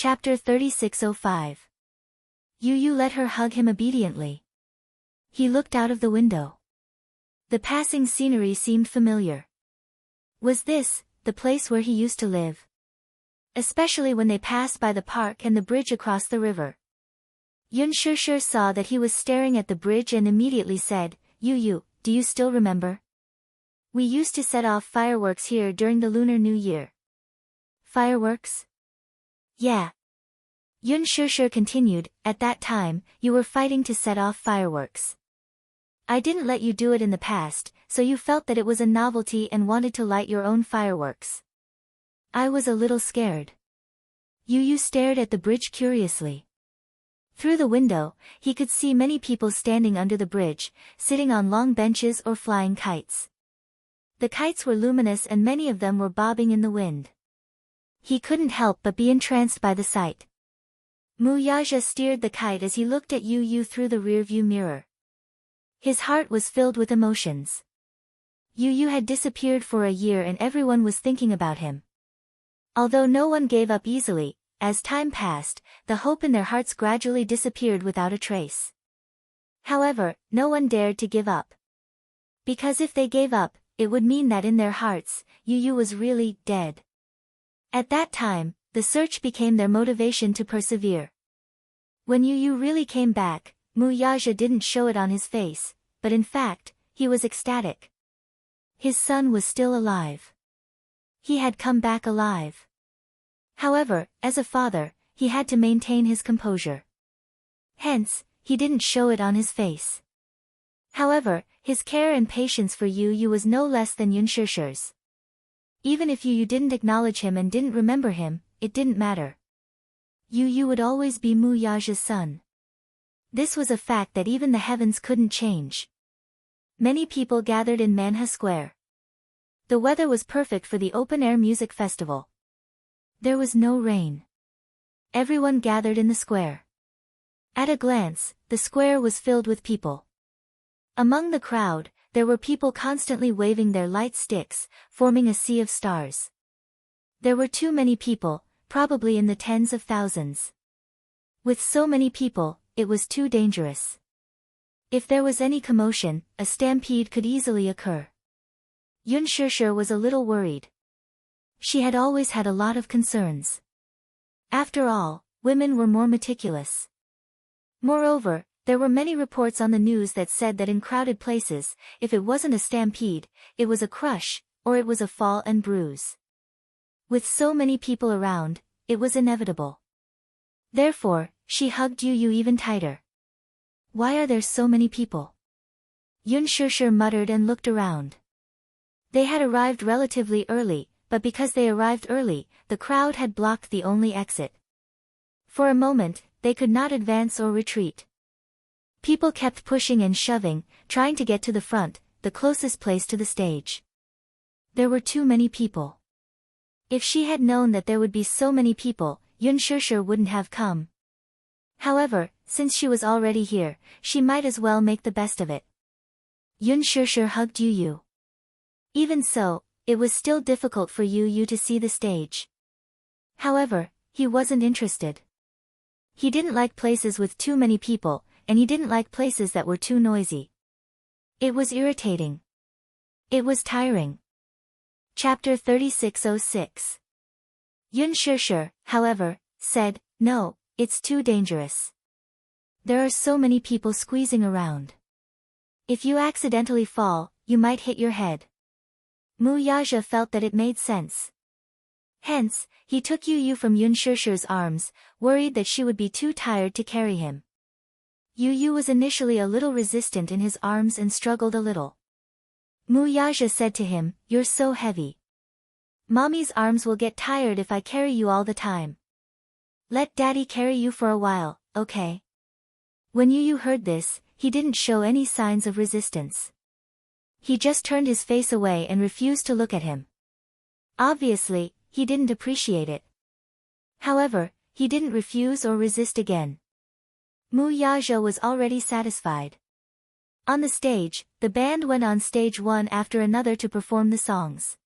Chapter 3605. Yu Yu let her hug him obediently. He looked out of the window. The passing scenery seemed familiar. Was this the place where he used to live? Especially when they passed by the park and the bridge across the river. Yun Shishir saw that he was staring at the bridge and immediately said, Yu Yu, do you still remember? We used to set off fireworks here during the Lunar New Year. Fireworks? Yeah. Yun Shishir continued, at that time, you were fighting to set off fireworks. I didn't let you do it in the past, so you felt that it was a novelty and wanted to light your own fireworks. I was a little scared. Yu Yu stared at the bridge curiously. Through the window, he could see many people standing under the bridge, sitting on long benches or flying kites. The kites were luminous and many of them were bobbing in the wind. He couldn't help but be entranced by the sight. Muyaja steered the kite as he looked at Yu Yu through the rearview mirror. His heart was filled with emotions. Yu Yu had disappeared for a year and everyone was thinking about him. Although no one gave up easily, as time passed, the hope in their hearts gradually disappeared without a trace. However, no one dared to give up. Because if they gave up, it would mean that in their hearts, Yu Yu was really dead. At that time, the search became their motivation to persevere. When Yu Yu really came back, Muyaja didn't show it on his face, but in fact, he was ecstatic. His son was still alive. He had come back alive. However, as a father, he had to maintain his composure. Hence, he didn't show it on his face. However, his care and patience for Yu Yu was no less than Yun Shishir's. Even if Yu Yu didn't acknowledge him and didn't remember him, it didn't matter. Yu Yu would always be Muyaja's son. This was a fact that even the heavens couldn't change. Many people gathered in Manha Square. The weather was perfect for the open-air music festival. There was no rain. Everyone gathered in the square. At a glance, the square was filled with people. Among the crowd, there were people constantly waving their light sticks, forming a sea of stars. There were too many people, probably in the tens of thousands. With so many people, it was too dangerous. If there was any commotion, a stampede could easily occur. Yun Shishir was a little worried. She had always had a lot of concerns. After all, women were more meticulous. Moreover, there were many reports on the news that said that in crowded places, if it wasn't a stampede, it was a crush, or it was a fall and bruise. With so many people around, it was inevitable. Therefore, she hugged Yu Yu even tighter. Why are there so many people? Yun Shishir muttered and looked around. They had arrived relatively early, but because they arrived early, the crowd had blocked the only exit. For a moment, they could not advance or retreat. People kept pushing and shoving, trying to get to the front, the closest place to the stage. There were too many people. If she had known that there would be so many people, Yun Shishir wouldn't have come. However, since she was already here, she might as well make the best of it. Yun Shishir hugged Yu Yu. Even so, it was still difficult for Yu Yu to see the stage. However, he wasn't interested. He didn't like places with too many people, and he didn't like places that were too noisy. It was irritating. It was tiring. Chapter 3606. Yun Shishir, however, said, no, it's too dangerous. There are so many people squeezing around. If you accidentally fall, you might hit your head. Muyaja felt that it made sense. Hence, he took Yu Yu from Yun Shishir's arms, worried that she would be too tired to carry him. Yu Yu was initially a little resistant in his arms and struggled a little. Muyaja said to him, you're so heavy. Mommy's arms will get tired if I carry you all the time. Let Daddy carry you for a while, okay? When Yu Yu heard this, he didn't show any signs of resistance. He just turned his face away and refused to look at him. Obviously, he didn't appreciate it. However, he didn't refuse or resist again. Muyaja was already satisfied. On the stage, the band went on stage one after another to perform the songs.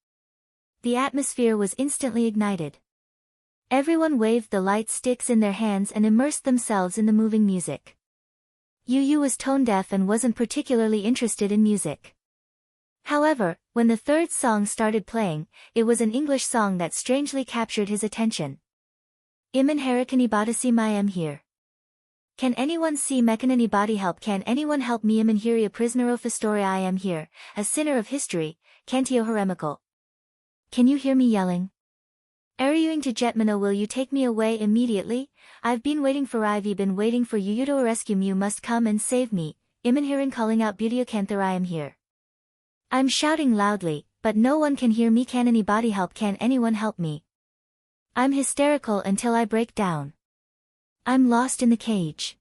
The atmosphere was instantly ignited. Everyone waved the light sticks in their hands and immersed themselves in the moving music. Yu Yu was tone-deaf and wasn't particularly interested in music. However, when the third song started playing, it was an English song that strangely captured his attention. Iman harakani badasi mayam here. Can anyone see mekanani body help? Can anyone help me? Iman hiri a prisoner of history. I am here, a sinner of history, Kantio heremical. Can you hear me yelling? Ariyuing to Jetmano, will you take me away immediately? I've been waiting for you to rescue me. You must come and save me. Iman hirin calling out Budiokanther, I am here. I'm shouting loudly, but no one can hear me. Can anybody help? Can anyone help me? I'm hysterical until I break down. I'm lost in the cage.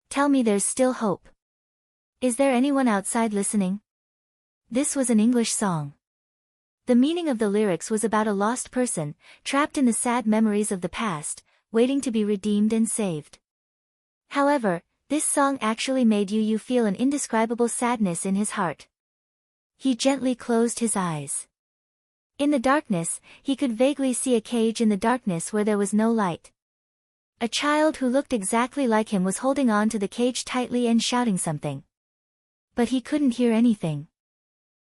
Tell me there's still hope. Is there anyone outside listening? This was an English song. The meaning of the lyrics was about a lost person, trapped in the sad memories of the past, waiting to be redeemed and saved. However, this song actually made Yu Yu feel an indescribable sadness in his heart. He gently closed his eyes. In the darkness, he could vaguely see a cage in the darkness where there was no light. A child who looked exactly like him was holding on to the cage tightly and shouting something. But he couldn't hear anything.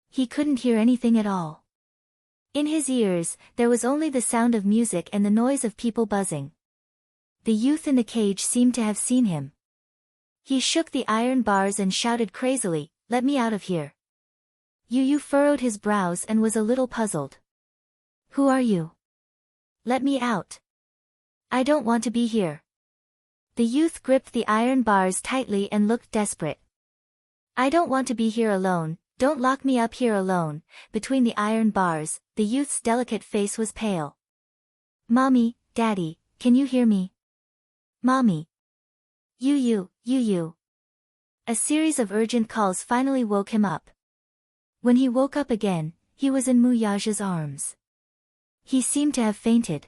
He couldn't hear anything at all. In his ears, there was only the sound of music and the noise of people buzzing. The youth in the cage seemed to have seen him. He shook the iron bars and shouted crazily, "Let me out of here." Yu Yu furrowed his brows and was a little puzzled. Who are you? Let me out. I don't want to be here. The youth gripped the iron bars tightly and looked desperate. I don't want to be here alone, don't lock me up here alone. Between the iron bars, the youth's delicate face was pale. Mommy, Daddy, can you hear me? Mommy. Yu Yu, Yu Yu. A series of urgent calls finally woke him up. When he woke up again, he was in Muyaja's arms. He seemed to have fainted.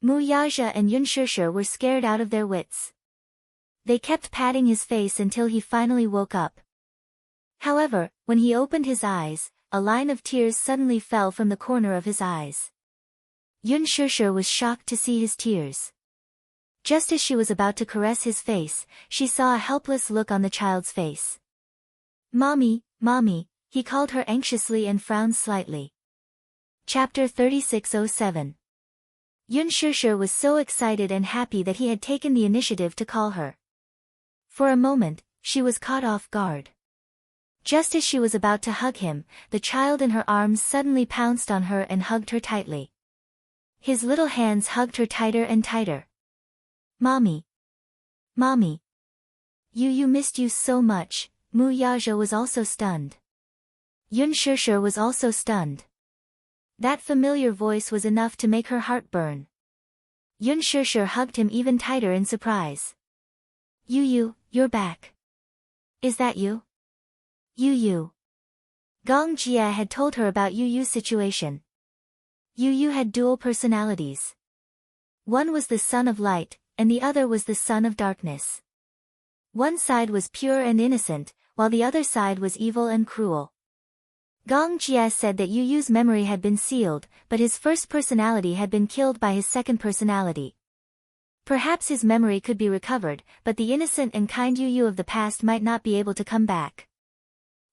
Muyaja and Yunshishir were scared out of their wits. They kept patting his face until he finally woke up. However, when he opened his eyes, a line of tears suddenly fell from the corner of his eyes. Yunshishir was shocked to see his tears. Just as she was about to caress his face, she saw a helpless look on the child's face. Mommy, Mommy, he called her anxiously and frowned slightly. Chapter 3607. Yunshishir was so excited and happy that he had taken the initiative to call her. For a moment, she was caught off guard. Just as she was about to hug him, the child in her arms suddenly pounced on her and hugged her tightly. His little hands hugged her tighter and tighter. Mommy. Mommy. You missed you so much. Muyaja was also stunned. Yunshishir was also stunned. That familiar voice was enough to make her heart burn. Yunshishir hugged him even tighter in surprise. Yu, you're back. Is that you? Yu. Gong Jia had told her about Yu's situation. Yu had dual personalities. One was the son of light, and the other was the son of darkness. One side was pure and innocent, while the other side was evil and cruel. Gong Jia said that Yu's memory had been sealed, but his first personality had been killed by his second personality. Perhaps his memory could be recovered, but the innocent and kind Yu of the past might not be able to come back.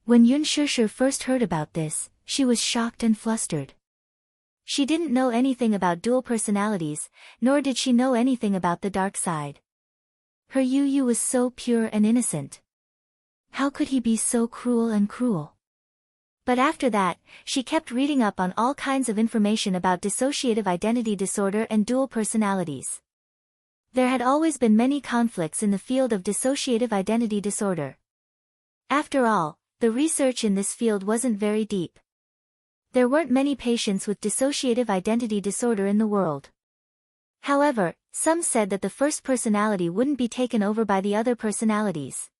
When Yunshishir first heard about this, she was shocked and flustered. She didn't know anything about dual personalities, nor did she know anything about the dark side. Her Yu was so pure and innocent. How could he be so cruel and cruel? But after that, she kept reading up on all kinds of information about dissociative identity disorder and dual personalities. There had always been many conflicts in the field of dissociative identity disorder. After all, the research in this field wasn't very deep. There weren't many patients with dissociative identity disorder in the world. However, some said that the first personality wouldn't be taken over by the other personalities.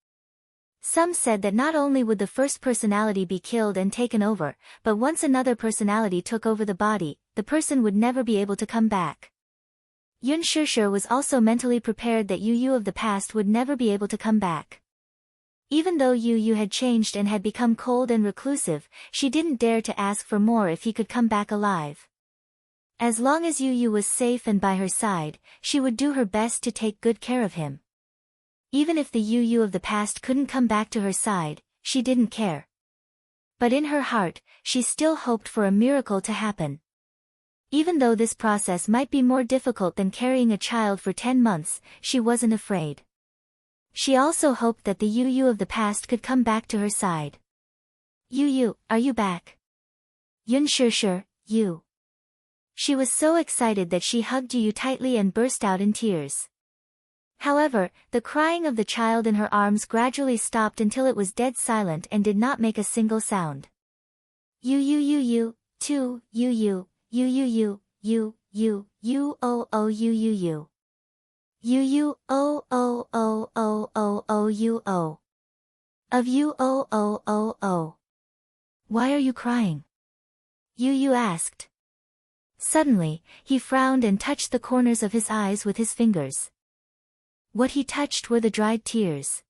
Some said that not only would the first personality be killed and taken over, but once another personality took over the body, the person would never be able to come back. Yunshishir was also mentally prepared that Yu of the past would never be able to come back. Even though Yu had changed and had become cold and reclusive, she didn't dare to ask for more if he could come back alive. As long as Yu Yu was safe and by her side, she would do her best to take good care of him. Even if the Yu Yu of the past couldn't come back to her side, she didn't care. But in her heart, she still hoped for a miracle to happen. Even though this process might be more difficult than carrying a child for 10 months, she wasn't afraid. She also hoped that the Yu Yu of the past could come back to her side. Yu Yu, are you back? Yun Shishir, you. She was so excited that she hugged Yu Yu tightly and burst out in tears. However, the crying of the child in her arms gradually stopped until it was dead silent and did not make a single sound. Yu Yu Yu Yu, 2, Yu Yu, Yu Yu Yu, Yu, Yu, Yu O O Yu Yu Yu. Yu Yu O O O O O O Yu O. Of Yu O O O O. Why are you crying? Yu Yu asked. Suddenly, he frowned and touched the corners of his eyes with his fingers. What he touched were the dried tears.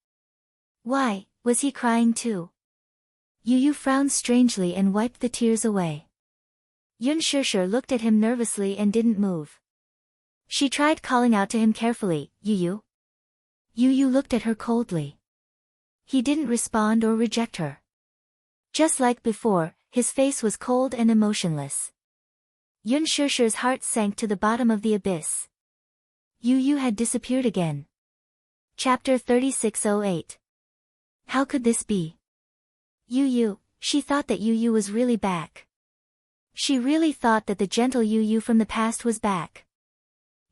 Why, was he crying too? Yu Yu frowned strangely and wiped the tears away. Yun Shishir looked at him nervously and didn't move. She tried calling out to him carefully, Yu Yu. Yu Yu looked at her coldly. He didn't respond or reject her. Just like before, his face was cold and emotionless. Yun Shishir's heart sank to the bottom of the abyss. Yu Yu had disappeared again. Chapter 3608. How could this be? Yu Yu, she thought that Yu Yu was really back. She really thought that the gentle Yu Yu from the past was back.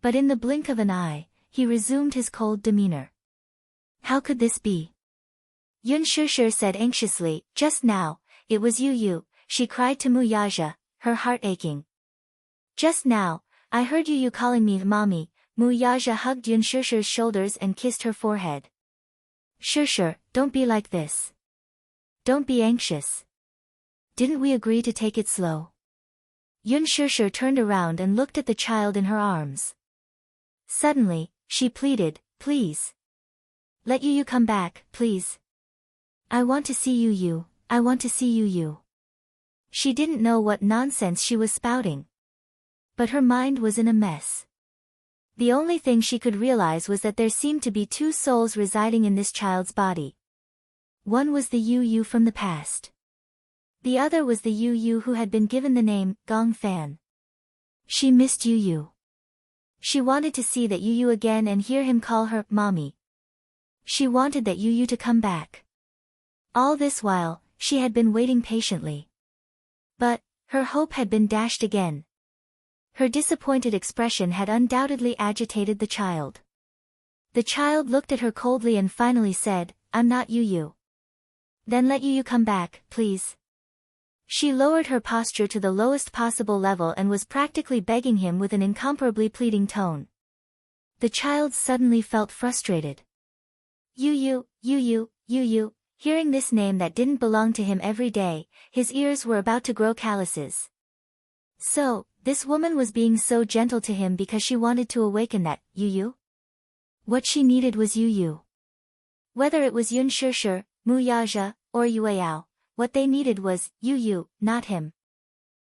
But in the blink of an eye, he resumed his cold demeanor. How could this be? Yun Shishir said anxiously, just now, it was Yu Yu, she cried to Muyaja, her heart aching. Just now, I heard Yu Yu calling me mommy. Muyaja hugged Yun Shishir's shoulders and kissed her forehead. Shishir, don't be like this. Don't be anxious. Didn't we agree to take it slow? Yun Shishir turned around and looked at the child in her arms. Suddenly, she pleaded, please. Let Yu Yu come back, please. I want to see Yu Yu, I want to see Yu Yu. She didn't know what nonsense she was spouting. But her mind was in a mess. The only thing she could realize was that there seemed to be two souls residing in this child's body. One was the Yu Yu from the past. The other was the Yu Yu who had been given the name, Gong Fan. She missed Yu Yu. She wanted to see that Yu Yu again and hear him call her, mommy. She wanted that Yu Yu to come back. All this while, she had been waiting patiently. But, her hope had been dashed again. Her disappointed expression had undoubtedly agitated the child. The child looked at her coldly and finally said, I'm not Yu Yu. Then let Yu Yu come back, please. She lowered her posture to the lowest possible level and was practically begging him with an incomparably pleading tone. The child suddenly felt frustrated. Yu Yu, Yu Yu, Yu Yu, hearing this name that didn't belong to him every day, his ears were about to grow calluses. So, this woman was being so gentle to him because she wanted to awaken that, Yu Yu? What she needed was Yu Yu. Whether it was Yun Shishir, Muyaja, or Yueyao, what they needed was, Yu Yu, not him.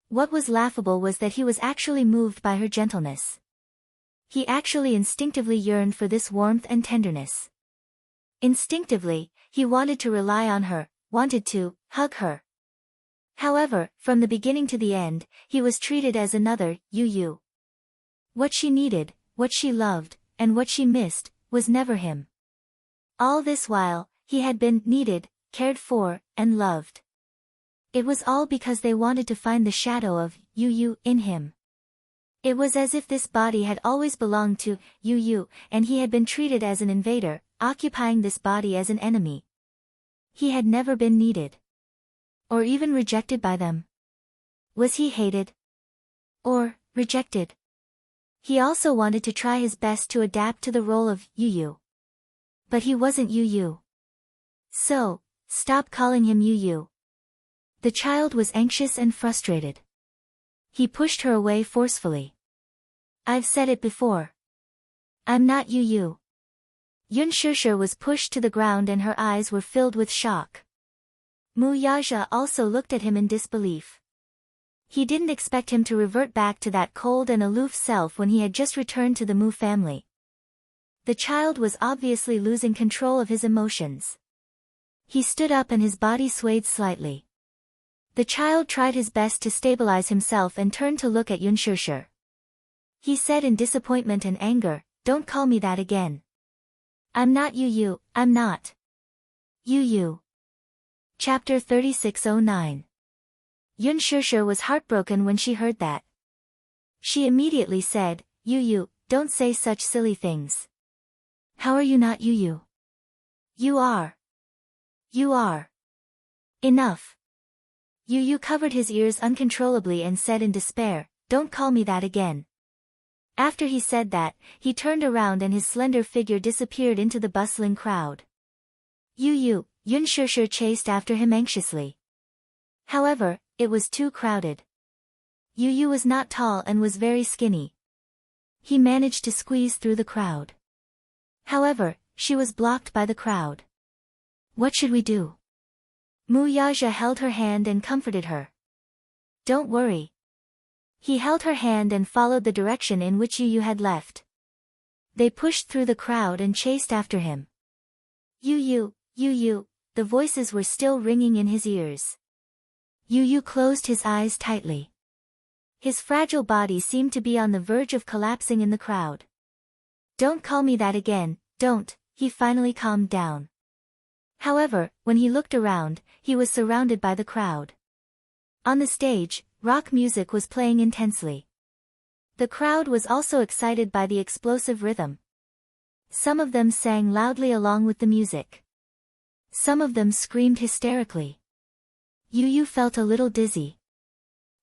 What was laughable was that he was actually moved by her gentleness. He actually instinctively yearned for this warmth and tenderness. Instinctively, he wanted to rely on her, wanted to hug her. However, from the beginning to the end, he was treated as another, Yu Yu. What she needed, what she loved, and what she missed, was never him. All this while, he had been needed, cared for, and loved. It was all because they wanted to find the shadow of Yu Yu in him. It was as if this body had always belonged to Yu Yu, and he had been treated as an invader, occupying this body as an enemy. He had never been needed. Or even rejected by them. Was he hated? Or rejected? He also wanted to try his best to adapt to the role of Yu Yu. But he wasn't Yu Yu. So, stop calling him Yu Yu. The child was anxious and frustrated. He pushed her away forcefully. I've said it before. I'm not Yu Yu. Yun Shishir was pushed to the ground and her eyes were filled with shock. Muyaja also looked at him in disbelief. He didn't expect him to revert back to that cold and aloof self when he had just returned to the Mu family. The child was obviously losing control of his emotions. He stood up and his body swayed slightly. The child tried his best to stabilize himself and turned to look at Yunshushu. He said in disappointment and anger, "Don't call me that again. I'm not Yu, I'm not Yu. Chapter 3609. Yunshushu was heartbroken when she heard that. She immediately said, Yu, don't say such silly things. How are you not Yu? You are. You are. Enough. Yu covered his ears uncontrollably and said in despair, "Don't call me that again." After he said that, he turned around and his slender figure disappeared into the bustling crowd. Yunshushu chased after him anxiously. However, it was too crowded. Yu was not tall and was very skinny. He managed to squeeze through the crowd. However, she was blocked by the crowd. What should we do? Mu Yaja held her hand and comforted her. Don't worry. He held her hand and followed the direction in which Yu had left. They pushed through the crowd and chased after him. Yu, the voices were still ringing in his ears. Yu closed his eyes tightly. His fragile body seemed to be on the verge of collapsing in the crowd. Don't call me that again, don't, he finally calmed down. However, when he looked around, he was surrounded by the crowd. On the stage, rock music was playing intensely. The crowd was also excited by the explosive rhythm. Some of them sang loudly along with the music. Some of them screamed hysterically. Yu felt a little dizzy.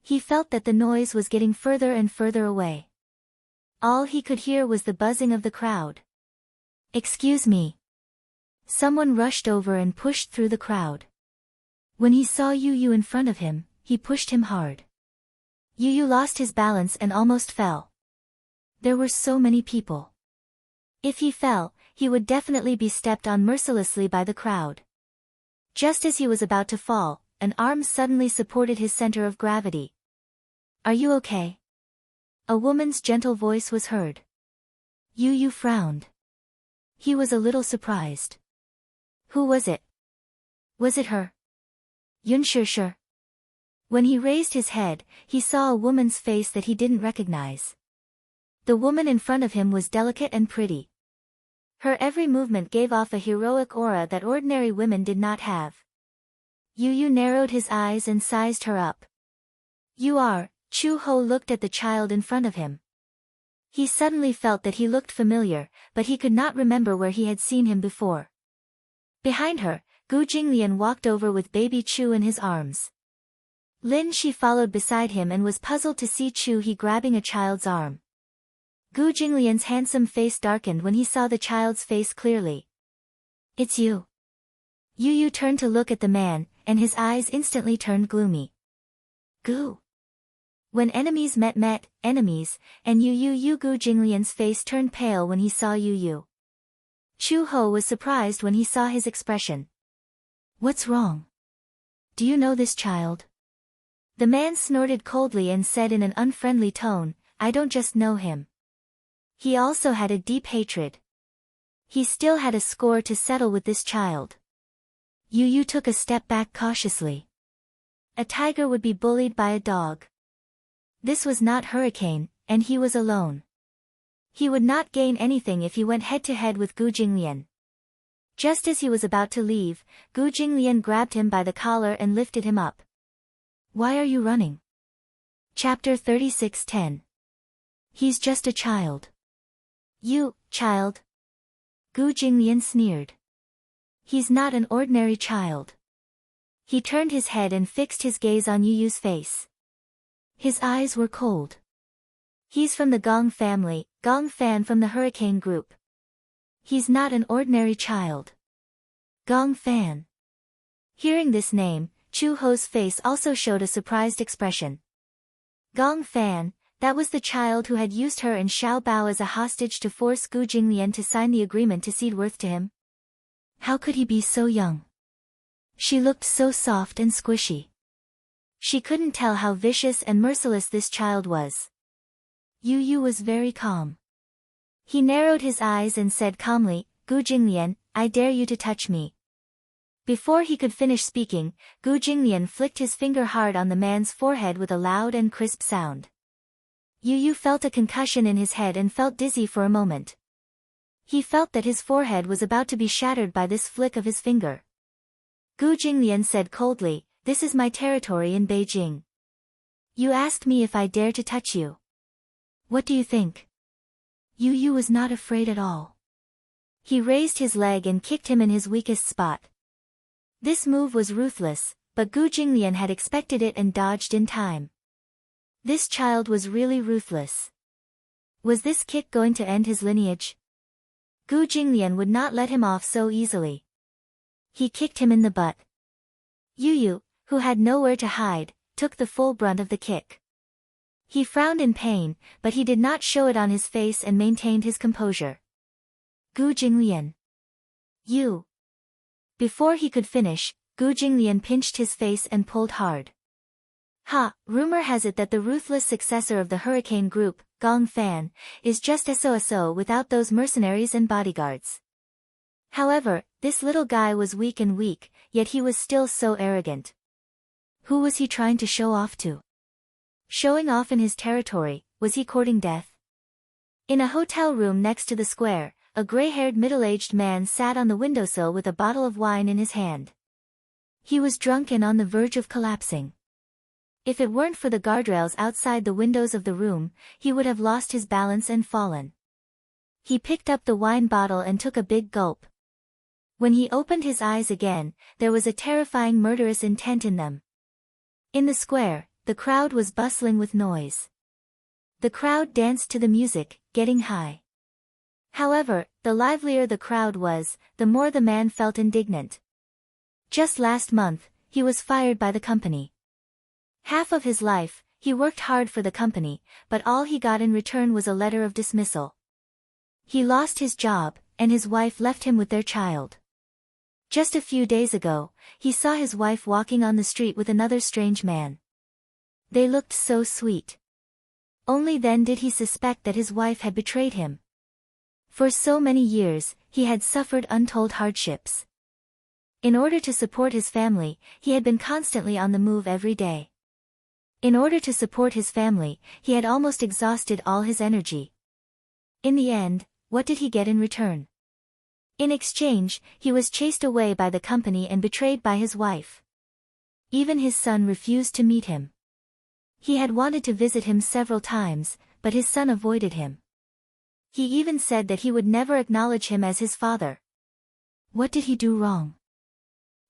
He felt that the noise was getting further and further away. All he could hear was the buzzing of the crowd. Excuse me. Someone rushed over and pushed through the crowd. When he saw Yu in front of him, he pushed him hard. Yu lost his balance and almost fell. There were so many people. If he fell, he would definitely be stepped on mercilessly by the crowd. Just as he was about to fall, an arm suddenly supported his center of gravity. Are you okay? A woman's gentle voice was heard. Yu frowned. He was a little surprised. Who was it? Was it her? Yunshushu? When he raised his head, he saw a woman's face that he didn't recognize. The woman in front of him was delicate and pretty. Her every movement gave off a heroic aura that ordinary women did not have. Yu narrowed his eyes and sized her up. You are, Chu-ho looked at the child in front of him. He suddenly felt that he looked familiar, but he could not remember where he had seen him before. Behind her, Gu Jinglian walked over with baby Chu in his arms. Lin Shi followed beside him and was puzzled to see Chu He grabbing a child's arm. Gu Jinglian's handsome face darkened when he saw the child's face clearly. It's you. Yu turned to look at the man, and his eyes instantly turned gloomy. Gu. When enemies met enemies, and Gu Jinglian's face turned pale when he saw Yu. Chu-ho was surprised when he saw his expression. What's wrong? Do you know this child? The man snorted coldly and said in an unfriendly tone, I don't just know him. He also had a deep hatred. He still had a score to settle with this child. Yu took a step back cautiously. A tiger would be bullied by a dog. This was not Hurricane, and he was alone. He would not gain anything if he went head-to-head with Gu Jinglian. Just as he was about to leave, Gu Jinglian grabbed him by the collar and lifted him up. Why are you running? Chapter 3610. He's just a child. You, child? Gu Jinglian sneered. He's not an ordinary child. He turned his head and fixed his gaze on Yu's face. His eyes were cold. He's from the Gong family, Gong Fan from the Hurricane group. He's not an ordinary child. Gong Fan. Hearing this name, Chu-ho's face also showed a surprised expression. Gong Fan, that was the child who had used her and Xiao Bao as a hostage to force Gu Jinglian to sign the agreement to cede Worth to him. How could he be so young? She looked so soft and squishy. She couldn't tell how vicious and merciless this child was. Yu Yu was very calm. He narrowed his eyes and said calmly, Gu Jinglian, I dare you to touch me. Before he could finish speaking, Gu Jinglian flicked his finger hard on the man's forehead with a loud and crisp sound. Yu Yu felt a concussion in his head and felt dizzy for a moment. He felt that his forehead was about to be shattered by this flick of his finger. Gu Jinglian said coldly, This is my territory in Beijing. You asked me if I dare to touch you. What do you think? Yu Yu was not afraid at all. He raised his leg and kicked him in his weakest spot. This move was ruthless, but Gu Jinglian had expected it and dodged in time. This child was really ruthless. Was this kick going to end his lineage? Gu Jinglian would not let him off so easily. He kicked him in the butt. Yu Yu, who had nowhere to hide, took the full brunt of the kick. He frowned in pain, but he did not show it on his face and maintained his composure. Gu Jinglian. You. Before he could finish, Gu Jinglian pinched his face and pulled hard. Ha, rumor has it that the ruthless successor of the Hurricane Group, Gong Fan, is just SOSO without those mercenaries and bodyguards. However, this little guy was weak, yet he was still so arrogant. Who was he trying to show off to? Showing off in his territory, was he courting death? In a hotel room next to the square, a gray-haired middle-aged man sat on the windowsill with a bottle of wine in his hand. He was drunk and on the verge of collapsing. If it weren't for the guardrails outside the windows of the room, he would have lost his balance and fallen. He picked up the wine bottle and took a big gulp. When he opened his eyes again, there was a terrifying murderous intent in them. In the square, the crowd was bustling with noise. The crowd danced to the music, getting high. However, the livelier the crowd was, the more the man felt indignant. Just last month, he was fired by the company. Half of his life, he worked hard for the company, but all he got in return was a letter of dismissal. He lost his job, and his wife left him with their child. Just a few days ago, he saw his wife walking on the street with another strange man. They looked so sweet. Only then did he suspect that his wife had betrayed him. For so many years, he had suffered untold hardships. In order to support his family, he had been constantly on the move every day. In order to support his family, he had almost exhausted all his energy. In the end, what did he get in return? In exchange, he was chased away by the company and betrayed by his wife. Even his son refused to meet him. He had wanted to visit him several times, but his son avoided him. He even said that he would never acknowledge him as his father. What did he do wrong?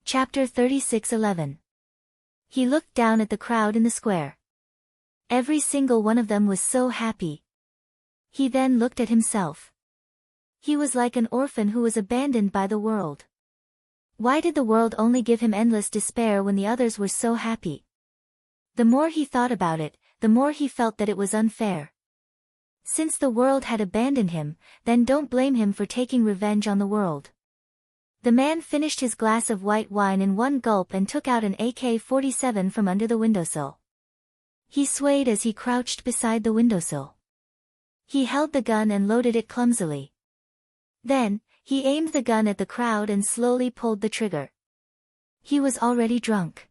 Chapter 36:11. He looked down at the crowd in the square. Every single one of them was so happy. He then looked at himself. He was like an orphan who was abandoned by the world. Why did the world only give him endless despair when the others were so happy? The more he thought about it, the more he felt that it was unfair. Since the world had abandoned him, then don't blame him for taking revenge on the world. The man finished his glass of white wine in one gulp and took out an AK-47 from under the windowsill. He swayed as he crouched beside the windowsill. He held the gun and loaded it clumsily. Then, he aimed the gun at the crowd and slowly pulled the trigger. He was already drunk.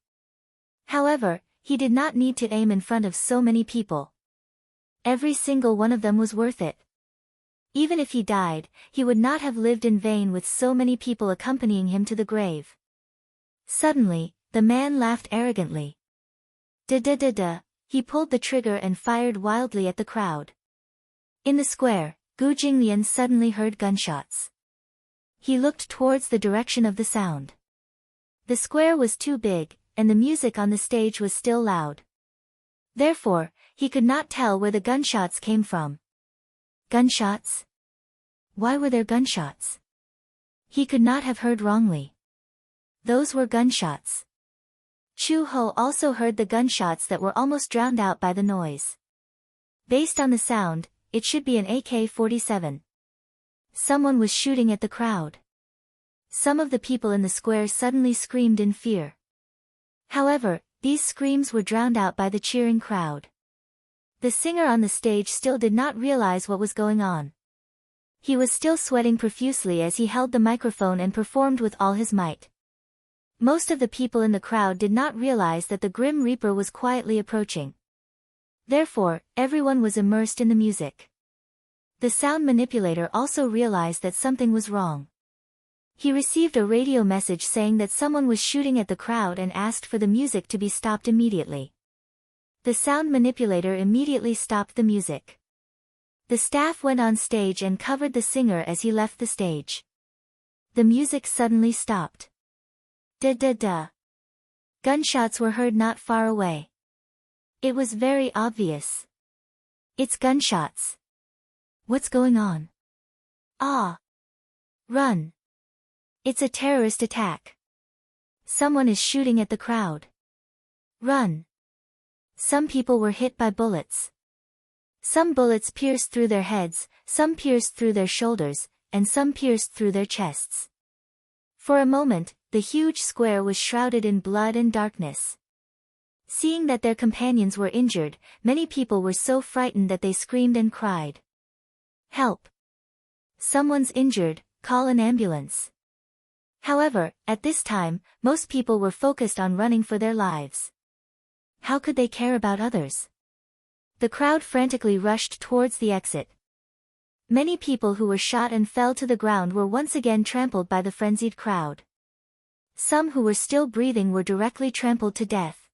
However, he did not need to aim in front of so many people. Every single one of them was worth it. Even if he died, he would not have lived in vain with so many people accompanying him to the grave. Suddenly, the man laughed arrogantly. Da-da-da-da, he pulled the trigger and fired wildly at the crowd. In the square, Gu Jinglian suddenly heard gunshots. He looked towards the direction of the sound. The square was too big, and the music on the stage was still loud. Therefore, he could not tell where the gunshots came from. Gunshots? Why were there gunshots? He could not have heard wrongly. Those were gunshots. Chu Ho also heard the gunshots that were almost drowned out by the noise. Based on the sound, it should be an AK-47. Someone was shooting at the crowd. Some of the people in the square suddenly screamed in fear. However, these screams were drowned out by the cheering crowd. The singer on the stage still did not realize what was going on. He was still sweating profusely as he held the microphone and performed with all his might. Most of the people in the crowd did not realize that the Grim Reaper was quietly approaching. Therefore, everyone was immersed in the music. The sound manipulator also realized that something was wrong. He received a radio message saying that someone was shooting at the crowd and asked for the music to be stopped immediately. The sound manipulator immediately stopped the music. The staff went on stage and covered the singer as he left the stage. The music suddenly stopped. Da-da-da. Gunshots were heard not far away. It was very obvious. It's gunshots. What's going on? Ah! Run! It's a terrorist attack. Someone is shooting at the crowd. Run! Some people were hit by bullets. Some bullets pierced through their heads, some pierced through their shoulders, and some pierced through their chests. For a moment, the huge square was shrouded in blood and darkness. Seeing that their companions were injured, many people were so frightened that they screamed and cried. Help! Someone's injured, call an ambulance. However, at this time, most people were focused on running for their lives. How could they care about others? The crowd frantically rushed towards the exit. Many people who were shot and fell to the ground were once again trampled by the frenzied crowd. Some who were still breathing were directly trampled to death.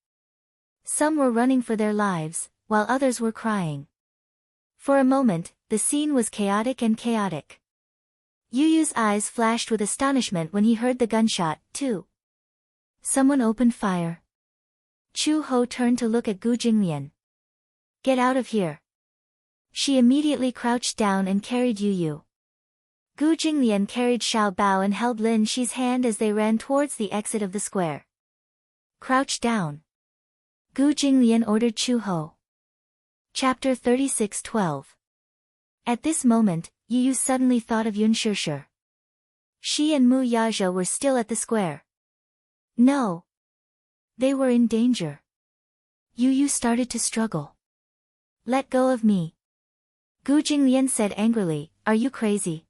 Some were running for their lives, while others were crying. For a moment, the scene was chaotic and chaotic. Yu Yu's eyes flashed with astonishment when he heard the gunshot, too. Someone opened fire. Chu Ho turned to look at Gu Jinglian. Get out of here. She immediately crouched down and carried Yu Yu. Gu Jinglian carried Xiao Bao and held Lin Shi's hand as they ran towards the exit of the square. Crouch down. Gu Jinglian ordered Chu Ho. Chapter 36:12. At this moment, Yu Yu suddenly thought of Yun Shishir. She and Mu Yazhou were still at the square. No. They were in danger. Yu Yu started to struggle. Let go of me. Gu Jinglian said angrily, are you crazy?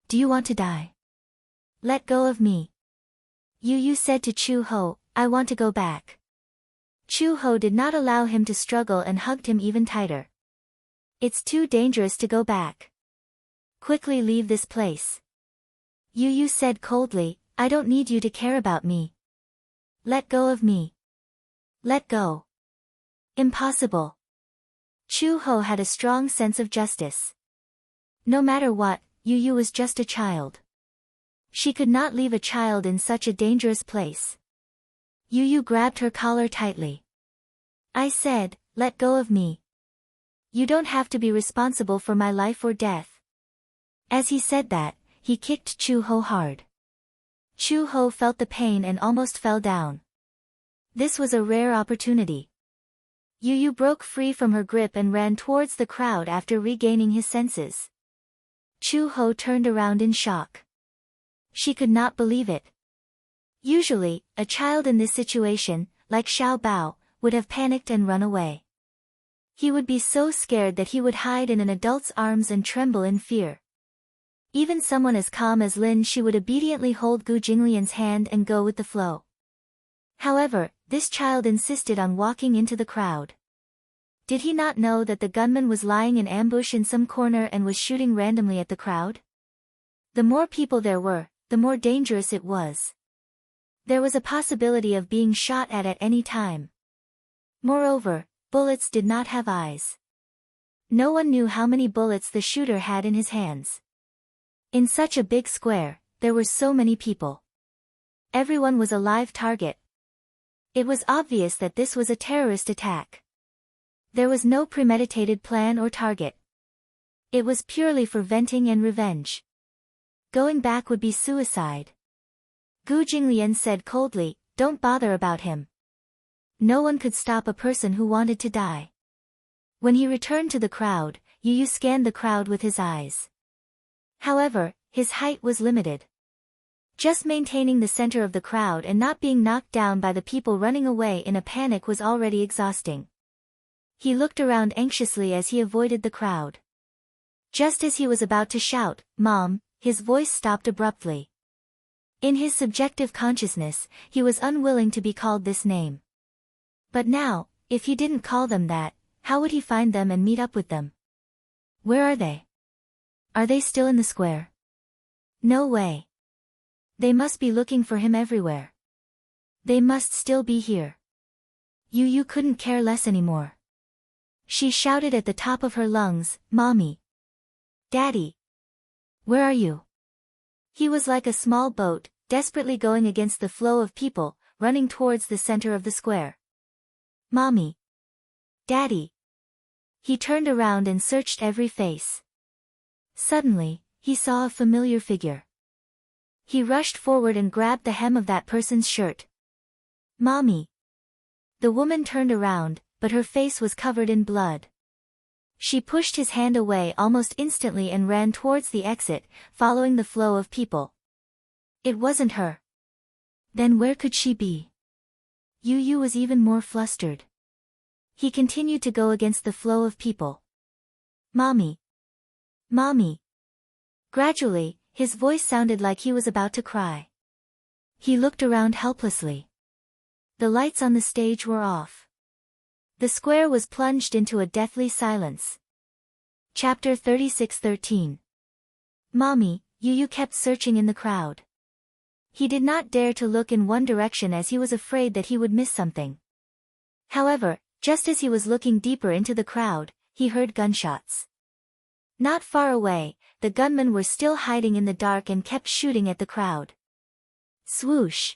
Do you want to die? Let go of me. Yu Yu said to Chu Ho, I want to go back. Chu Ho did not allow him to struggle and hugged him even tighter. It's too dangerous to go back. Quickly leave this place. Yu Yu said coldly, I don't need you to care about me. Let go of me. Let go. Impossible. Chu Ho had a strong sense of justice. No matter what, Yu Yu was just a child. She could not leave a child in such a dangerous place. Yu Yu grabbed her collar tightly. I said, let go of me. You don't have to be responsible for my life or death. As he said that, he kicked Chu Ho hard. Chu Ho felt the pain and almost fell down. This was a rare opportunity. Yu Yu broke free from her grip and ran towards the crowd after regaining his senses. Chu Ho turned around in shock. She could not believe it. Usually, a child in this situation, like Xiao Bao, would have panicked and run away. He would be so scared that he would hide in an adult's arms and tremble in fear. Even someone as calm as Lin Shi would obediently hold Gu Jinglian's hand and go with the flow. However, this child insisted on walking into the crowd. Did he not know that the gunman was lying in ambush in some corner and was shooting randomly at the crowd? The more people there were, the more dangerous it was. There was a possibility of being shot at any time. Moreover, bullets did not have eyes. No one knew how many bullets the shooter had in his hands. In such a big square, there were so many people. Everyone was a live target. It was obvious that this was a terrorist attack. There was no premeditated plan or target. It was purely for venting and revenge. Going back would be suicide. Gu Jinglian said coldly, don't bother about him. No one could stop a person who wanted to die. When he returned to the crowd, Yu Yu scanned the crowd with his eyes. However, his height was limited. Just maintaining the center of the crowd and not being knocked down by the people running away in a panic was already exhausting. He looked around anxiously as he avoided the crowd. Just as he was about to shout, "Mom," his voice stopped abruptly. In his subjective consciousness, he was unwilling to be called this name. But now, if he didn't call them that, how would he find them and meet up with them? Where are they? Are they still in the square? No way. They must be looking for him everywhere. They must still be here. Yu couldn't care less anymore. She shouted at the top of her lungs, "Mommy! Daddy! Where are you?" He was like a small boat, desperately going against the flow of people, running towards the center of the square. "Mommy! Daddy!" He turned around and searched every face. Suddenly, he saw a familiar figure. He rushed forward and grabbed the hem of that person's shirt. "Mommy!" The woman turned around, but her face was covered in blood. She pushed his hand away almost instantly and ran towards the exit, following the flow of people. It wasn't her. Then where could she be? Yu was even more flustered. He continued to go against the flow of people. "Mommy! Mommy!" Gradually, his voice sounded like he was about to cry. He looked around helplessly. The lights on the stage were off. The square was plunged into a deathly silence. Chapter 36:13. "Mommy," Yu kept searching in the crowd. He did not dare to look in one direction as he was afraid that he would miss something. However, just as he was looking deeper into the crowd, he heard gunshots. Not far away, the gunmen were still hiding in the dark and kept shooting at the crowd. Swoosh!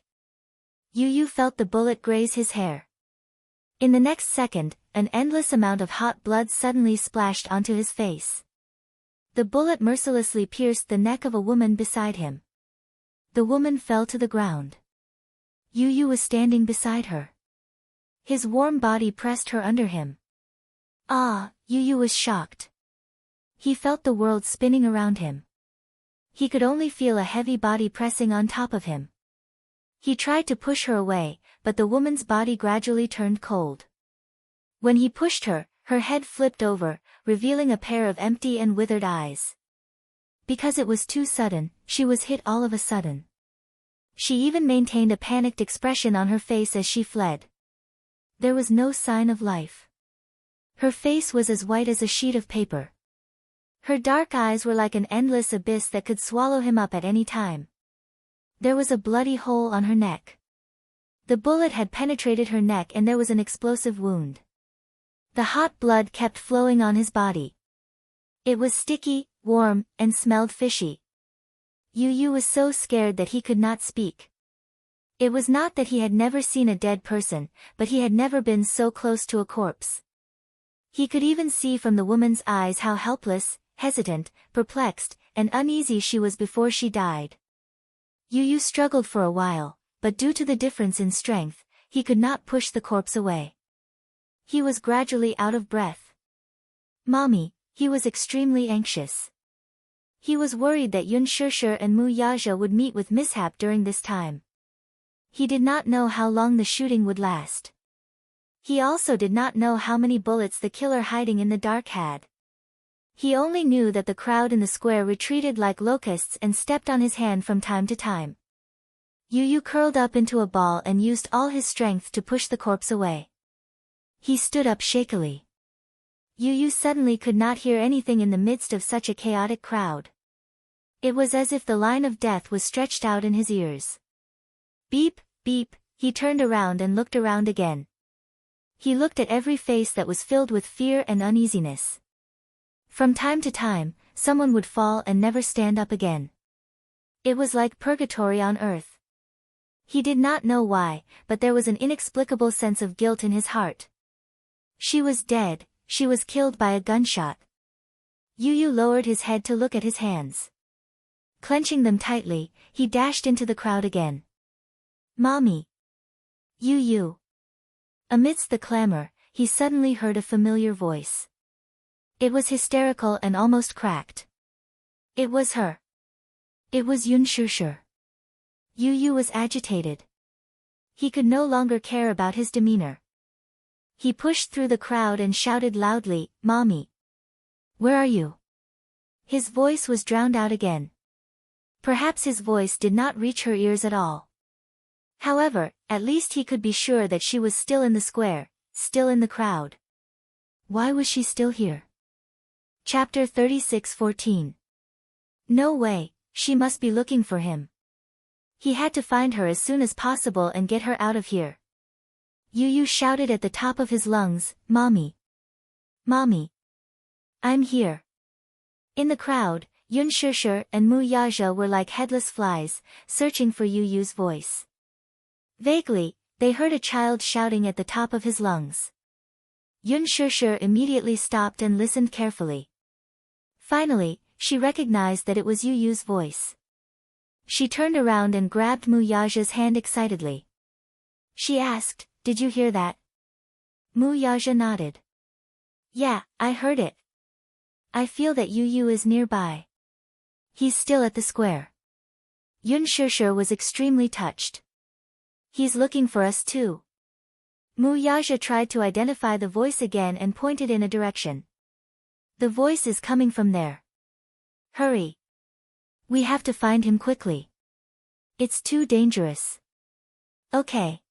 Yu felt the bullet graze his hair. In the next second, an endless amount of hot blood suddenly splashed onto his face. The bullet mercilessly pierced the neck of a woman beside him. The woman fell to the ground. Yu was standing beside her. His warm body pressed her under him. Yu was shocked. He felt the world spinning around him. He could only feel a heavy body pressing on top of him. He tried to push her away, but the woman's body gradually turned cold. When he pushed her, her head flipped over, revealing a pair of empty and withered eyes. Because it was too sudden, she was hit all of a sudden. She even maintained a panicked expression on her face as she fled. There was no sign of life. Her face was as white as a sheet of paper. Her dark eyes were like an endless abyss that could swallow him up at any time. There was a bloody hole on her neck. The bullet had penetrated her neck and there was an explosive wound. The hot blood kept flowing on his body. It was sticky, warm, and smelled fishy. Yu was so scared that he could not speak. It was not that he had never seen a dead person, but he had never been so close to a corpse. He could even see from the woman's eyes how helpless, hesitant, perplexed, and uneasy she was before she died. Yu struggled for a while, but due to the difference in strength, he could not push the corpse away. He was gradually out of breath. "Mommy," he was extremely anxious. He was worried that Yun Shishir and Mu Yaja would meet with mishap during this time. He did not know how long the shooting would last. He also did not know how many bullets the killer hiding in the dark had. He only knew that the crowd in the square retreated like locusts and stepped on his hand from time to time. Yu curled up into a ball and used all his strength to push the corpse away. He stood up shakily. Yu suddenly could not hear anything in the midst of such a chaotic crowd. It was as if the line of death was stretched out in his ears. Beep, beep, he turned around and looked around again. He looked at every face that was filled with fear and uneasiness. From time to time, someone would fall and never stand up again. It was like purgatory on earth. He did not know why, but there was an inexplicable sense of guilt in his heart. She was dead, she was killed by a gunshot. Yu lowered his head to look at his hands. Clenching them tightly, he dashed into the crowd again. "Mommy!" Yu. Amidst the clamor, he suddenly heard a familiar voice. It was hysterical and almost cracked. It was her. It was Yun Shishir. Yu Yu was agitated. He could no longer care about his demeanor. He pushed through the crowd and shouted loudly, "Mommy! Where are you?" His voice was drowned out again. Perhaps his voice did not reach her ears at all. However, at least he could be sure that she was still in the square, still in the crowd. Why was she still here? Chapter 36:14. No way, she must be looking for him. He had to find her as soon as possible and get her out of here. Yu Yu shouted at the top of his lungs, "Mommy! Mommy! I'm here." In the crowd, Yun Shishir and Mu Yaja were like headless flies, searching for Yu Yu's voice. Vaguely, they heard a child shouting at the top of his lungs. Yun Shishir immediately stopped and listened carefully. Finally, she recognized that it was Yu Yu's voice. She turned around and grabbed Mu Yaja's hand excitedly. She asked, "Did you hear that?" Mu Yaja nodded. "Yeah, I heard it. I feel that Yu Yu is nearby. He's still at the square." Yun Shishir was extremely touched. "He's looking for us too." Mu Yaja tried to identify the voice again and pointed in a direction. "The voice is coming from there. Hurry. We have to find him quickly. It's too dangerous." "Okay."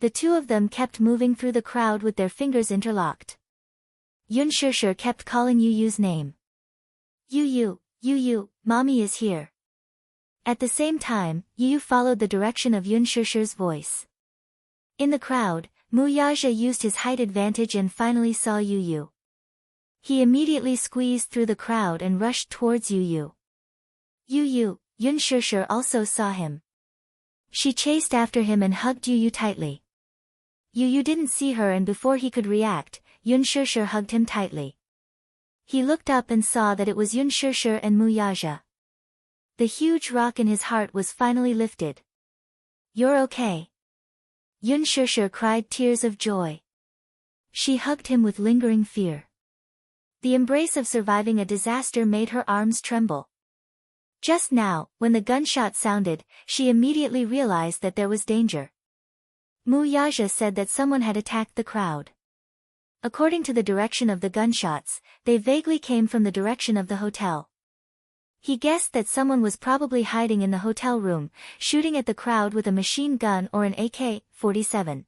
The two of them kept moving through the crowd with their fingers interlocked. Yun Shishir kept calling Yu Yu's name. "Yu Yu, Yu Yu, Mommy is here." At the same time, Yu Yu followed the direction of Yun Shishir's voice. In the crowd, Mu Yaja used his height advantage and finally saw Yu Yu. He immediately squeezed through the crowd and rushed towards Yu Yu. Yu Yu, Yun Shishir also saw him. She chased after him and hugged Yu Yu tightly. Yu Yu didn't see her, and before he could react, Yun Shishir hugged him tightly. He looked up and saw that it was Yun Shishir and Mu Yaja. The huge rock in his heart was finally lifted. "You're okay." Yun Shishir cried tears of joy. She hugged him with lingering fear. The embrace of surviving a disaster made her arms tremble. Just now, when the gunshot sounded, she immediately realized that there was danger. Mu Yaja said that someone had attacked the crowd. According to the direction of the gunshots, they vaguely came from the direction of the hotel. He guessed that someone was probably hiding in the hotel room, shooting at the crowd with a machine gun or an AK-47.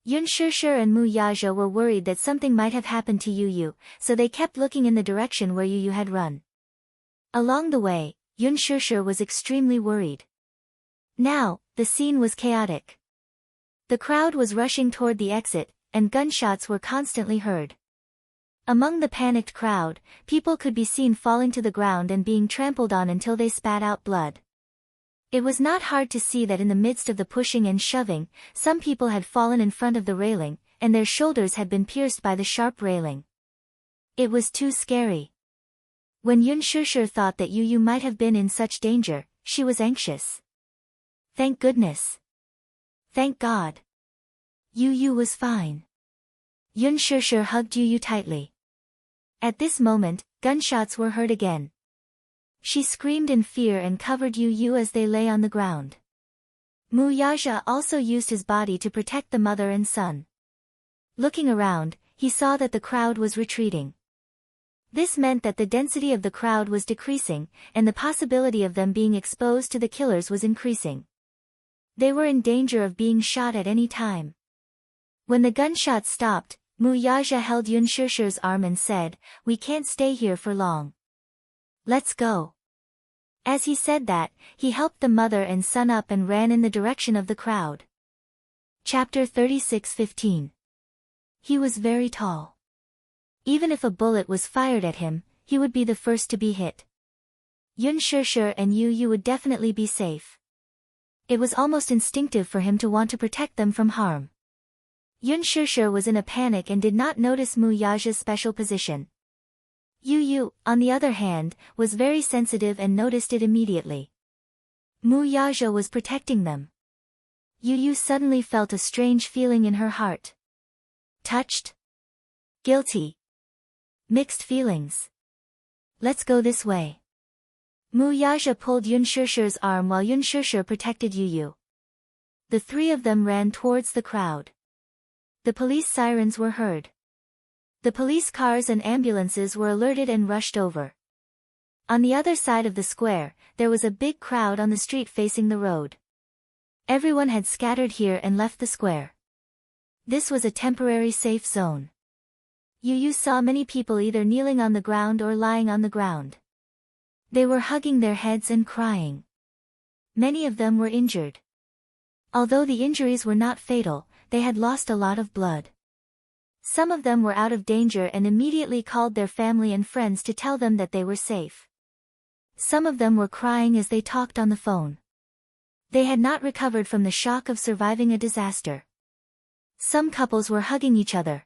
Yun Shishir and Mu Yaja were worried that something might have happened to Yu Yu, so they kept looking in the direction where Yu Yu had run. Along the way, Yun Shishir was extremely worried. Now, the scene was chaotic. The crowd was rushing toward the exit, and gunshots were constantly heard. Among the panicked crowd, people could be seen falling to the ground and being trampled on until they spat out blood. It was not hard to see that in the midst of the pushing and shoving, some people had fallen in front of the railing, and their shoulders had been pierced by the sharp railing. It was too scary. When Yun Shishir thought that Yu Yu might have been in such danger, she was anxious. Thank goodness. Thank God. Yu Yu was fine. Yun Shishir hugged Yu Yu tightly. At this moment, gunshots were heard again. She screamed in fear and covered Yu Yu as they lay on the ground. Mu Yaja also used his body to protect the mother and son. Looking around, he saw that the crowd was retreating. This meant that the density of the crowd was decreasing, and the possibility of them being exposed to the killers was increasing. They were in danger of being shot at any time. When the gunshots stopped, Mu Yaja held Yun Shishir's arm and said, "We can't stay here for long. Let's go." As he said that, he helped the mother and son up and ran in the direction of the crowd. Chapter 36:15. He was very tall. Even if a bullet was fired at him, he would be the first to be hit. Yun Shishir and Yu Yu would definitely be safe. It was almost instinctive for him to want to protect them from harm. Yun Shishir was in a panic and did not notice Mu Yaja's special position. Yu Yu, on the other hand, was very sensitive and noticed it immediately. Mu Yaja was protecting them. Yu Yu suddenly felt a strange feeling in her heart. Touched? Guilty? Mixed feelings. Let's go this way. Mu Yaja pulled Yun Shishir's arm while Yun Shishir protected Yu. The three of them ran towards the crowd. The police sirens were heard. The police cars and ambulances were alerted and rushed over. On the other side of the square, there was a big crowd on the street facing the road. Everyone had scattered here and left the square. This was a temporary safe zone. Yu saw many people either kneeling on the ground or lying on the ground. They were hugging their heads and crying. Many of them were injured. Although the injuries were not fatal, they had lost a lot of blood. Some of them were out of danger and immediately called their family and friends to tell them that they were safe. Some of them were crying as they talked on the phone. They had not recovered from the shock of surviving a disaster. Some couples were hugging each other.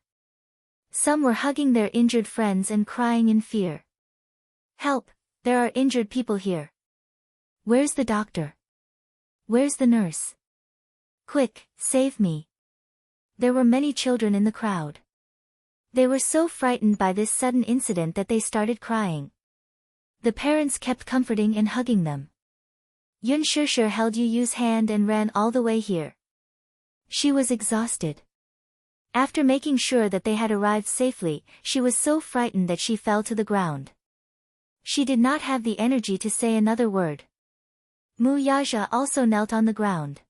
Some were hugging their injured friends and crying in fear. "Help, there are injured people here. Where's the doctor? Where's the nurse? Quick, save me." There were many children in the crowd. They were so frightened by this sudden incident that they started crying. The parents kept comforting and hugging them. Yun Shishir held Yu's hand and ran all the way here. She was exhausted. After making sure that they had arrived safely, she was so frightened that she fell to the ground. She did not have the energy to say another word. Mu Yaja also knelt on the ground.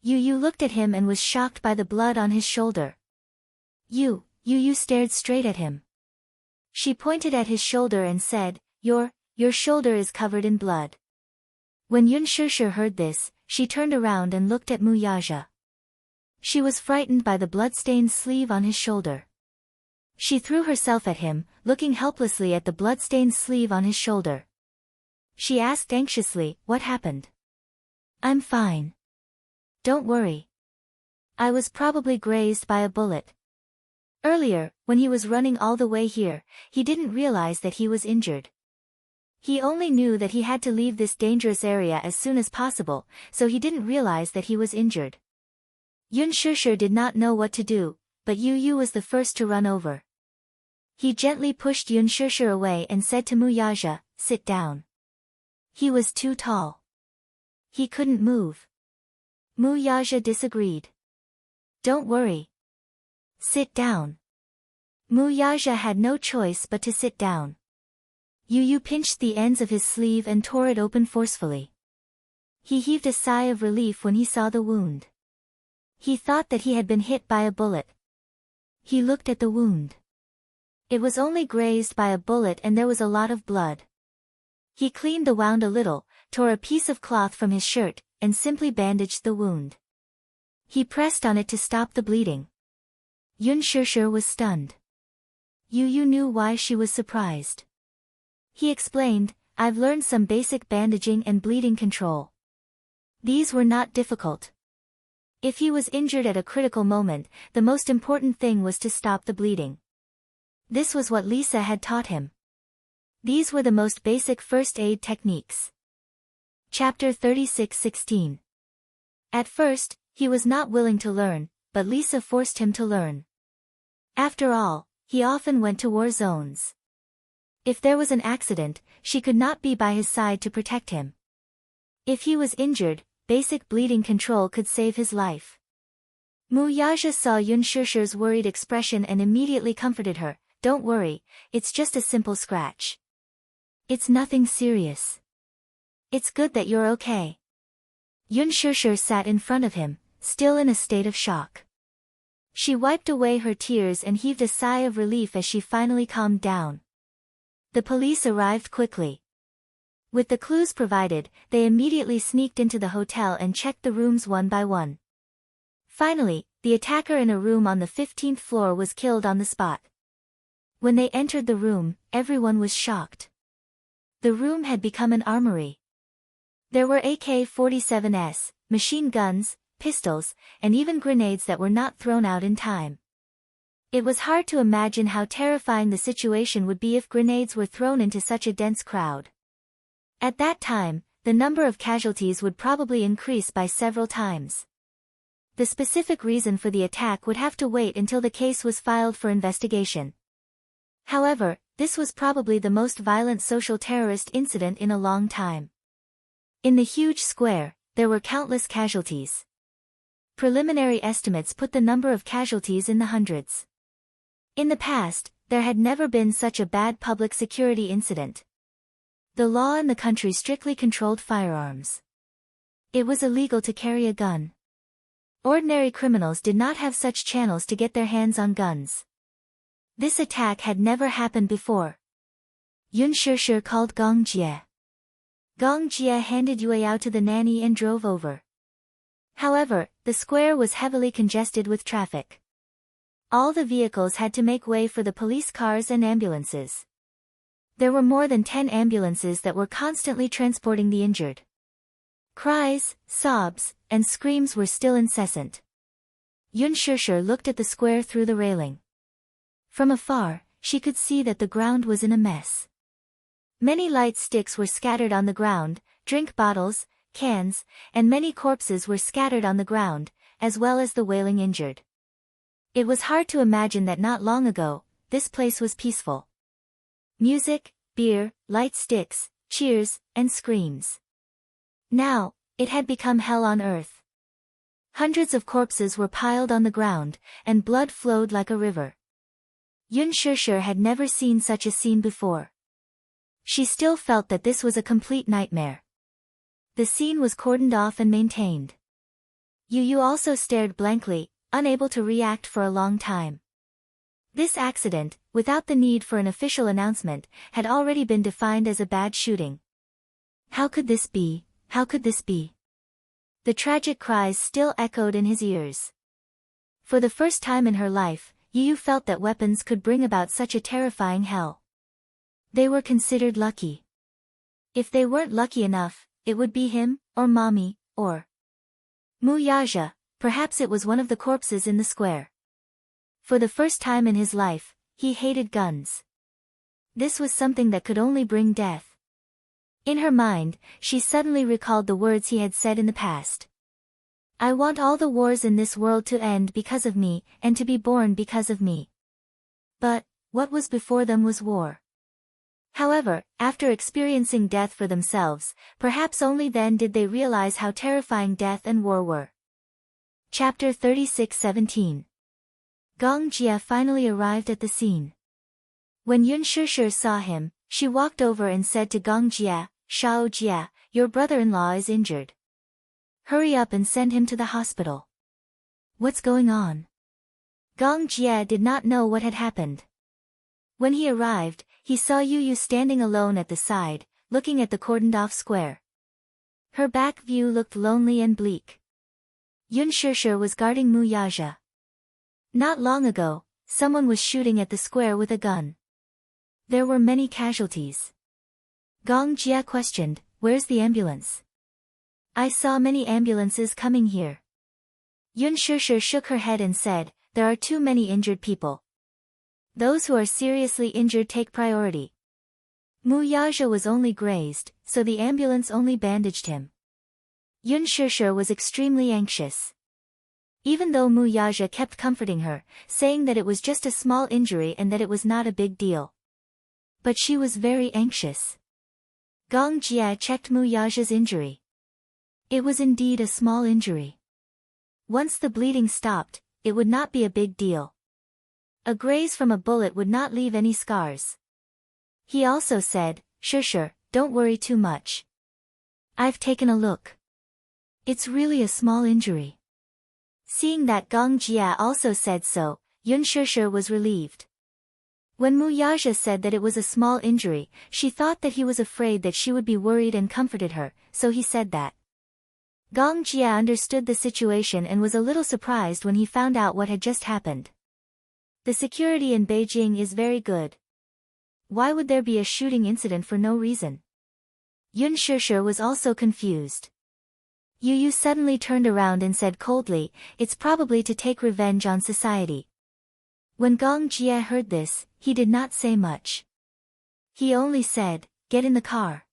Yu looked at him and was shocked by the blood on his shoulder. Yu stared straight at him. She pointed at his shoulder and said, Your shoulder is covered in blood." When Yun Shishir heard this, she turned around and looked at Mu Yaja. She was frightened by the blood-stained sleeve on his shoulder. She threw herself at him, looking helplessly at the blood-stained sleeve on his shoulder. She asked anxiously, "What happened?" "I'm fine. Don't worry. I was probably grazed by a bullet." Earlier, when he was running all the way here, he didn't realize that he was injured. He only knew that he had to leave this dangerous area as soon as possible, so he didn't realize that he was injured. Yun Shishir did not know what to do, but Yu was the first to run over. He gently pushed Yun Shishir away and said to Mu Yaja, "Sit down." He was too tall. He couldn't move. Mu Yaja disagreed. "Don't worry. Sit down." Mu Yaja had no choice but to sit down. Yu pinched the ends of his sleeve and tore it open forcefully. He heaved a sigh of relief when he saw the wound. He thought that he had been hit by a bullet. He looked at the wound. It was only grazed by a bullet and there was a lot of blood. He cleaned the wound a little, tore a piece of cloth from his shirt, and simply bandaged the wound. He pressed on it to stop the bleeding. Yun Shishir was stunned. Yu knew why she was surprised. He explained, "I've learned some basic bandaging and bleeding control. These were not difficult. If he was injured at a critical moment, the most important thing was to stop the bleeding. This was what Lisa had taught him. These were the most basic first aid techniques." Chapter 36:16. At first, he was not willing to learn, but Lisa forced him to learn. After all, he often went to war zones. If there was an accident, she could not be by his side to protect him. If he was injured, basic bleeding control could save his life. Mu Yaja saw Yun Shishir's worried expression and immediately comforted her, "Don't worry, it's just a simple scratch. It's nothing serious. It's good that you're okay." Yun Shishir sat in front of him, still in a state of shock. She wiped away her tears and heaved a sigh of relief as she finally calmed down. The police arrived quickly. With the clues provided, they immediately sneaked into the hotel and checked the rooms one by one. Finally, the attacker in a room on the 15th floor was killed on the spot. When they entered the room, everyone was shocked. The room had become an armory. There were AK-47s, machine guns, pistols, and even grenades that were not thrown out in time. It was hard to imagine how terrifying the situation would be if grenades were thrown into such a dense crowd. At that time, the number of casualties would probably increase by several times. The specific reason for the attack would have to wait until the case was filed for investigation. However, This was probably the most violent social terrorist incident in a long time. In the huge square, there were countless casualties. Preliminary estimates put the number of casualties in the hundreds. In the past, there had never been such a bad public security incident. The law in the country strictly controlled firearms. It was illegal to carry a gun. Ordinary criminals did not have such channels to get their hands on guns. This attack had never happened before. Yun Shishir called Gong Jie. Gong Jie handed Yueyao to the nanny and drove over. However, the square was heavily congested with traffic. All the vehicles had to make way for the police cars and ambulances. There were more than 10 ambulances that were constantly transporting the injured. Cries, sobs, and screams were still incessant. Yun Shishir looked at the square through the railing. From afar, she could see that the ground was in a mess. Many light sticks were scattered on the ground, drink bottles, cans, and many corpses were scattered on the ground, as well as the wailing injured. It was hard to imagine that not long ago, this place was peaceful. Music, beer, light sticks, cheers, and screams. Now, it had become hell on earth. Hundreds of corpses were piled on the ground, and blood flowed like a river. Yun Shishir had never seen such a scene before. She still felt that this was a complete nightmare. The scene was cordoned off and maintained. Yu also stared blankly, unable to react for a long time. This accident, without the need for an official announcement, had already been defined as a bad shooting. How could this be? How could this be? The tragic cries still echoed in his ears. For the first time in her life, Yu felt that weapons could bring about such a terrifying hell. They were considered lucky. If they weren't lucky enough, it would be him, or mommy, or Mu Yaja. Perhaps it was one of the corpses in the square. For the first time in his life, he hated guns. This was something that could only bring death. In her mind, she suddenly recalled the words he had said in the past. I want all the wars in this world to end because of me, and to be born because of me. But, what was before them was war. However, after experiencing death for themselves, perhaps only then did they realize how terrifying death and war were. Chapter 36:17. Gong Jie finally arrived at the scene. When Yun Shishir saw him, she walked over and said to Gong Jie, Shao Jie, your brother-in-law is injured. Hurry up and send him to the hospital. What's going on? Gong Jie did not know what had happened. When he arrived, he saw Yu standing alone at the side, looking at the cordoned-off square. Her back view looked lonely and bleak. Yun Shishir was guarding Mu Yaja. Not long ago, someone was shooting at the square with a gun. There were many casualties. Gong Jie questioned, where's the ambulance? I saw many ambulances coming here. Yun Shishir shook her head and said, there are too many injured people. Those who are seriously injured take priority. Mu Yaja was only grazed, so the ambulance only bandaged him. Yun Shishir was extremely anxious. Even though Mu Yaja kept comforting her, saying that it was just a small injury and that it was not a big deal. But she was very anxious. Gong Jie checked Mu Yaja's injury. It was indeed a small injury. Once the bleeding stopped, it would not be a big deal. A graze from a bullet would not leave any scars. He also said, Shishir, don't worry too much. I've taken a look. It's really a small injury. Seeing that Gong Jie also said so, Yun Shishir was relieved. When Mu Yaja said that it was a small injury, she thought that he was afraid that she would be worried and comforted her, so he said that. Gong Jie understood the situation and was a little surprised when he found out what had just happened. The security in Beijing is very good. Why would there be a shooting incident for no reason? Yun Shishir was also confused. Yu suddenly turned around and said coldly, it's probably to take revenge on society. When Gong Jie heard this, he did not say much. He only said, get in the car.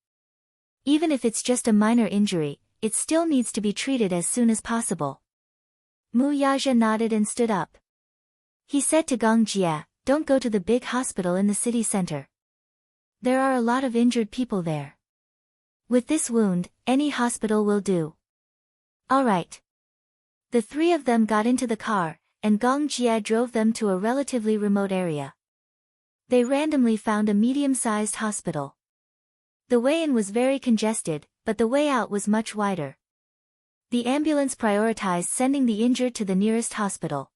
Even if it's just a minor injury, it still needs to be treated as soon as possible. Mu Yaja nodded and stood up. He said to Gong Jie, don't go to the big hospital in the city center. There are a lot of injured people there. With this wound, any hospital will do. All right. The three of them got into the car, and Gong Jie drove them to a relatively remote area. They randomly found a medium-sized hospital. The way in was very congested, but the way out was much wider. The ambulance prioritized sending the injured to the nearest hospital.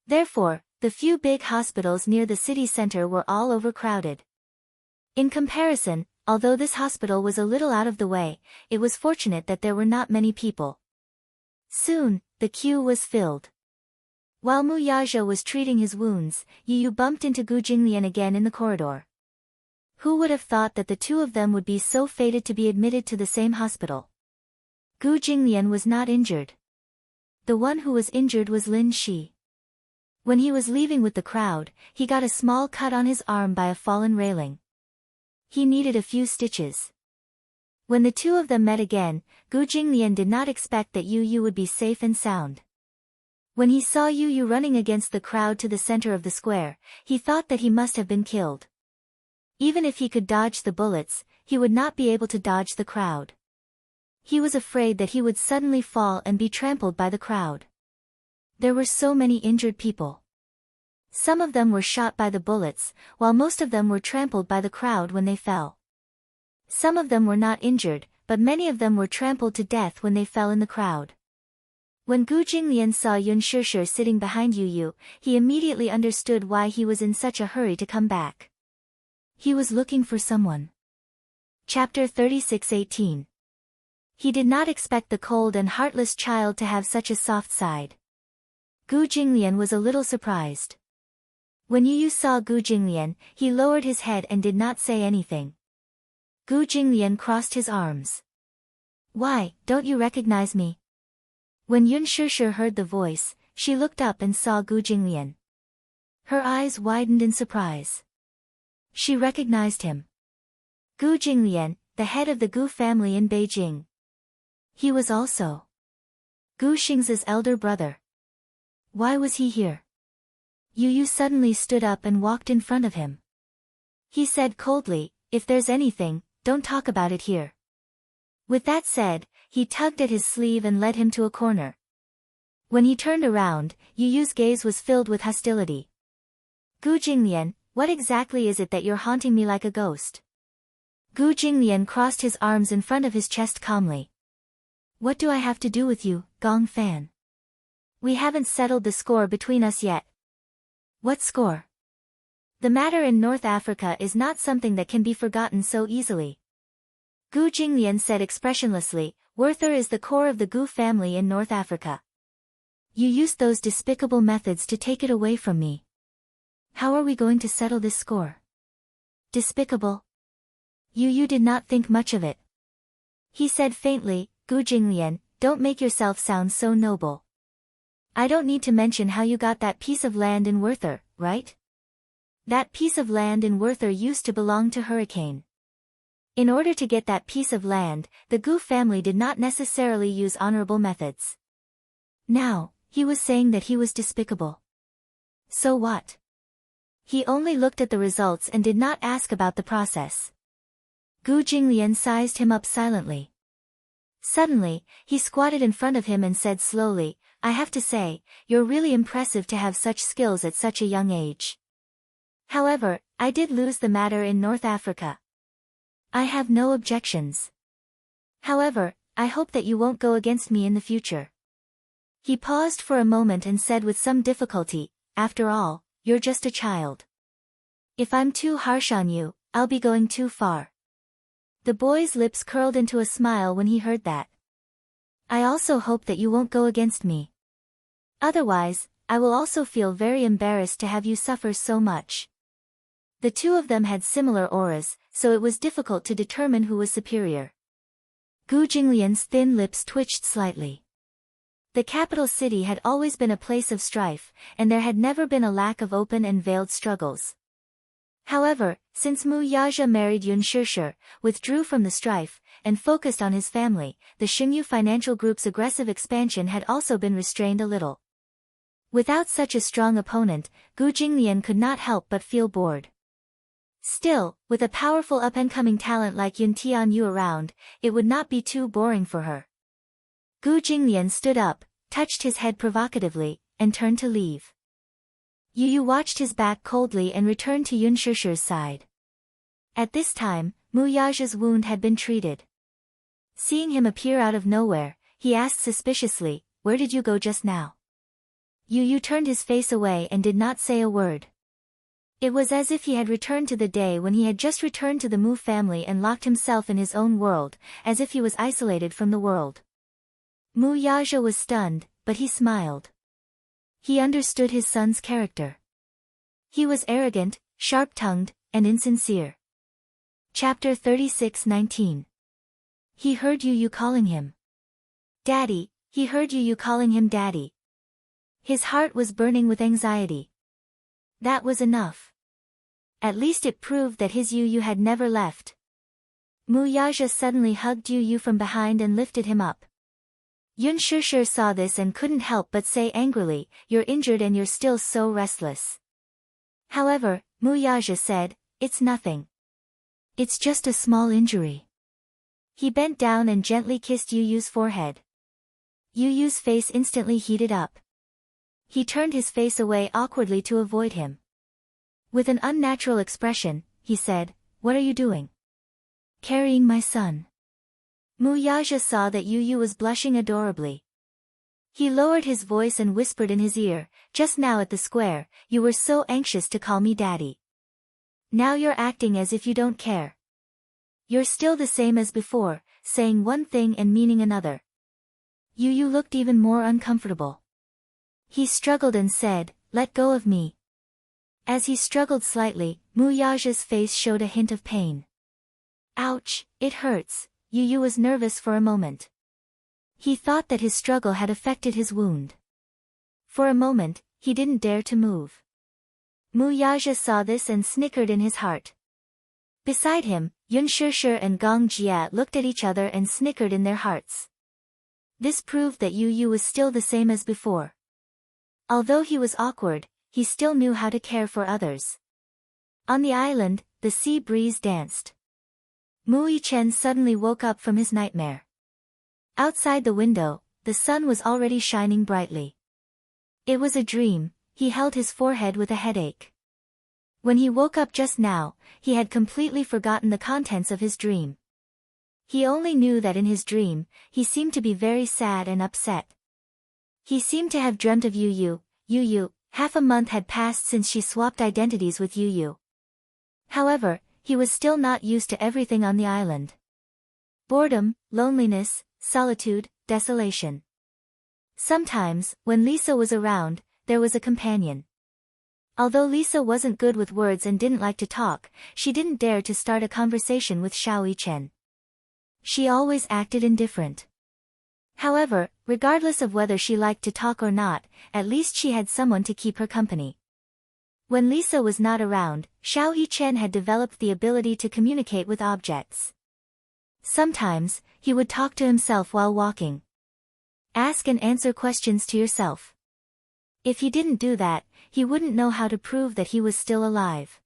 Therefore, the few big hospitals near the city center were all overcrowded. In comparison, although this hospital was a little out of the way, it was fortunate that there were not many people. Soon, the queue was filled. While Mu Yaja was treating his wounds, Yu bumped into Gu Jinglian again in the corridor. Who would have thought that the two of them would be so fated to be admitted to the same hospital? Gu Jinglian was not injured. The one who was injured was Lin Shi. When he was leaving with the crowd, he got a small cut on his arm by a fallen railing. He needed a few stitches. When the two of them met again, Gu Jinglian did not expect that Yu would be safe and sound. When he saw Yu running against the crowd to the center of the square, he thought that he must have been killed. Even if he could dodge the bullets, he would not be able to dodge the crowd. He was afraid that he would suddenly fall and be trampled by the crowd. There were so many injured people. Some of them were shot by the bullets, while most of them were trampled by the crowd when they fell. Some of them were not injured, but many of them were trampled to death when they fell in the crowd. When Gu Jinglian saw Yun Shishir sitting behind Yu, he immediately understood why he was in such a hurry to come back. He was looking for someone. Chapter 36:18. He did not expect the cold and heartless child to have such a soft side. Gu Jinglian was a little surprised. When Yu saw Gu Jinglian, he lowered his head and did not say anything. Gu Jinglian crossed his arms. Why, don't you recognize me? When Yun Shishir heard the voice, she looked up and saw Gu Jinglian. Her eyes widened in surprise. She recognized him. Gu Jinglian, the head of the Gu family in Beijing. He was also Gu Xing's elder brother. Why was he here? Yu suddenly stood up and walked in front of him. He said coldly, if there's anything, don't talk about it here. With that said, he tugged at his sleeve and led him to a corner. When he turned around, Yu's gaze was filled with hostility. Gu Jinglian, what exactly is it that you're haunting me like a ghost? Gu Jinglian crossed his arms in front of his chest calmly. What do I have to do with you, Gong Fan? We haven't settled the score between us yet. What score? The matter in North Africa is not something that can be forgotten so easily. Gu Jinglian said expressionlessly, Werther is the core of the Gu family in North Africa. You used those despicable methods to take it away from me. How are we going to settle this score? Despicable? Yu did not think much of it. He said faintly, Gu Jinglian, don't make yourself sound so noble. I don't need to mention how you got that piece of land in Werther, right? That piece of land in Werther used to belong to Hurricane. In order to get that piece of land, the Gu family did not necessarily use honorable methods. Now, he was saying that he was despicable. So what? He only looked at the results and did not ask about the process. Gu Jinglian sized him up silently. Suddenly, he squatted in front of him and said slowly, I have to say, you're really impressive to have such skills at such a young age. However, I did lose the matter in North Africa. I have no objections. However, I hope that you won't go against me in the future. He paused for a moment and said with some difficulty, after all, you're just a child. If I'm too harsh on you, I'll be going too far. The boy's lips curled into a smile when he heard that. I also hope that you won't go against me. Otherwise, I will also feel very embarrassed to have you suffer so much. The two of them had similar auras, so it was difficult to determine who was superior. Gu Jinglian's thin lips twitched slightly. The capital city had always been a place of strife, and there had never been a lack of open and veiled struggles. However, since Mu Yaja married Yun Shishir, withdrew from the strife, and focused on his family, the Xingyu Financial Group's aggressive expansion had also been restrained a little. Without such a strong opponent, Gu Jinglian could not help but feel bored. Still, with a powerful up-and-coming talent like Yun Tianyu around, it would not be too boring for her. Gu Jinglian stood up, touched his head provocatively, and turned to leave. Yu Yu watched his back coldly and returned to Yun Shishi's side. At this time, Mu Yaja's wound had been treated. Seeing him appear out of nowhere, he asked suspiciously, "Where did you go just now?" Yu Yu turned his face away and did not say a word. It was as if he had returned to the day when he had just returned to the Mu family and locked himself in his own world, as if he was isolated from the world. Mu Yaja was stunned, but he smiled. He understood his son's character. He was arrogant, sharp-tongued, and insincere. Chapter 36:19. He heard Yu Yu calling him Daddy. He heard Yu Yu calling him Daddy. His heart was burning with anxiety. That was enough. At least it proved that his Yu Yu had never left. Mu Yaja suddenly hugged Yu Yu from behind and lifted him up. Yun Shishi saw this and couldn't help but say angrily, "You're injured and you're still so restless." However, Mu Yaja said, "It's nothing. It's just a small injury." He bent down and gently kissed Yu Yu's forehead. Yu Yu's face instantly heated up. He turned his face away awkwardly to avoid him. With an unnatural expression, he said, "What are you doing?" "Carrying my son." Mu Yaja saw that Yu Yu was blushing adorably. He lowered his voice and whispered in his ear, "Just now at the square, you were so anxious to call me daddy. Now you're acting as if you don't care. You're still the same as before, saying one thing and meaning another." Yu Yu looked even more uncomfortable. He struggled and said, "Let go of me." As he struggled slightly, Mu Yaja's face showed a hint of pain. "Ouch, it hurts." Yu Yu was nervous for a moment. He thought that his struggle had affected his wound. For a moment, he didn't dare to move. Mu Yaja saw this and snickered in his heart. Beside him, Yun Shishi and Gong Jia looked at each other and snickered in their hearts. This proved that Yu Yu was still the same as before. Although he was awkward, he still knew how to care for others. On the island, the sea breeze danced. Mu Yichen suddenly woke up from his nightmare. Outside the window, the sun was already shining brightly. It was a dream. He held his forehead with a headache. When he woke up just now, he had completely forgotten the contents of his dream. He only knew that in his dream, he seemed to be very sad and upset. He seemed to have dreamt of Yu Yu. Yu Yu, half a month had passed since she swapped identities with Yu Yu. However, he was still not used to everything on the island. Boredom, loneliness, solitude, desolation. Sometimes, when Lisa was around, there was a companion. Although Lisa wasn't good with words and didn't like to talk, she didn't dare to start a conversation with Xiao Yichen. She always acted indifferent. However, regardless of whether she liked to talk or not, at least she had someone to keep her company. When Lisa was not around, Xiao Yichen had developed the ability to communicate with objects. Sometimes, he would talk to himself while walking. Ask and answer questions to yourself. If he didn't do that, he wouldn't know how to prove that he was still alive.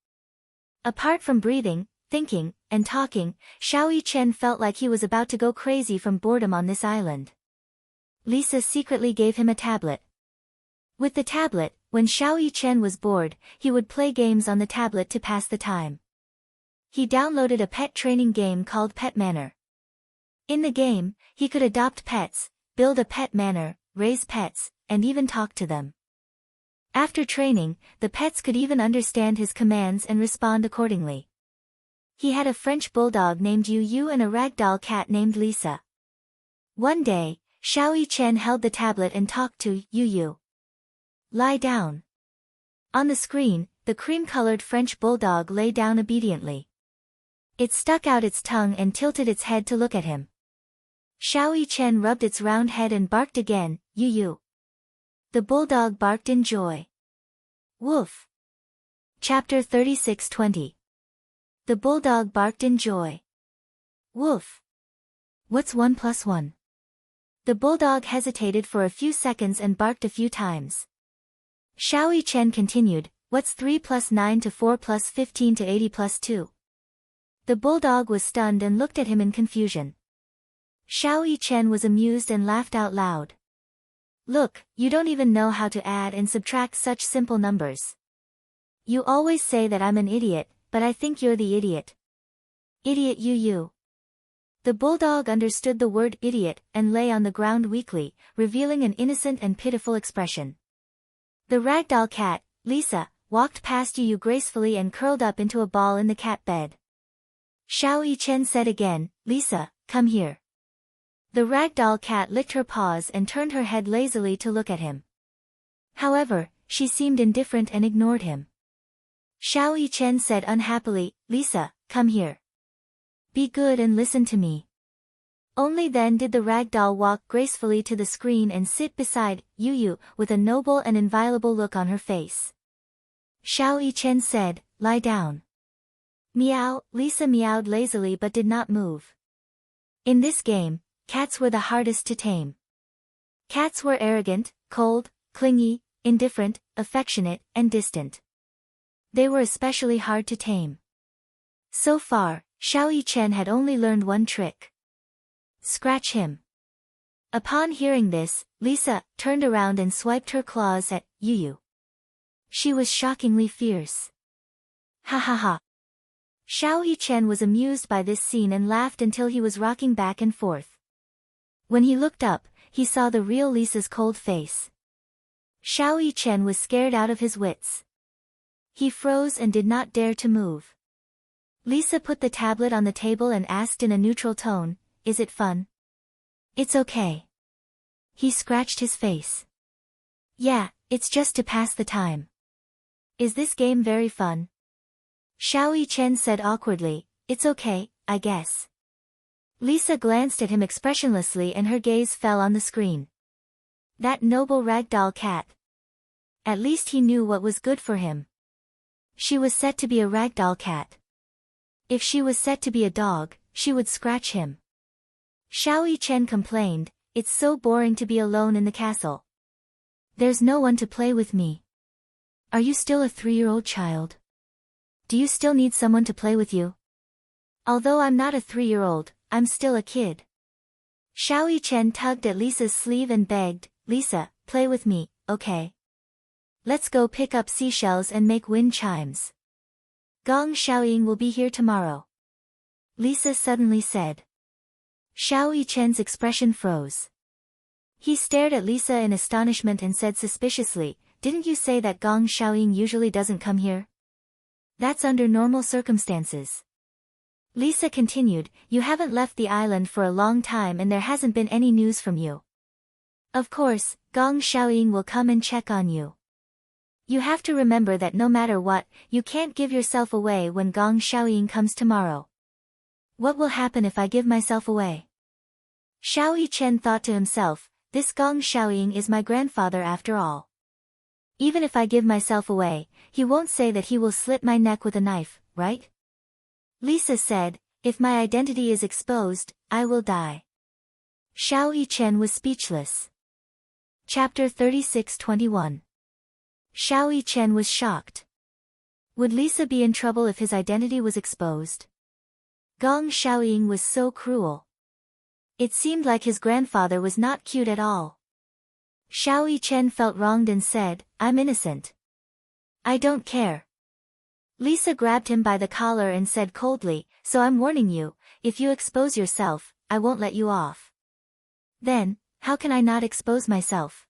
Apart from breathing, thinking, and talking, Xiao Yichen felt like he was about to go crazy from boredom on this island. Lisa secretly gave him a tablet. With the tablet, when Xiao Yichen was bored, he would play games on the tablet to pass the time. He downloaded a pet training game called Pet Manor. In the game, he could adopt pets, build a pet manor, raise pets, and even talk to them. After training, the pets could even understand his commands and respond accordingly. He had a French bulldog named Yu Yu and a ragdoll cat named Lisa. One day, Xiao Yichen held the tablet and talked to Yu Yu. "Lie down." On the screen, the cream-colored French bulldog lay down obediently. It stuck out its tongue and tilted its head to look at him. Xiao Yichen rubbed its round head and barked again, "Yu Yu." The bulldog barked in joy. Woof. Chapter 36:20. The bulldog barked in joy. Woof. What's 1 + 1? The bulldog hesitated for a few seconds and barked a few times. Xiao Yichen continued, What's 3 plus 9 to 4 plus 15 to 80 plus 2? The bulldog was stunned and looked at him in confusion. Xiao Yichen was amused and laughed out loud. Look, you don't even know how to add and subtract such simple numbers. You always say that I'm an idiot, but I think you're the idiot. Idiot you. The bulldog understood the word idiot and lay on the ground weakly, revealing an innocent and pitiful expression. The ragdoll cat, Lisa, walked past Yu gracefully and curled up into a ball in the cat bed. Xiao Yichen said again, Lisa, come here. The ragdoll cat licked her paws and turned her head lazily to look at him. However, she seemed indifferent and ignored him. Xiao Yichen said unhappily, Lisa, come here. Be good and listen to me. Only then did the ragdoll walk gracefully to the screen and sit beside Yu with a noble and inviolable look on her face. Xiao Yichen said, lie down. Meow, Lisa meowed lazily but did not move. In this game, cats were the hardest to tame. Cats were arrogant, cold, clingy, indifferent, affectionate, and distant. They were especially hard to tame. So far, Xiao Yichen had only learned one trick. Scratch him. Upon hearing this, Lisa turned around and swiped her claws at Yu. She was shockingly fierce. Ha ha ha. Xiao Yichen was amused by this scene and laughed until he was rocking back and forth. When he looked up, he saw the real Lisa's cold face. Xiao Yichen was scared out of his wits. He froze and did not dare to move. Lisa put the tablet on the table and asked in a neutral tone, is it fun? It's okay. He scratched his face. Yeah, it's just to pass the time. Is this game very fun? Xiao Yichen said awkwardly, it's okay, I guess. Lisa glanced at him expressionlessly and her gaze fell on the screen. That noble ragdoll cat. At least he knew what was good for him. She was set to be a ragdoll cat. If she was set to be a dog, she would scratch him. Xiao Yichen complained, it's so boring to be alone in the castle. There's no one to play with me. Are you still a 3-year-old child? Do you still need someone to play with you? Although I'm not a 3-year-old, I'm still a kid. Xiao Yichen tugged at Lisa's sleeve and begged, Lisa, play with me, okay? Let's go pick up seashells and make wind chimes. Gong Xiaoying will be here tomorrow. Lisa suddenly said. Xiao Yichen's expression froze. He stared at Lisa in astonishment and said suspiciously, didn't you say that Gong Xiaoying usually doesn't come here? That's under normal circumstances. Lisa continued, you haven't left the island for a long time and there hasn't been any news from you. Of course, Gong Xiaoying will come and check on you. You have to remember that no matter what, you can't give yourself away when Gong Xiaoying comes tomorrow. What will happen if I give myself away? Xiao Yichen thought to himself, this Gong Xiaoying is my grandfather after all. Even if I give myself away, he won't say that he will slit my neck with a knife, right? Lisa said, if my identity is exposed, I will die. Xiao Yichen was speechless. Chapter 36-21. Xiao Yichen was shocked. Would Lisa be in trouble if his identity was exposed? Gong Xiaoying was so cruel. It seemed like his grandfather was not cute at all. Xiao Yichen felt wronged and said, I'm innocent. I don't care. Lisa grabbed him by the collar and said coldly, so I'm warning you, if you expose yourself, I won't let you off. Then, how can I not expose myself?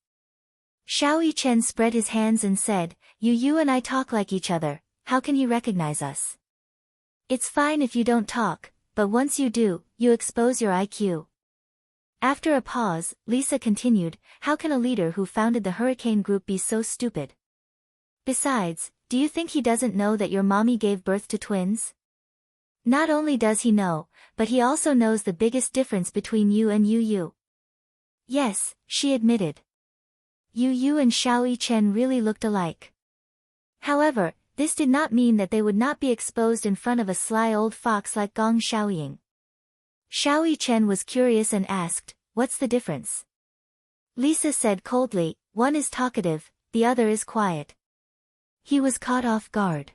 Xiao Yichen spread his hands and said, you and I talk like each other, how can he recognize us? It's fine if you don't talk, but once you do, you expose your IQ. After a pause, Lisa continued, how can a leader who founded the Hurricane Group be so stupid? Besides, do you think he doesn't know that your mommy gave birth to twins? Not only does he know, but he also knows the biggest difference between you and Yu. Yes, she admitted. Yu and Xiao Yichen really looked alike. However, this did not mean that they would not be exposed in front of a sly old fox like Gong Xiaoying. Xiao Yichen was curious and asked, what's the difference? Lisa said coldly, one is talkative, the other is quiet. He was caught off guard.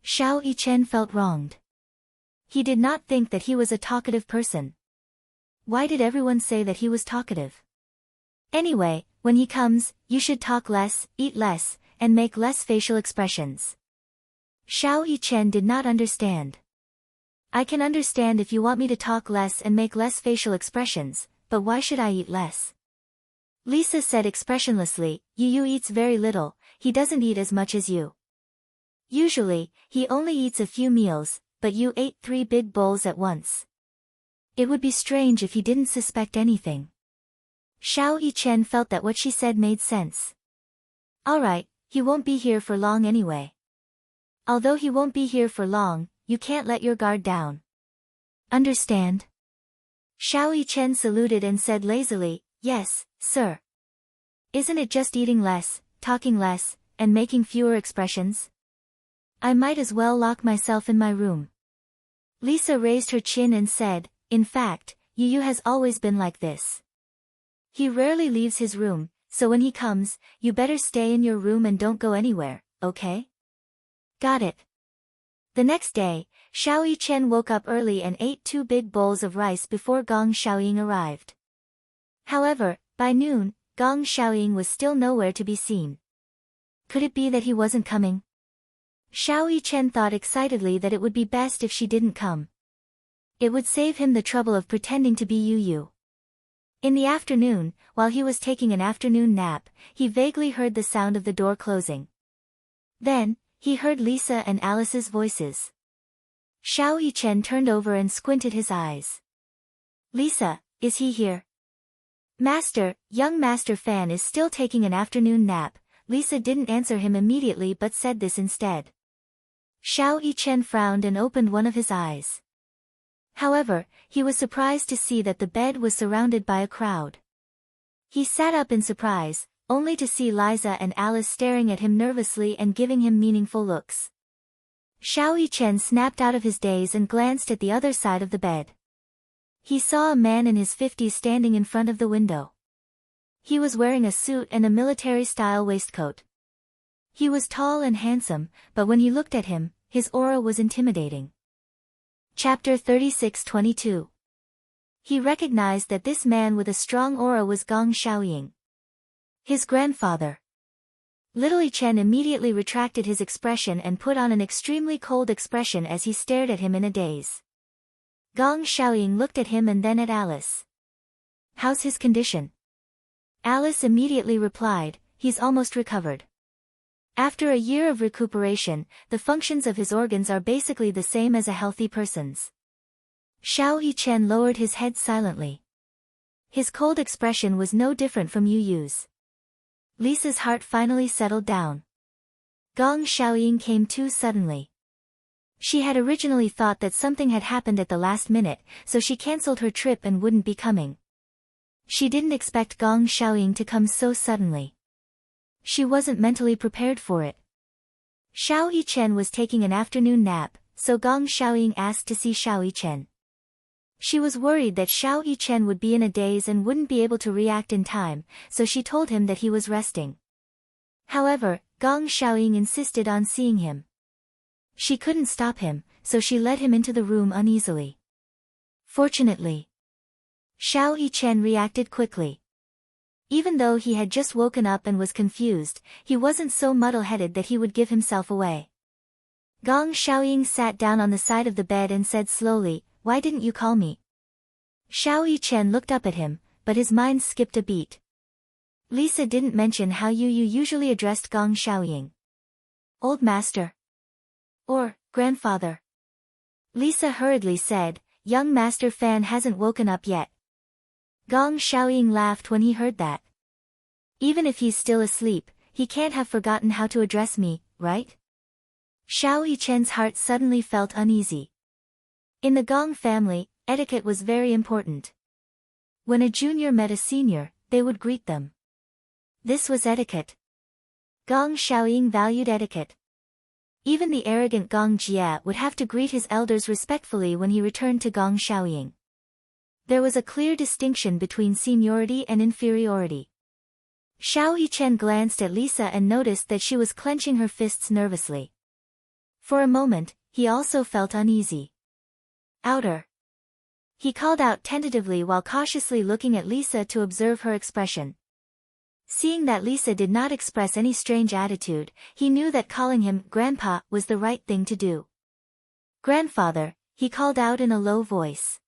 Xiao Yichen felt wronged. He did not think that he was a talkative person. Why did everyone say that he was talkative? Anyway, when he comes, you should talk less, eat less, and make less facial expressions. Xiao Yichen did not understand. I can understand if you want me to talk less and make less facial expressions, but why should I eat less? Lisa said expressionlessly, Yu eats very little, he doesn't eat as much as you. Usually, he only eats a few meals, but you ate 3 big bowls at once. It would be strange if he didn't suspect anything. Xiao Yichen felt that what she said made sense. Alright, he won't be here for long anyway. Although he won't be here for long, you can't let your guard down. Understand? Xiao Yichen saluted and said lazily, yes, sir. Isn't it just eating less, talking less, and making fewer expressions? I might as well lock myself in my room. Lisa raised her chin and said, in fact, Yu has always been like this. He rarely leaves his room, so when he comes, you better stay in your room and don't go anywhere, okay? Got it. The next day, Xiao Yichen woke up early and ate 2 big bowls of rice before Gong Xiaoying arrived. However, by noon, Gong Xiaoying was still nowhere to be seen. Could it be that he wasn't coming? Xiao Yichen thought excitedly that it would be best if she didn't come. It would save him the trouble of pretending to be Yu. In the afternoon, while he was taking an afternoon nap, he vaguely heard the sound of the door closing. Then, he heard Lisa and Alice's voices. Xiao Yichen turned over and squinted his eyes. Lisa, is he here? Master, young Master Fan is still taking an afternoon nap. Lisa didn't answer him immediately but said this instead. Xiao Yichen frowned and opened one of his eyes. However, he was surprised to see that the bed was surrounded by a crowd. He sat up in surprise, only to see Liza and Alice staring at him nervously and giving him meaningful looks. Xiao Yichen snapped out of his daze and glanced at the other side of the bed. He saw a man in his 50s standing in front of the window. He was wearing a suit and a military-style waistcoat. He was tall and handsome, but when he looked at him, his aura was intimidating. Chapter 36-22. He recognized that this man with a strong aura was Gong Xiaoying. His grandfather. Little Yichen immediately retracted his expression and put on an extremely cold expression as he stared at him in a daze. Gong Xiaoying looked at him and then at Alice. How's his condition? Alice immediately replied, he's almost recovered. After a year of recuperation, the functions of his organs are basically the same as a healthy person's. Xiao Yichen lowered his head silently. His cold expression was no different from Yu's. Lisa's heart finally settled down. Gong Xiaoying came too suddenly. She had originally thought that something had happened at the last minute, so she cancelled her trip and wouldn't be coming. She didn't expect Gong Xiaoying to come so suddenly. She wasn't mentally prepared for it. Xiao Yichen was taking an afternoon nap, so Gong Xiaoying asked to see Xiao Yichen. She was worried that Xiao Yichen would be in a daze and wouldn't be able to react in time, so she told him that he was resting. However, Gong Xiaoying insisted on seeing him. She couldn't stop him, so she led him into the room uneasily. Fortunately, Xiao Yichen reacted quickly. Even though he had just woken up and was confused, he wasn't so muddle-headed that he would give himself away. Gong Xiaoying sat down on the side of the bed and said slowly, why didn't you call me? Xiao Yichen looked up at him, but his mind skipped a beat. Lisa didn't mention how Yu usually addressed Gong Xiaoying. Old master. Or, grandfather. Lisa hurriedly said, young Master Fan hasn't woken up yet. Gong Xiaoying laughed when he heard that. Even if he's still asleep, he can't have forgotten how to address me, right? Xiao Yichen's heart suddenly felt uneasy. In the Gong family, etiquette was very important. When a junior met a senior, they would greet them. This was etiquette. Gong Xiaoying valued etiquette. Even the arrogant Gong Jie would have to greet his elders respectfully when he returned to Gong Xiaoying. There was a clear distinction between seniority and inferiority. Xiao Yichen glanced at Lisa and noticed that she was clenching her fists nervously. For a moment, he also felt uneasy. Outer. He called out tentatively while cautiously looking at Lisa to observe her expression. Seeing that Lisa did not express any strange attitude, he knew that calling him Grandpa was the right thing to do. Grandfather, he called out in a low voice.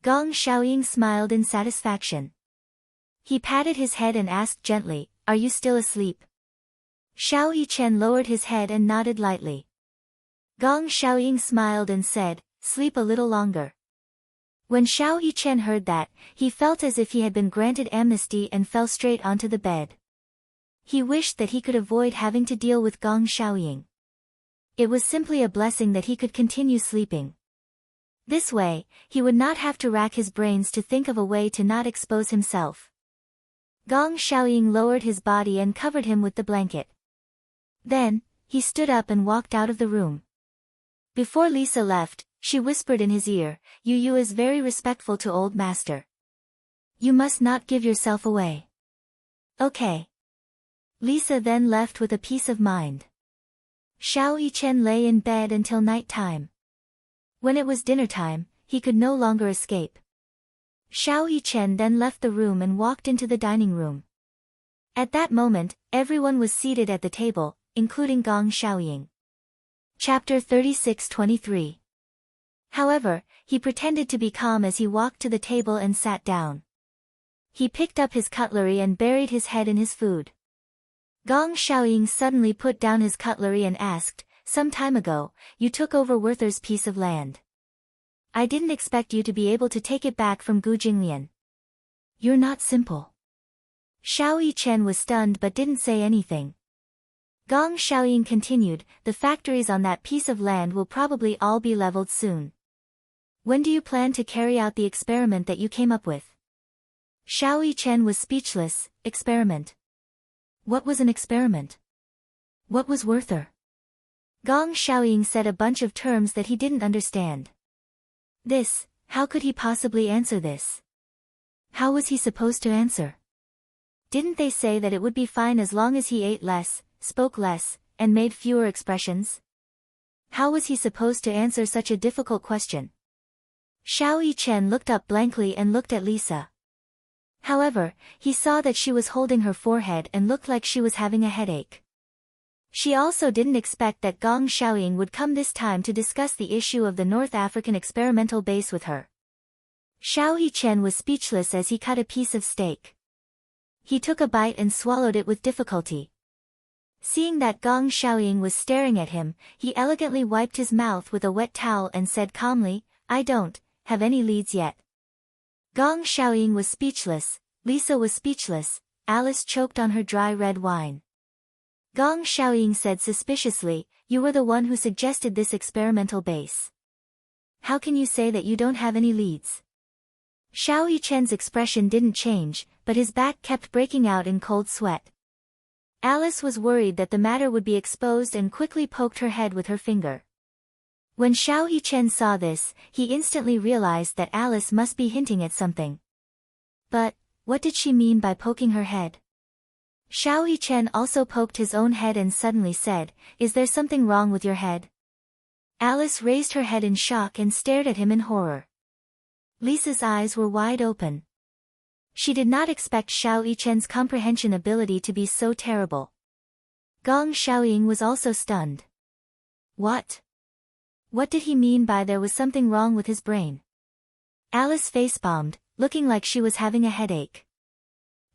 Gong Xiaoying smiled in satisfaction. He patted his head and asked gently, "Are you still asleep?" Xiao Yichen lowered his head and nodded lightly. Gong Xiaoying smiled and said, "Sleep a little longer." When Xiao Yichen heard that, he felt as if he had been granted amnesty and fell straight onto the bed. He wished that he could avoid having to deal with Gong Xiaoying. It was simply a blessing that he could continue sleeping. This way, he would not have to rack his brains to think of a way to not expose himself. Gong Xiaoying lowered his body and covered him with the blanket. Then, he stood up and walked out of the room. Before Lisa left, she whispered in his ear, "Yu is very respectful to old master. You must not give yourself away." Okay. Lisa then left with a peace of mind. Xiao Yichen lay in bed until night time. When it was dinner time, he could no longer escape. Xiao Yichen then left the room and walked into the dining room. At that moment, everyone was seated at the table, including Gong Xiaoying. Chapter 36-23. However, he pretended to be calm as he walked to the table and sat down. He picked up his cutlery and buried his head in his food. Gong Xiaoying suddenly put down his cutlery and asked, "Some time ago, you took over Werther's piece of land. I didn't expect you to be able to take it back from Gu Jinglian. You're not simple." Xiao Yichen was stunned but didn't say anything. Gong Xiaoying continued, "The factories on that piece of land will probably all be leveled soon. When do you plan to carry out the experiment that you came up with?" Xiao Yichen was speechless. Experiment? What was an experiment? What was Werther? Gong Xiaoying said a bunch of terms that he didn't understand. How could he possibly answer this? How was he supposed to answer? Didn't they say that it would be fine as long as he ate less, spoke less, and made fewer expressions? How was he supposed to answer such a difficult question? Xiao Yichen looked up blankly and looked at Lisa. However, he saw that she was holding her forehead and looked like she was having a headache. She also didn't expect that Gong Xiaoying would come this time to discuss the issue of the North African experimental base with her. Xiao Yichen was speechless as he cut a piece of steak. He took a bite and swallowed it with difficulty. Seeing that Gong Xiaoying was staring at him, he elegantly wiped his mouth with a wet towel and said calmly, "I don't have any leads yet." Gong Xiaoying was speechless, Lisa was speechless, Alice choked on her dry red wine. Gong Xiaoying said suspiciously, "You were the one who suggested this experimental base. How can you say that you don't have any leads?" Xiao Yichen's expression didn't change, but his back kept breaking out in cold sweat. Alice was worried that the matter would be exposed and quickly poked her head with her finger. When Xiao Yichen saw this, he instantly realized that Alice must be hinting at something. But, what did she mean by poking her head? Xiao Yichen also poked his own head and suddenly said, "Is there something wrong with your head?" Alice raised her head in shock and stared at him in horror. Lisa's eyes were wide open. She did not expect Xiao Yichen's comprehension ability to be so terrible. Gong Xiaoying was also stunned. What? What did he mean by there was something wrong with his brain? Alice facepalmed, looking like she was having a headache.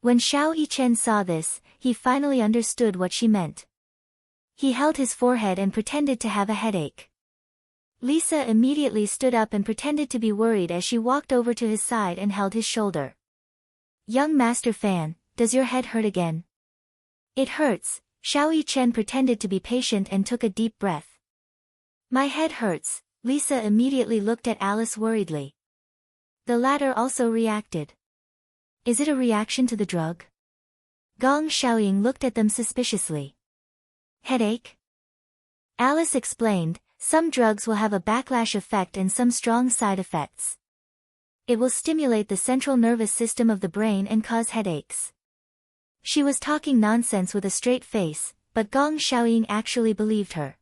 When Xiao Yichen saw this, he finally understood what she meant. He held his forehead and pretended to have a headache. Lisa immediately stood up and pretended to be worried as she walked over to his side and held his shoulder. "Young Master Fan, does your head hurt again?" "It hurts." Xiao Yichen pretended to be patient and took a deep breath. "My head hurts." Lisa immediately looked at Alice worriedly. The latter also reacted. "Is it a reaction to the drug?" Gong Xiaoying looked at them suspiciously. "Headache?" Alice explained, "Some drugs will have a backlash effect and some strong side effects. It will stimulate the central nervous system of the brain and cause headaches. She was talking nonsense with a straight face, but Gong Xiaoying actually believed her.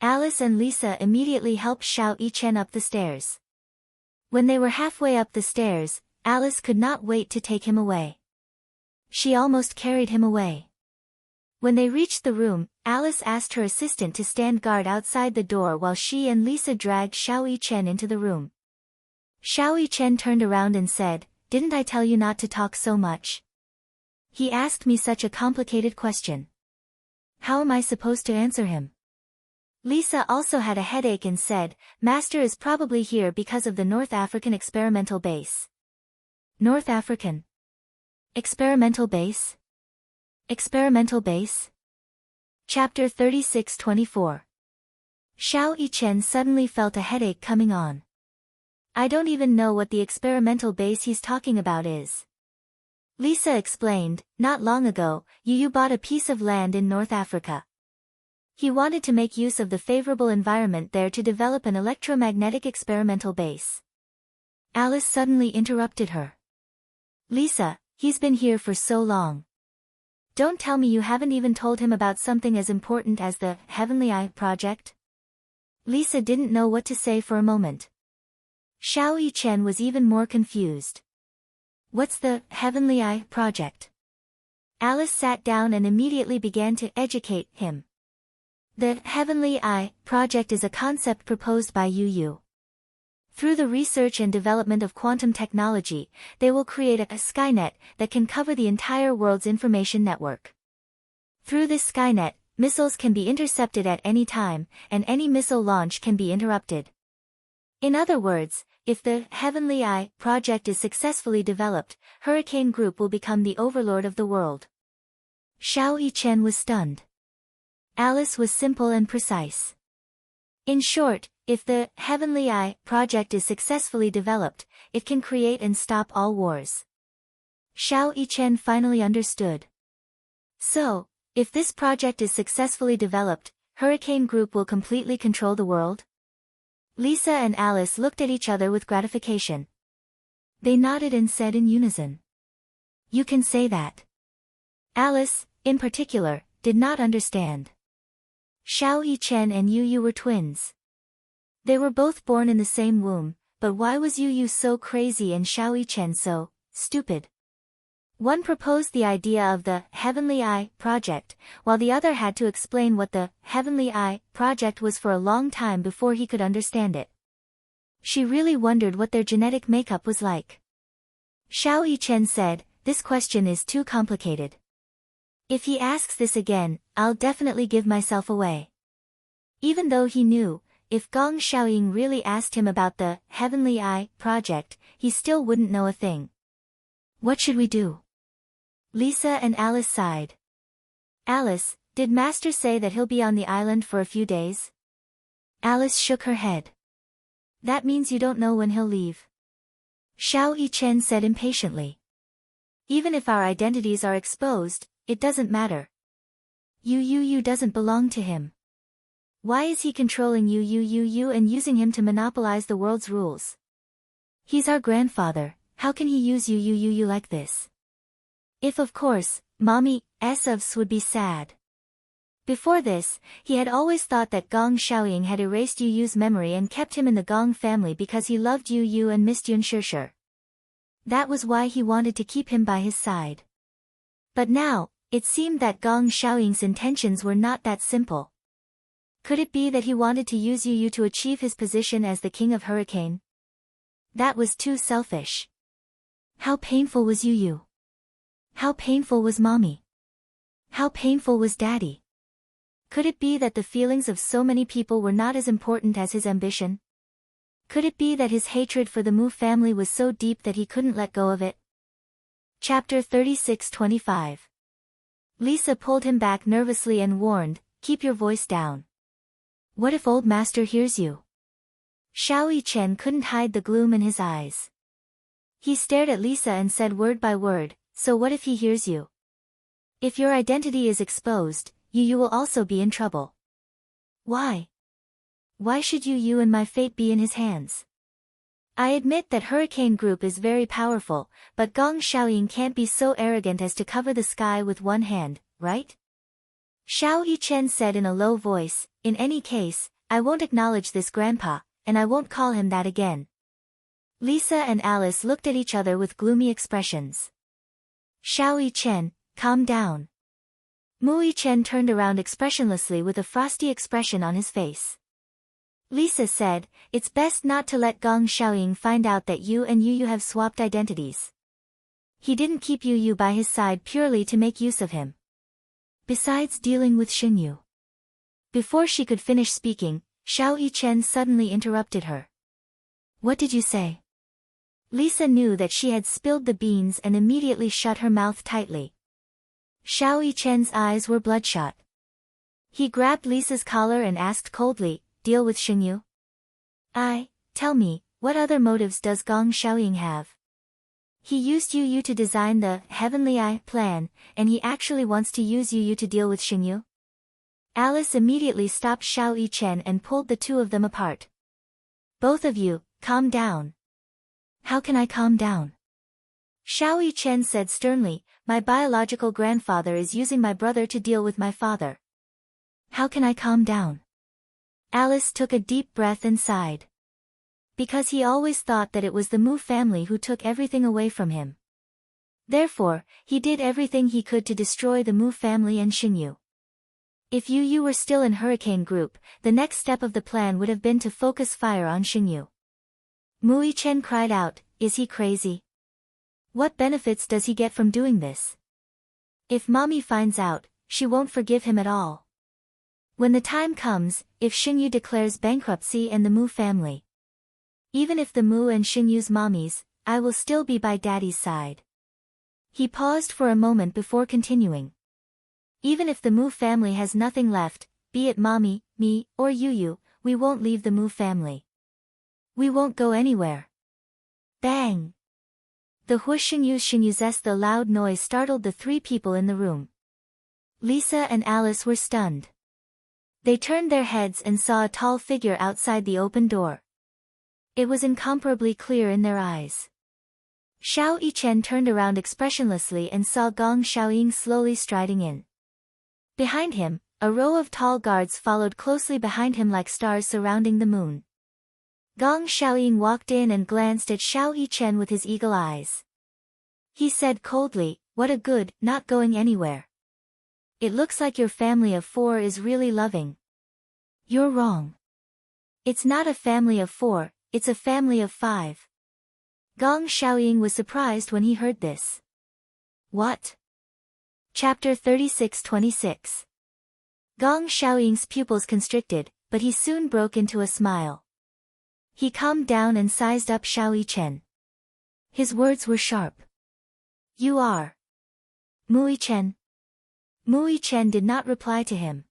Alice and Lisa immediately helped Xiao Yichen up the stairs. When they were halfway up the stairs, Alice could not wait to take him away. She almost carried him away. When they reached the room, Alice asked her assistant to stand guard outside the door while she and Lisa dragged Xiao Yichen into the room. Xiao Yichen turned around and said, "Didn't I tell you not to talk so much? He asked me such a complicated question. How am I supposed to answer him?" Lisa also had a headache and said, "Master is probably here because of the North African experimental base." North African experimental base? Experimental base? Chapter 36-24. Xiao Yichen suddenly felt a headache coming on. "I don't even know what the experimental base he's talking about is." Lisa explained, "Not long ago, Yu bought a piece of land in North Africa. He wanted to make use of the favorable environment there to develop an electromagnetic experimental base." Alice suddenly interrupted her. "Lisa, he's been here for so long. Don't tell me you haven't even told him about something as important as the Heavenly Eye project?" Lisa didn't know what to say for a moment. Xiao Yichen was even more confused. "What's the Heavenly Eye project?" Alice sat down and immediately began to educate him. The Heavenly Eye project is a concept proposed by Yu. Through the research and development of quantum technology, they will create a Skynet that can cover the entire world's information network. Through this Skynet, missiles can be intercepted at any time, and any missile launch can be interrupted. In other words, if the Heavenly Eye project is successfully developed, Hurricane Group will become the overlord of the world. Xiao Yichen was stunned. Alice was simple and precise. In short, if the Heavenly Eye project is successfully developed, it can create and stop all wars. Xiao Yichen finally understood. So, if this project is successfully developed, Hurricane Group will completely control the world? Lisa and Alice looked at each other with gratification. They nodded and said in unison, "You can say that." Alice, in particular, did not understand. Xiao Yichen and Yu were twins. They were both born in the same womb, but why was Yu so crazy and Xiao Yichen so stupid? One proposed the idea of the Heavenly Eye project, while the other had to explain what the Heavenly Eye project was for a long time before he could understand it. She really wondered what their genetic makeup was like. Xiao Yichen said, "This question is too complicated. If he asks this again, I'll definitely give myself away." Even though he knew, if Gong Xiaoying really asked him about the Heavenly Eye project, he still wouldn't know a thing. "What should we do?" Lisa and Alice sighed. "Alice, did Master say that he'll be on the island for a few days?" Alice shook her head. "That means you don't know when he'll leave." Xiao Yichen said impatiently. "Even if our identities are exposed, it doesn't matter. Yu doesn't belong to him. Why is he controlling Yu and using him to monopolize the world's rules? He's our grandfather, how can he use Yu like this? If of course, Mommy's ofs would be sad." Before this, he had always thought that Gong Xiaoying had erased Yu's memory and kept him in the Gong family because he loved Yu and missed Yun Shishir. That was why he wanted to keep him by his side. But now, it seemed that Gong Xiaoying's intentions were not that simple. Could it be that he wanted to use Yu to achieve his position as the king of Hurricane? That was too selfish. How painful was Yu? How painful was Mommy? How painful was Daddy? Could it be that the feelings of so many people were not as important as his ambition? Could it be that his hatred for the Mu family was so deep that he couldn't let go of it? Chapter 36-25. Lisa pulled him back nervously and warned, "Keep your voice down. What if old master hears you?" Xiao Yichen couldn't hide the gloom in his eyes. He stared at Lisa and said word by word, "So what if he hears you? If your identity is exposed, you will also be in trouble." "Why? Why should you and my fate be in his hands?" I admit that Hurricane Group is very powerful, but Gong Xiaoying can't be so arrogant as to cover the sky with one hand, right? Xiao Yichen said in a low voice, in any case, I won't acknowledge this grandpa, and I won't call him that again. Lisa and Alice looked at each other with gloomy expressions. Xiao Yichen, calm down. Mu Yichen turned around expressionlessly with a frosty expression on his face. Lisa said, it's best not to let Gong Xiaoying find out that you and Yu have swapped identities. He didn't keep Yu by his side purely to make use of him. Besides dealing with Xingyu. Before she could finish speaking, Xiao Yichen suddenly interrupted her. What did you say? Lisa knew that she had spilled the beans and immediately shut her mouth tightly. Xiao Yichen's eyes were bloodshot. He grabbed Lisa's collar and asked coldly, deal with Xingyu? Tell me, what other motives does Gong Xiaoying have? He used Yu to design the Heavenly Eye plan, and he actually wants to use Yu to deal with Xingyu? Alice immediately stopped Xiao Yichen and pulled the two of them apart. Both of you, calm down. How can I calm down? Xiao Yichen said sternly, my biological grandfather is using my brother to deal with my father. How can I calm down? Alice took a deep breath and sighed. Because he always thought that it was the Mu family who took everything away from him. Therefore, he did everything he could to destroy the Mu family and Xingyu. If Yu were still in Hurricane Group, the next step of the plan would have been to focus fire on Xingyu. Mu Yichen cried out, is he crazy? What benefits does he get from doing this? If Mommy finds out, she won't forgive him at all. When the time comes, if Xingyu declares bankruptcy and the Mu family. Even if the Mu and Xingyu's mommies, I will still be by Daddy's side. He paused for a moment before continuing. Even if the Mu family has nothing left, be it Mommy, me, or Yu, we won't leave the Mu family. We won't go anywhere. Bang! The whoosh Xingyu's the loud noise startled the three people in the room. Lisa and Alice were stunned. They turned their heads and saw a tall figure outside the open door. It was incomparably clear in their eyes. Xiao Yichen turned around expressionlessly and saw Gong Xiaoying slowly striding in. Behind him, a row of tall guards followed closely behind him like stars surrounding the moon. Gong Xiaoying walked in and glanced at Xiao Yichen with his eagle eyes. He said coldly, what a good, not going anywhere. It looks like your family of 4 is really loving. You're wrong. It's not a family of 4, it's a family of 5. Gong Xiaoying was surprised when he heard this. What? Chapter 36-26. Gong Xiaoying's pupils constricted, but he soon broke into a smile. He calmed down and sized up Xiao Yichen. His words were sharp. You are Mu Yichen. Mu Yichen did not reply to him.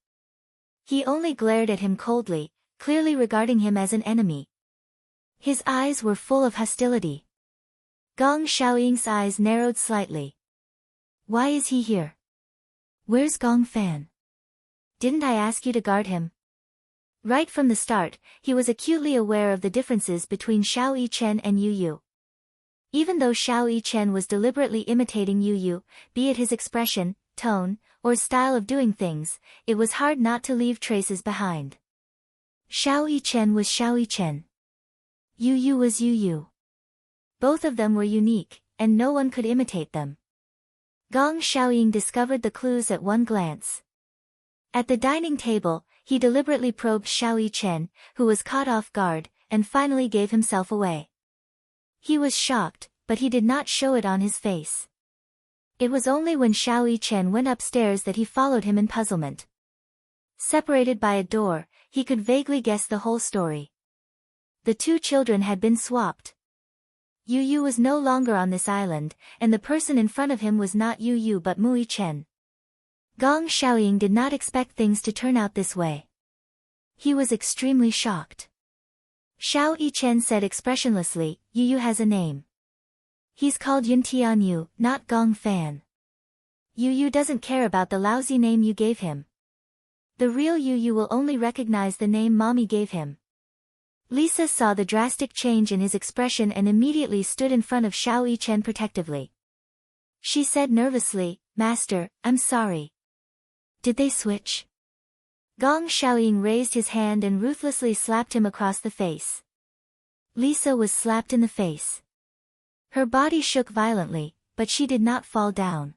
He only glared at him coldly, clearly regarding him as an enemy. His eyes were full of hostility. Gong Xiaoying's eyes narrowed slightly. Why is he here? Where's Gong Fan? Didn't I ask you to guard him? Right from the start, he was acutely aware of the differences between Xiao Yichen and Yu. Even though Xiao Yichen was deliberately imitating Yu, be it his expression, tone, or style of doing things, it was hard not to leave traces behind. Xiao Yichen was Xiao Yichen. Yu was Yu. Both of them were unique, and no one could imitate them. Gong Xiaoying discovered the clues at one glance. At the dining table, he deliberately probed Xiao Yichen, who was caught off guard, and finally gave himself away. He was shocked, but he did not show it on his face. It was only when Xiao Yichen went upstairs that he followed him in puzzlement. Separated by a door, he could vaguely guess the whole story. The two children had been swapped. Yu was no longer on this island, and the person in front of him was not Yu but Mu Yichen. Gong Xiaoying did not expect things to turn out this way. He was extremely shocked. Xiao Yichen said expressionlessly, Yu has a name. He's called Yun Tianyu, not Gong Fan. Yu doesn't care about the lousy name you gave him. The real Yu will only recognize the name Mommy gave him. Lisa saw the drastic change in his expression and immediately stood in front of Xiao Yichen protectively. She said nervously, "Master, I'm sorry." Did they switch? Gong Xiaoying raised his hand and ruthlessly slapped him across the face. Lisa was slapped in the face. Her body shook violently, but she did not fall down.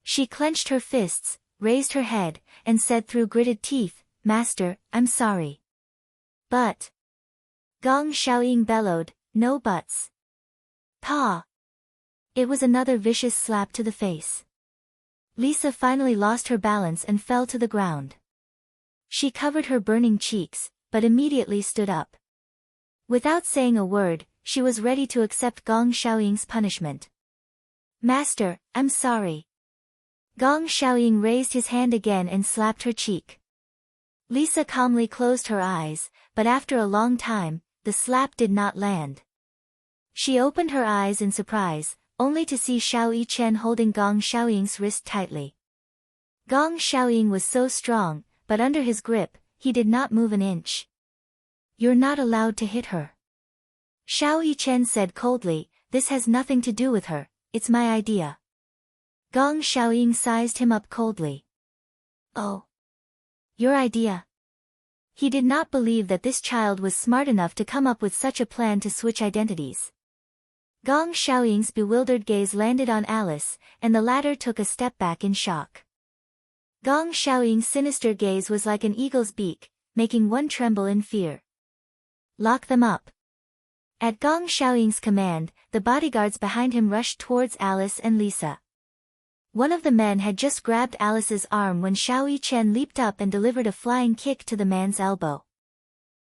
She clenched her fists, raised her head, and said through gritted teeth, "Master, I'm sorry." But Gong Xiaoying bellowed, "No buts." Pa! It was another vicious slap to the face. Lisa finally lost her balance and fell to the ground. She covered her burning cheeks, but immediately stood up. Without saying a word, she was ready to accept Gong Xiaoying's punishment. "Master, I'm sorry." Gong Xiaoying raised his hand again and slapped her cheek. Lisa calmly closed her eyes, but after a long time, the slap did not land. She opened her eyes in surprise, only to see Xiao Yichen holding Gong Xiaoying's wrist tightly. Gong Xiaoying was so strong, but under his grip, he did not move an inch. "You're not allowed to hit her." Xiao Yichen said coldly, "This has nothing to do with her, it's my idea." Gong Xiaoying sized him up coldly. "Oh. Your idea?" He did not believe that this child was smart enough to come up with such a plan to switch identities. Gong Xiaoying's bewildered gaze landed on Alice, and the latter took a step back in shock. Gong Xiaoying's sinister gaze was like an eagle's beak, making one tremble in fear. "Lock them up." At Gong Xiaoying's command, the bodyguards behind him rushed towards Alice and Lisa. One of the men had just grabbed Alice's arm when Xiao Yichen leaped up and delivered a flying kick to the man's elbow.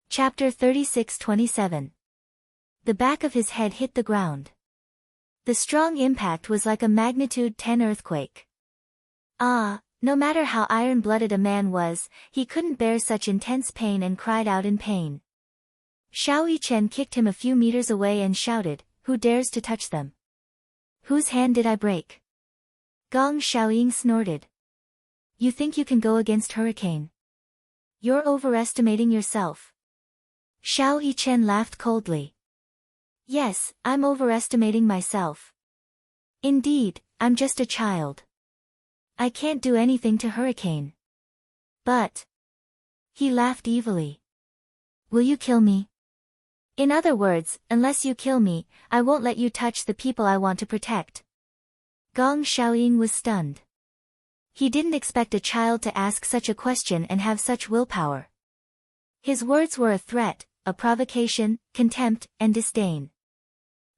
Chapter 36-27. The back of his head hit the ground. The strong impact was like a magnitude 10 earthquake. No matter how iron-blooded a man was, he couldn't bear such intense pain and cried out in pain. Xiao Yichen kicked him a few meters away and shouted, "Who dares to touch them? Whose hand did I break?" Gong Xiaoying snorted. "You think you can go against Hurricane? You're overestimating yourself." Xiao Yichen laughed coldly. "Yes, I'm overestimating myself. Indeed, I'm just a child. I can't do anything to Hurricane." "But..." He laughed evilly. "Will you kill me? In other words, unless you kill me, I won't let you touch the people I want to protect." Gong Xiaoying was stunned. He didn't expect a child to ask such a question and have such willpower. His words were a threat, a provocation, contempt, and disdain.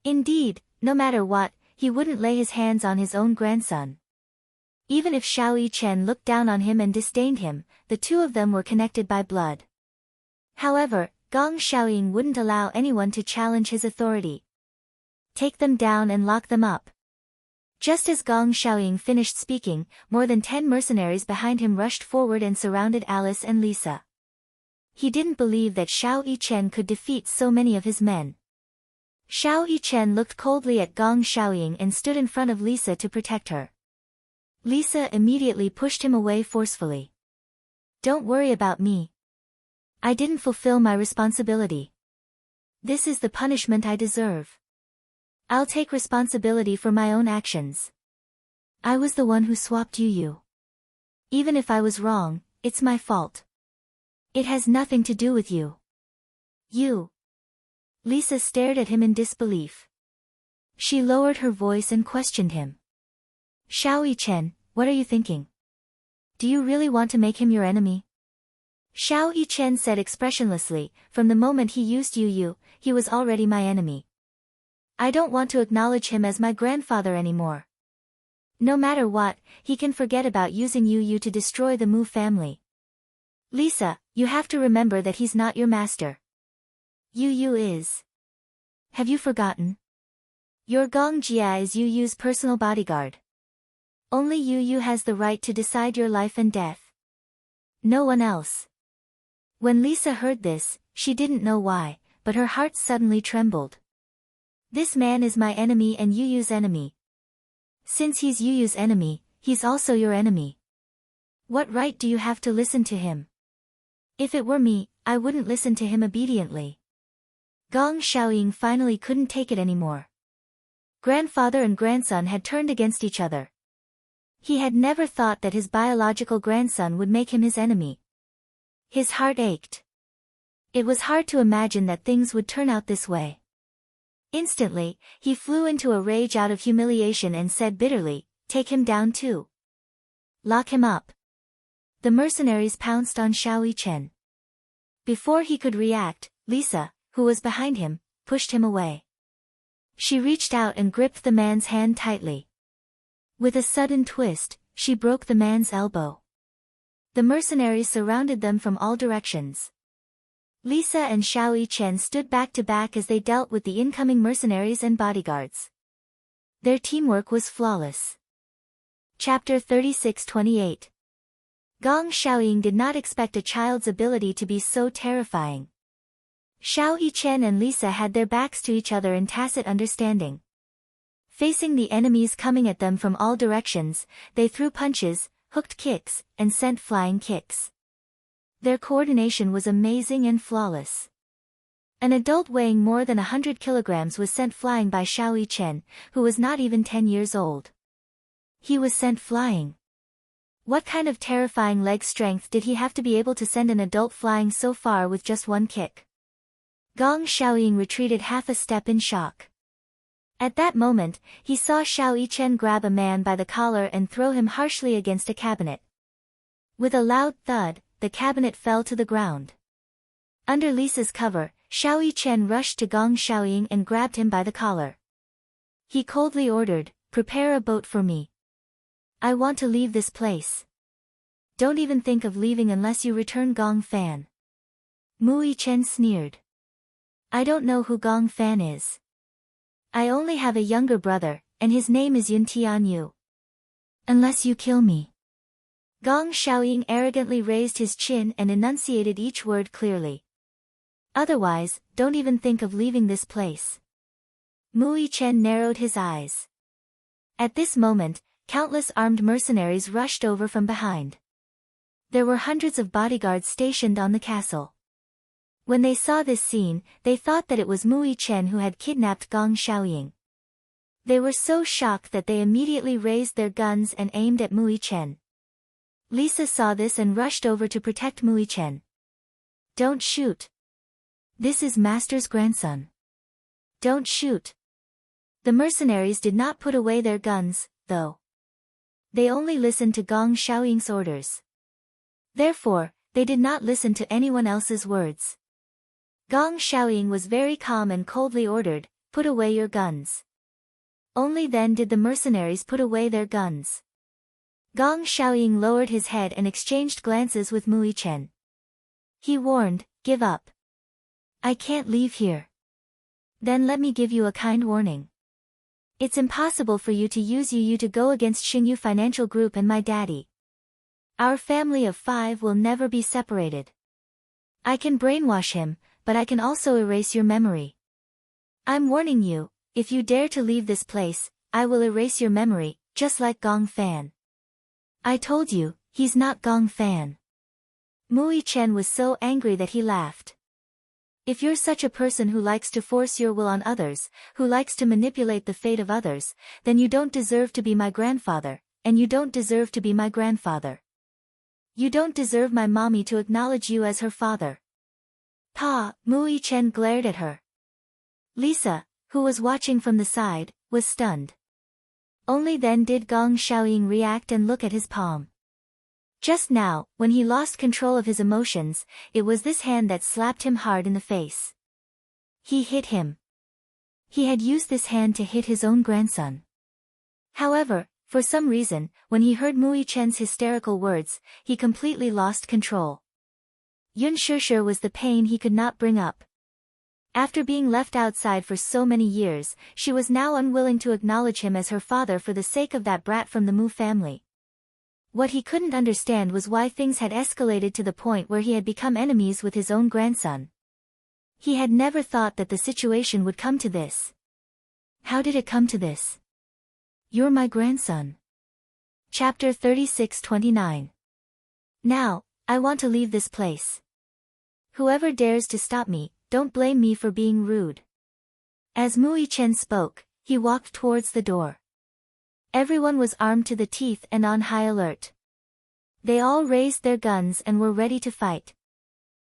Indeed, no matter what, he wouldn't lay his hands on his own grandson. Even if Xiao Yichen looked down on him and disdained him, the two of them were connected by blood. However, Gong Xiaoying wouldn't allow anyone to challenge his authority. "Take them down and lock them up." Just as Gong Xiaoying finished speaking, more than 10 mercenaries behind him rushed forward and surrounded Alice and Lisa. He didn't believe that Xiao Yichen could defeat so many of his men. Xiao Yichen looked coldly at Gong Xiaoying and stood in front of Lisa to protect her. Lisa immediately pushed him away forcefully. "Don't worry about me. I didn't fulfill my responsibility. This is the punishment I deserve. I'll take responsibility for my own actions. I was the one who swapped you. Even if I was wrong, it's my fault. It has nothing to do with you." "You?" Lisa stared at him in disbelief. She lowered her voice and questioned him. "Xiao Yichen, what are you thinking? Do you really want to make him your enemy?" Xiao Yichen said expressionlessly, "From the moment he used you, he was already my enemy. I don't want to acknowledge him as my grandfather anymore. No matter what, he can forget about using you to destroy the Mu family. Lisa, you have to remember that he's not your master. Yu is. Have you forgotten? Your Gong Jia is Yu's personal bodyguard. Only Yu has the right to decide your life and death. No one else." When Lisa heard this, she didn't know why, but her heart suddenly trembled. This man is my enemy and Yu's enemy. Since he's Yu's enemy, he's also your enemy. What right do you have to listen to him? If it were me, I wouldn't listen to him obediently. Gong Xiaoying finally couldn't take it anymore. Grandfather and grandson had turned against each other. He had never thought that his biological grandson would make him his enemy. His heart ached. It was hard to imagine that things would turn out this way. Instantly, he flew into a rage out of humiliation and said bitterly, "Take him down too. Lock him up." The mercenaries pounced on Xiao Yichen. Before he could react, Lisa, who was behind him, pushed him away. She reached out and gripped the man's hand tightly. With a sudden twist, she broke the man's elbow. The mercenaries surrounded them from all directions. Lisa and Xiao Yichen stood back to back as they dealt with the incoming mercenaries and bodyguards. Their teamwork was flawless. Chapter 36-28. Gong Xiaoying did not expect a child's ability to be so terrifying. Xiao Yichen and Lisa had their backs to each other in tacit understanding. Facing the enemies coming at them from all directions, they threw punches, hooked kicks, and sent flying kicks. Their coordination was amazing and flawless. An adult weighing more than 100 kilograms was sent flying by Xiao Yichen, who was not even 10 years old. He was sent flying. What kind of terrifying leg strength did he have to be able to send an adult flying so far with just one kick? Gong Xiaoying retreated half a step in shock. At that moment, he saw Xiao Yichen grab a man by the collar and throw him harshly against a cabinet. With a loud thud, the cabinet fell to the ground. Under Lisa's cover, Xiao Yichen rushed to Gong Xiaoying and grabbed him by the collar. He coldly ordered, "Prepare a boat for me. I want to leave this place. Don't even think of leaving unless you return Gong Fan." Mu Yichen sneered. "I don't know who Gong Fan is. I only have a younger brother, and his name is Yun Tianyu. Unless you kill me." Gong Xiaoying arrogantly raised his chin and enunciated each word clearly. "Otherwise, don't even think of leaving this place." Mu Yichen narrowed his eyes. At this moment, countless armed mercenaries rushed over from behind. There were hundreds of bodyguards stationed on the castle. When they saw this scene, they thought that it was Mu Yichen who had kidnapped Gong Xiaoying. They were so shocked that they immediately raised their guns and aimed at Mu Yichen. Lisa saw this and rushed over to protect Mu Yichen. "Don't shoot. This is Master's grandson. Don't shoot." The mercenaries did not put away their guns, though. They only listened to Gong Xiaoying's orders. Therefore, they did not listen to anyone else's words. Gong Xiaoying was very calm and coldly ordered, "Put away your guns." Only then did the mercenaries put away their guns. Gong Xiaoying lowered his head and exchanged glances with Mu Yichen. He warned, "Give up. I can't leave here." "Then let me give you a kind warning. It's impossible for you to use Yu to go against Xingyu Financial Group and my daddy. Our family of 5 will never be separated. I can brainwash him, but I can also erase your memory. I'm warning you, if you dare to leave this place, I will erase your memory, just like Gong Fan." "I told you, he's not Gong Fan." Mu Yichen was so angry that he laughed. "If you're such a person who likes to force your will on others, who likes to manipulate the fate of others, then you don't deserve to be my grandfather, and you don't deserve to be my grandfather. You don't deserve my mommy to acknowledge you as her father." "Pa!" Mu Yichen glared at her. Lisa, who was watching from the side, was stunned. Only then did Gong Xiaoying react and look at his palm. Just now, when he lost control of his emotions, it was this hand that slapped him hard in the face. He hit him. He had used this hand to hit his own grandson. However, for some reason, when he heard Mu Yichen's hysterical words, he completely lost control. Yun Shishir was the pain he could not bring up. After being left outside for so many years, she was now unwilling to acknowledge him as her father for the sake of that brat from the Mu family. What he couldn't understand was why things had escalated to the point where he had become enemies with his own grandson. He had never thought that the situation would come to this. How did it come to this? "You're my grandson." Chapter 36-29. "Now, I want to leave this place. Whoever dares to stop me, don't blame me for being rude. As Mui Chen spoke, he walked towards the door. Everyone was armed to the teeth and on high alert. They all raised their guns and were ready to fight.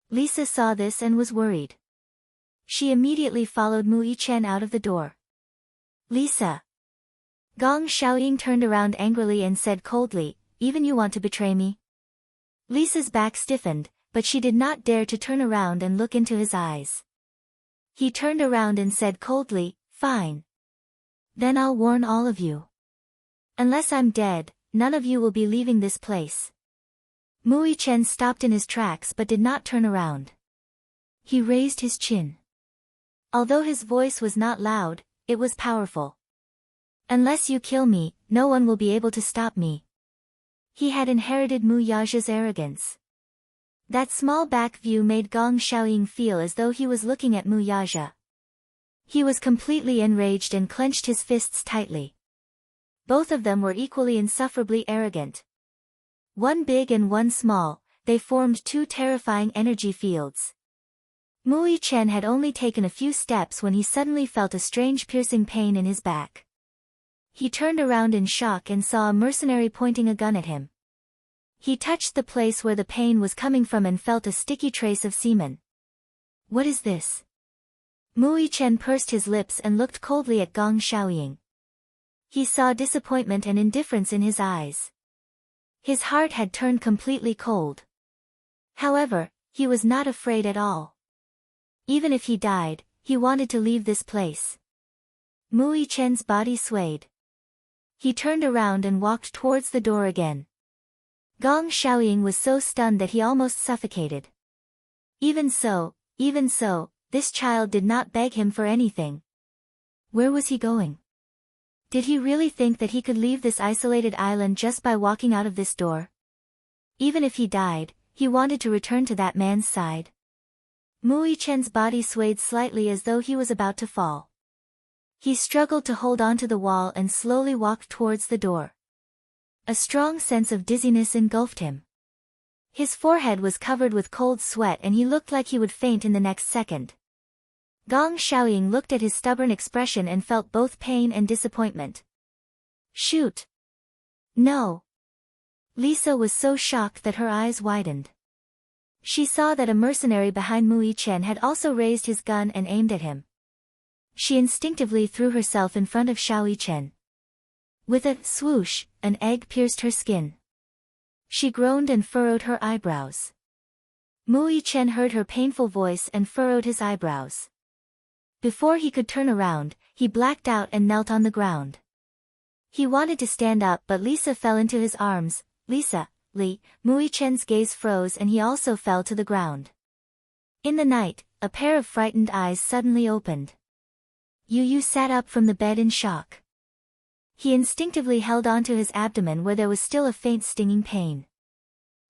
Lisa saw this and was worried. She immediately followed Mui Chen out of the door. Lisa. Gong Xiaoying turned around angrily and said coldly, even you want to betray me? Lisa's back stiffened, but she did not dare to turn around and look into his eyes. He turned around and said coldly, fine. Then I'll warn all of you. Unless I'm dead, none of you will be leaving this place. Mui Chen stopped in his tracks but did not turn around. He raised his chin. Although his voice was not loud, it was powerful. Unless you kill me, no one will be able to stop me. He had inherited Mu Yaja's arrogance. That small back view made Gong Xiaoying feel as though he was looking at Mu Yaja. He was completely enraged and clenched his fists tightly. Both of them were equally insufferably arrogant. One big and one small, they formed two terrifying energy fields. Mui Chen had only taken a few steps when he suddenly felt a strange piercing pain in his back. He turned around in shock and saw a mercenary pointing a gun at him. He touched the place where the pain was coming from and felt a sticky trace of semen. What is this? Mui Chen pursed his lips and looked coldly at Gong Xiaoying. He saw disappointment and indifference in his eyes. His heart had turned completely cold. However, he was not afraid at all. Even if he died, he wanted to leave this place. Mui Chen's body swayed. He turned around and walked towards the door again. Gong Xiaoying was so stunned that he almost suffocated. Even so, this child did not beg him for anything. Where was he going? Did he really think that he could leave this isolated island just by walking out of this door? Even if he died, he wanted to return to that man's side. Mui Chen's body swayed slightly as though he was about to fall. He struggled to hold onto the wall and slowly walked towards the door. A strong sense of dizziness engulfed him. His forehead was covered with cold sweat and he looked like he would faint in the next second. Gong Xiaoying looked at his stubborn expression and felt both pain and disappointment. Shoot! No! Lisa was so shocked that her eyes widened. She saw that a mercenary behind Mui Chen had also raised his gun and aimed at him. She instinctively threw herself in front of Xiaoyi Chen. With a swoosh, an egg pierced her skin. She groaned and furrowed her eyebrows. Mui Chen heard her painful voice and furrowed his eyebrows. Before he could turn around, he blacked out and knelt on the ground. He wanted to stand up but Lisa fell into his arms. Lisa, Li, Mui Chen's gaze froze and he also fell to the ground. In the night, a pair of frightened eyes suddenly opened. Yu sat up from the bed in shock. He instinctively held onto his abdomen where there was still a faint stinging pain.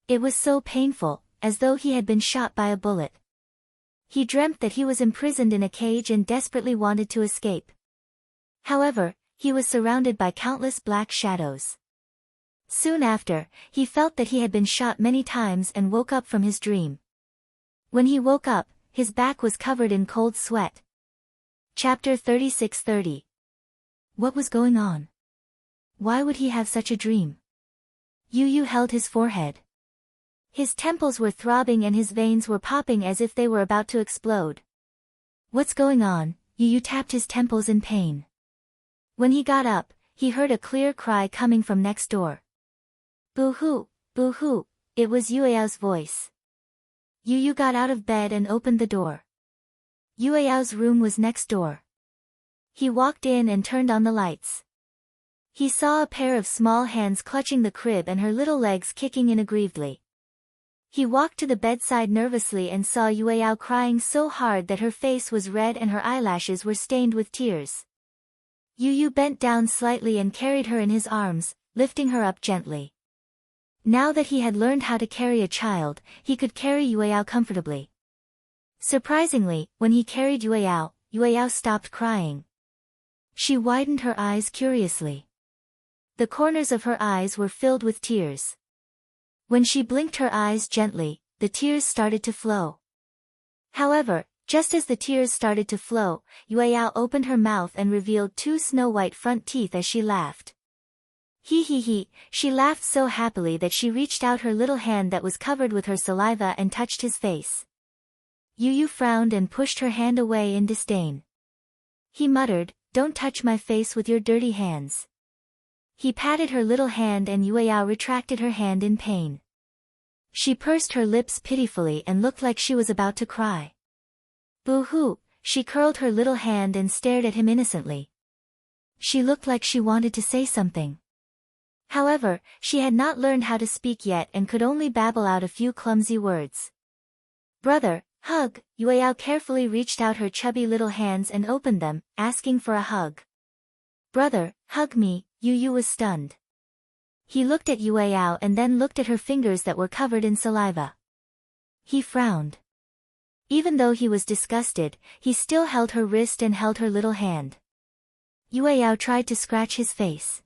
It was so painful, as though he had been shot by a bullet. He dreamt that he was imprisoned in a cage and desperately wanted to escape. However, he was surrounded by countless black shadows. Soon after, he felt that he had been shot many times and woke up from his dream. When he woke up, his back was covered in cold sweat. Chapter 36:30. What was going on? Why would he have such a dream? Yu held his forehead. His temples were throbbing and his veins were popping as if they were about to explode. What's going on? Yu tapped his temples in pain. When he got up, he heard a clear cry coming from next door. Boo-hoo, boo-hoo, it was Yueyao's voice. Yu got out of bed and opened the door. Yueyao's room was next door. He walked in and turned on the lights. He saw a pair of small hands clutching the crib and her little legs kicking in aggrievedly. He walked to the bedside nervously and saw Yueyao crying so hard that her face was red and her eyelashes were stained with tears. Yu bent down slightly and carried her in his arms, lifting her up gently. Now that he had learned how to carry a child, he could carry Yueyao comfortably. Surprisingly, when he carried Yueyao stopped crying. She widened her eyes curiously. The corners of her eyes were filled with tears. When she blinked her eyes gently, the tears started to flow. However, Just as the tears started to flow, Yueyao opened her mouth and revealed two snow-white front teeth as she laughed. He, she laughed so happily that she reached out her little hand that was covered with her saliva and touched his face. Yu frowned and pushed her hand away in disdain. He muttered, "Don't touch my face with your dirty hands." He patted her little hand and Yueyao retracted her hand in pain. She pursed her lips pitifully and looked like she was about to cry. Boo-hoo, she curled her little hand and stared at him innocently. She looked like she wanted to say something. However, she had not learned how to speak yet and could only babble out a few clumsy words. "Brother, hug." Yueyao carefully reached out her chubby little hands and opened them, asking for a hug. "Brother, hug me." Yu was stunned. He looked at Yueyao and then looked at her fingers that were covered in saliva. He frowned. Even though he was disgusted, he still held her wrist and held her little hand. Yueyao tried to scratch his face.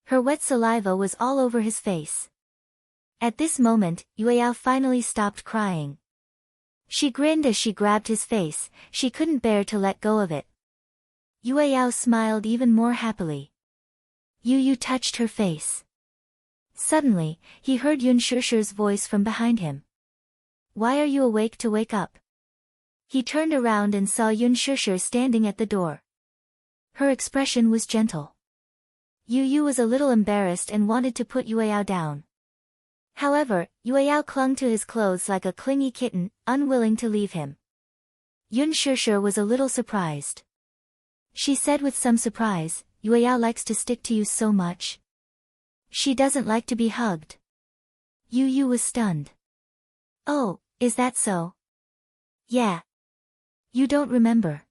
Her wet saliva was all over his face. At this moment, Yueyao finally stopped crying. She grinned as she grabbed his face, she couldn't bear to let go of it. Yueyao smiled even more happily. Yu touched her face. Suddenly, he heard Yun Shusher's voice from behind him. "Why are you awake to wake up?" He turned around and saw Yun Shusher standing at the door. Her expression was gentle. Yu was a little embarrassed and wanted to put Yueyao down. However, Yueyao clung to his clothes like a clingy kitten, unwilling to leave him. Yun Shusher was a little surprised. She said with some surprise, "Yueyao likes to stick to you so much. She doesn't like to be hugged." Yu was stunned. "Oh, is that so?" "Yeah. You don't remember.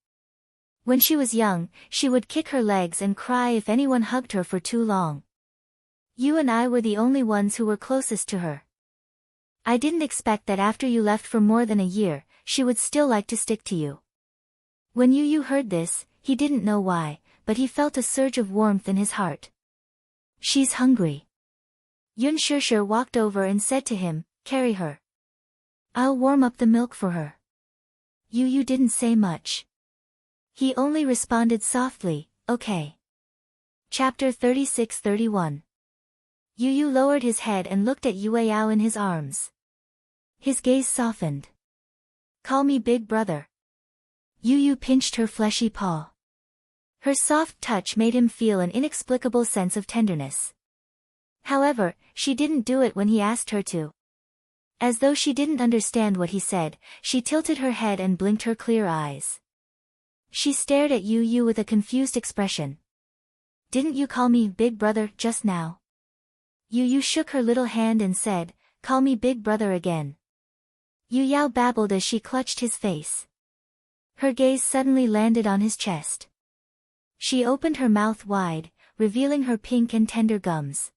When she was young, she would kick her legs and cry if anyone hugged her for too long. You and I were the only ones who were closest to her. I didn't expect that after you left for more than a year, she would still like to stick to you." When Yu heard this, he didn't know why, but he felt a surge of warmth in his heart. "She's hungry." Yun Shusher walked over and said to him, "Carry her. I'll warm up the milk for her." Yu didn't say much. He only responded softly, "Okay." Chapter 36-31. Yu lowered his head and looked at Yueyao in his arms. His gaze softened. "Call me big brother." Yu pinched her fleshy paw. Her soft touch made him feel an inexplicable sense of tenderness. However, she didn't do it when he asked her to. As though she didn't understand what he said, she tilted her head and blinked her clear eyes. She stared at Yu with a confused expression. "Didn't you call me big brother just now?" Yu shook her little hand and said, "Call me big brother again." Yueyao babbled as she clutched his face. Her gaze suddenly landed on his chest. She opened her mouth wide, revealing her pink and tender gums.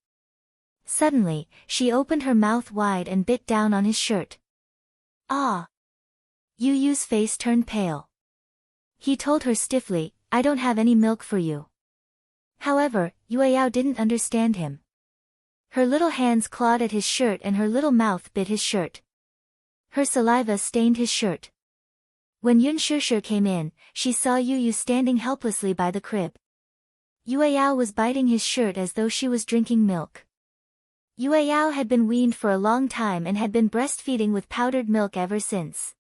Suddenly, she opened her mouth wide and bit down on his shirt. "Ah!" Yuyu's face turned pale. He told her stiffly, "I don't have any milk for you." However, Yueyao didn't understand him. Her little hands clawed at his shirt and her little mouth bit his shirt. Her saliva stained his shirt. When Yun Shusher came in, she saw Yu standing helplessly by the crib. Yueyao was biting his shirt as though she was drinking milk. Yueyao had been weaned for a long time and had been breastfeeding with powdered milk ever since.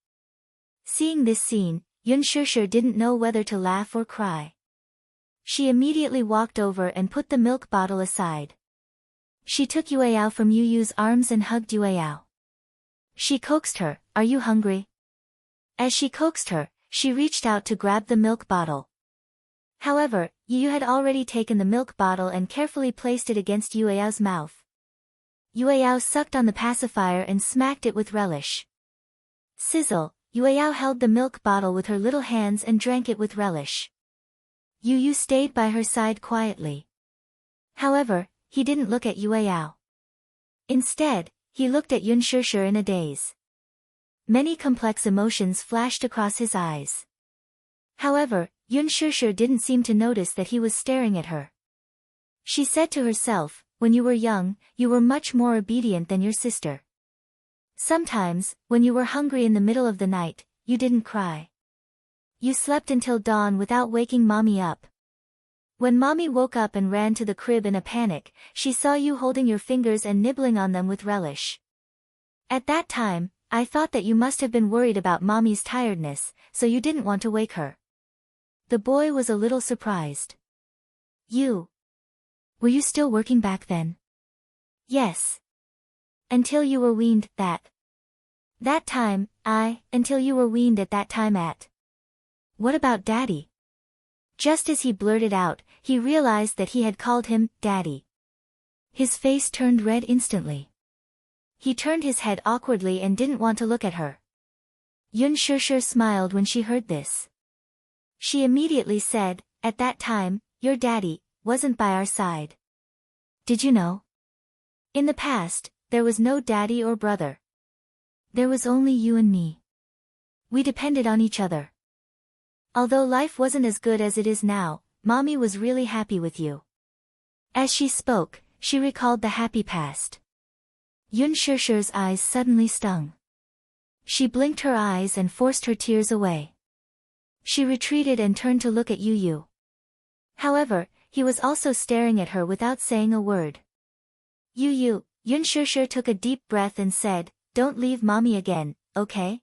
Seeing this scene, Yun Shusher didn't know whether to laugh or cry. She immediately walked over and put the milk bottle aside. She took Yueyao from Yuyu's arms and hugged Yueyao. She coaxed her, "Are you hungry?" As she coaxed her, she reached out to grab the milk bottle. However, Yu had already taken the milk bottle and carefully placed it against Yueyao's mouth. Yueyao sucked on the pacifier and smacked it with relish. Sizzle, Yueyao held the milk bottle with her little hands and drank it with relish. Yu stayed by her side quietly. However, he didn't look at Yueyao. Instead, he looked at Yun Shusher in a daze. Many complex emotions flashed across his eyes. However, Yun Shusher didn't seem to notice that he was staring at her. She said to herself, "When you were young, you were much more obedient than your sister. Sometimes, when you were hungry in the middle of the night, you didn't cry. You slept until dawn without waking Mommy up. When Mommy woke up and ran to the crib in a panic, she saw you holding your fingers and nibbling on them with relish. At that time, I thought that you must have been worried about Mommy's tiredness, so you didn't want to wake her." The boy was a little surprised. Were you still working back then?" "Yes. Until you were weaned, until you were weaned at that time at." "What about Daddy?" Just as he blurted out, he realized that he had called him Daddy. His face turned red instantly. He turned his head awkwardly and didn't want to look at her. Yun Shishir smiled when she heard this. She immediately said, "At that time, your daddy wasn't by our side. Did you know? In the past, there was no daddy or brother. There was only you and me. We depended on each other. Although life wasn't as good as it is now, Mommy was really happy with you." As she spoke, she recalled the happy past. Yun Shishir's eyes suddenly stung. She blinked her eyes and forced her tears away. She retreated and turned to look at Yu. However, he was also staring at her without saying a word. Yun Shishir took a deep breath and said, "Don't leave Mommy again, okay?"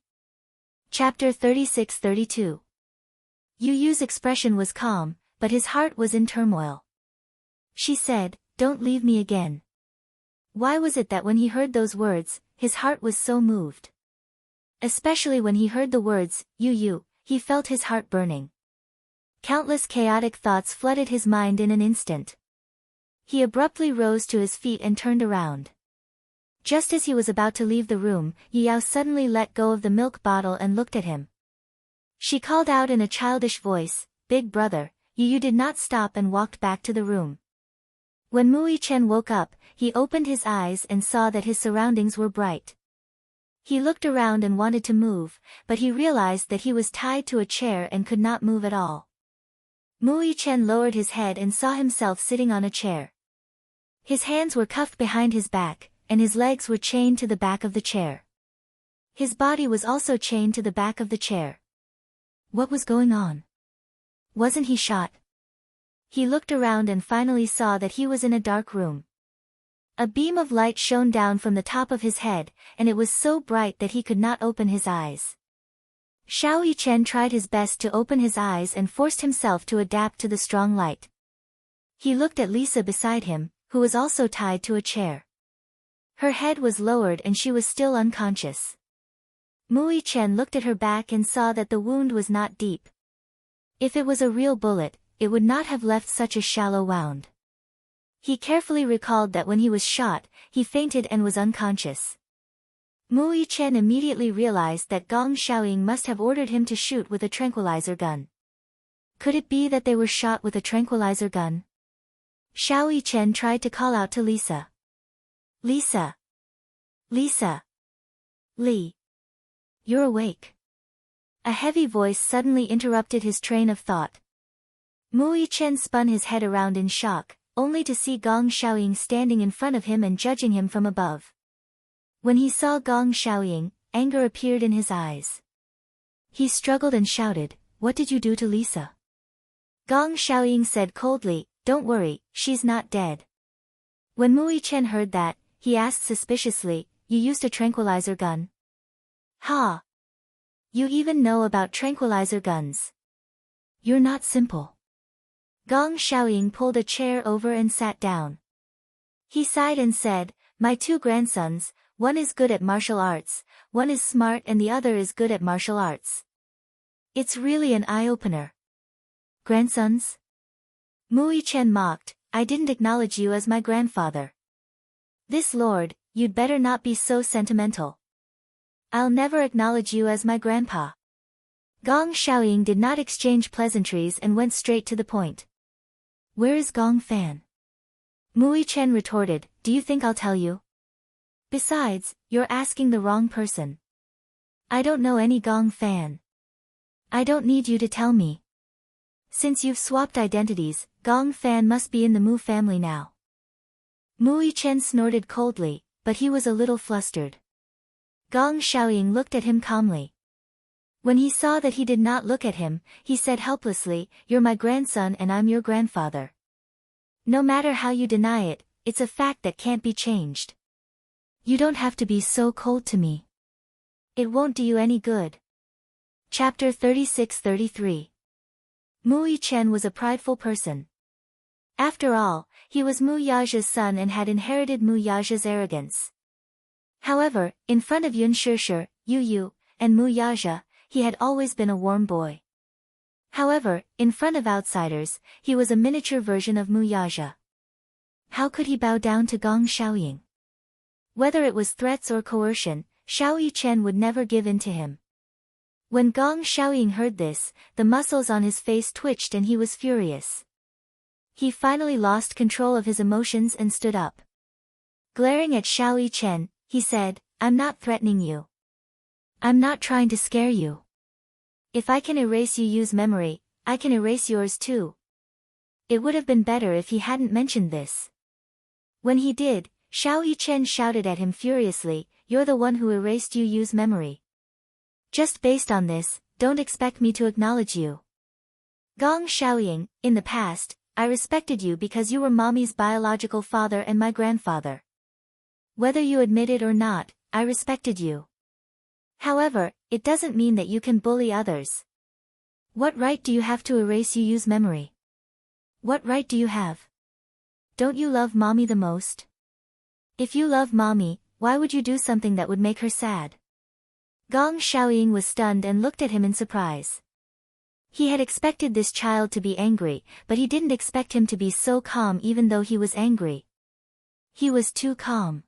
Chapter 36-32. Yu's expression was calm, but his heart was in turmoil. She said, "Don't leave me again." Why was it that when he heard those words, his heart was so moved? Especially when he heard the words, Yu, he felt his heart burning. Countless chaotic thoughts flooded his mind in an instant. He abruptly rose to his feet and turned around. Just as he was about to leave the room, Yao suddenly let go of the milk bottle and looked at him. She called out in a childish voice, "Big brother." Yu did not stop and walked back to the room. When Mui Chen woke up, he opened his eyes and saw that his surroundings were bright. He looked around and wanted to move, but he realized that he was tied to a chair and could not move at all. Mui Chen lowered his head and saw himself sitting on a chair. His hands were cuffed behind his back, and his legs were chained to the back of the chair. His body was also chained to the back of the chair. What was going on? Wasn't he shot? He looked around and finally saw that he was in a dark room. A beam of light shone down from the top of his head, and it was so bright that he could not open his eyes. Xiao Yichen tried his best to open his eyes and forced himself to adapt to the strong light. He looked at Lisa beside him, who was also tied to a chair. Her head was lowered and she was still unconscious. Mui Chen looked at her back and saw that the wound was not deep. If it was a real bullet, it would not have left such a shallow wound. He carefully recalled that when he was shot, he fainted and was unconscious. Mui Chen immediately realized that Gong Xiaoying must have ordered him to shoot with a tranquilizer gun. Could it be that they were shot with a tranquilizer gun? Xiao Yichen tried to call out to Lisa. "Lisa! Lisa! Li! You're awake." A heavy voice suddenly interrupted his train of thought. Mui Chen spun his head around in shock, only to see Gong Xiaoying standing in front of him and judging him from above. When he saw Gong Xiaoying, anger appeared in his eyes. He struggled and shouted, "What did you do to Lisa?" Gong Xiaoying said coldly, "Don't worry, she's not dead." When Mui Chen heard that, he asked suspiciously, "You used a tranquilizer gun?" "Ha! You even know about tranquilizer guns. You're not simple." Gong Xiaoying pulled a chair over and sat down. He sighed and said, "My two grandsons, one is good at martial arts, one is smart and the other is good at martial arts. It's really an eye-opener." "Grandsons?" Mui Chen mocked, "I didn't acknowledge you as my grandfather." "This lord, you'd better not be so sentimental." "I'll never acknowledge you as my grandpa." Gong Xiaoying did not exchange pleasantries and went straight to the point. "Where is Gong Fan?" Mui Chen retorted, "Do you think I'll tell you? Besides, you're asking the wrong person. I don't know any Gong Fan. I don't need you to tell me. Since you've swapped identities, Gong Fan must be in the Mu family now." Mui Chen snorted coldly, but he was a little flustered. Gong Xiaoying looked at him calmly. When he saw that he did not look at him, he said helplessly, "You're my grandson and I'm your grandfather. No matter how you deny it, it's a fact that can't be changed. You don't have to be so cold to me. It won't do you any good." Chapter 36-33. Mu Yichen was a prideful person. After all, he was Mu Yaja's son and had inherited Mu Yaja's arrogance. However, in front of Yun Shishir, Yu Yu, and Mu Yaja, he had always been a warm boy. However, in front of outsiders, he was a miniature version of Mu Yaja. How could he bow down to Gong Xiaoying? Whether it was threats or coercion, Xiao Yichen would never give in to him. When Gong Xiaoying heard this, the muscles on his face twitched and he was furious. He finally lost control of his emotions and stood up. Glaring at Xiao Yichen, he said, "I'm not threatening you. I'm not trying to scare you. If I can erase Yu Yu's memory, I can erase yours too." It would have been better if he hadn't mentioned this. When he did, Xiao Yichen shouted at him furiously, "You're the one who erased Yu Yu's memory. Just based on this, don't expect me to acknowledge you. Gong Xiaoying, in the past, I respected you because you were Mommy's biological father and my grandfather. Whether you admit it or not, I respected you. However, it doesn't mean that you can bully others. What right do you have to erase Yu Yu's memory? What right do you have? Don't you love Mommy the most? If you love Mommy, why would you do something that would make her sad?" Gong Xiaoying was stunned and looked at him in surprise. He had expected this child to be angry, but he didn't expect him to be so calm even though he was angry. He was too calm.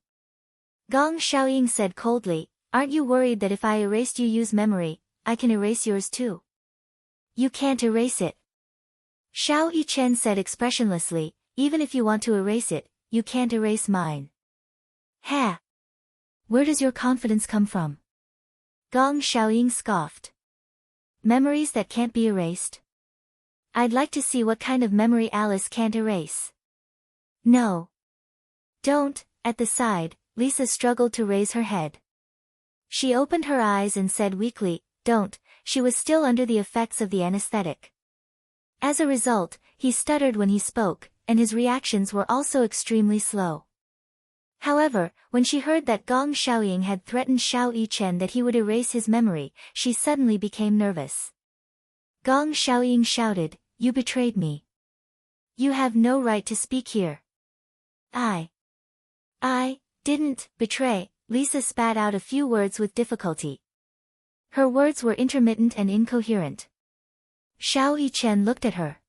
Gong Xiaoying said coldly, "Aren't you worried that if I erased Yu Yu's memory, I can erase yours too?" "You can't erase it." Xiao Yichen said expressionlessly, "Even if you want to erase it, you can't erase mine." "Ha! Where does your confidence come from?" Gong Xiaoying scoffed. "Memories that can't be erased? I'd like to see what kind of memory Alice can't erase." "No. Don't." At the side, Lisa struggled to raise her head. She opened her eyes and said weakly, "Don't." She was still under the effects of the anesthetic. As a result, he stuttered when he spoke, and his reactions were also extremely slow. However, when she heard that Gong Xiaoying had threatened Xiao Yichen that he would erase his memory, she suddenly became nervous. Gong Xiaoying shouted, "You betrayed me. You have no right to speak here." I didn't betray." Lisa spat out a few words with difficulty. Her words were intermittent and incoherent. Xiao Yichen looked at her.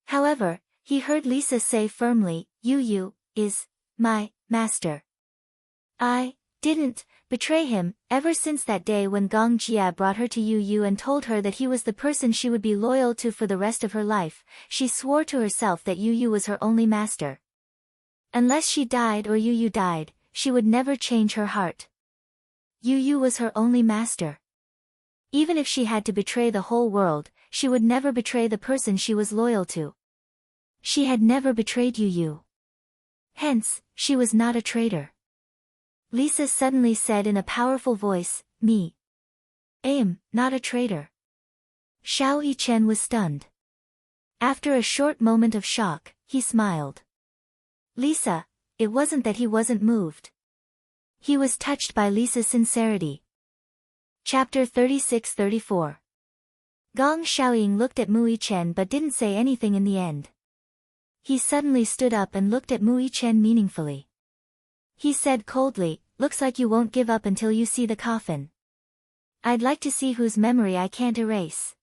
However, he heard Lisa say firmly, "Yu Yu is my master. I didn't betray him." Ever since that day when Gong Jia brought her to Yu Yu and told her that he was the person she would be loyal to for the rest of her life, she swore to herself that Yu Yu was her only master. Unless she died or Yu Yu died, she would never change her heart. Yu Yu was her only master. Even if she had to betray the whole world, she would never betray the person she was loyal to. She had never betrayed Yu Yu. Hence, she was not a traitor. Lisa suddenly said in a powerful voice, "Me. Am not a traitor." Xiao Yichen was stunned. After a short moment of shock, he smiled. Lisa, it wasn't that he wasn't moved. He was touched by Lisa's sincerity. Chapter 36-34. Gong Xiaoying looked at Mu Yichen but didn't say anything in the end. He suddenly stood up and looked at Mu Yichen meaningfully. He said coldly, "Looks like you won't give up until you see the coffin. I'd like to see whose memory I can't erase."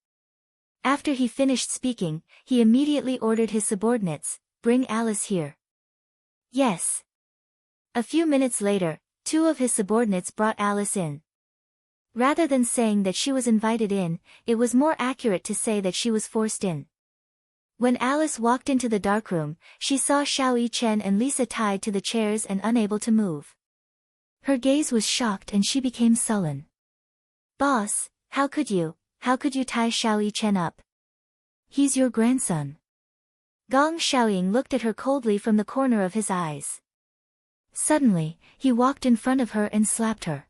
After he finished speaking, he immediately ordered his subordinates, "Bring Alice here." Yes. A few minutes later, two of his subordinates brought Alice in. Rather than saying that she was invited in, it was more accurate to say that she was forced in. When Alice walked into the darkroom, she saw Xiao Yichen and Lisa tied to the chairs and unable to move. Her gaze was shocked and she became sullen. "Boss, how could you tie Xiao Yichen up? He's your grandson." Gong Xiaoying looked at her coldly from the corner of his eyes. Suddenly, he walked in front of her and slapped her.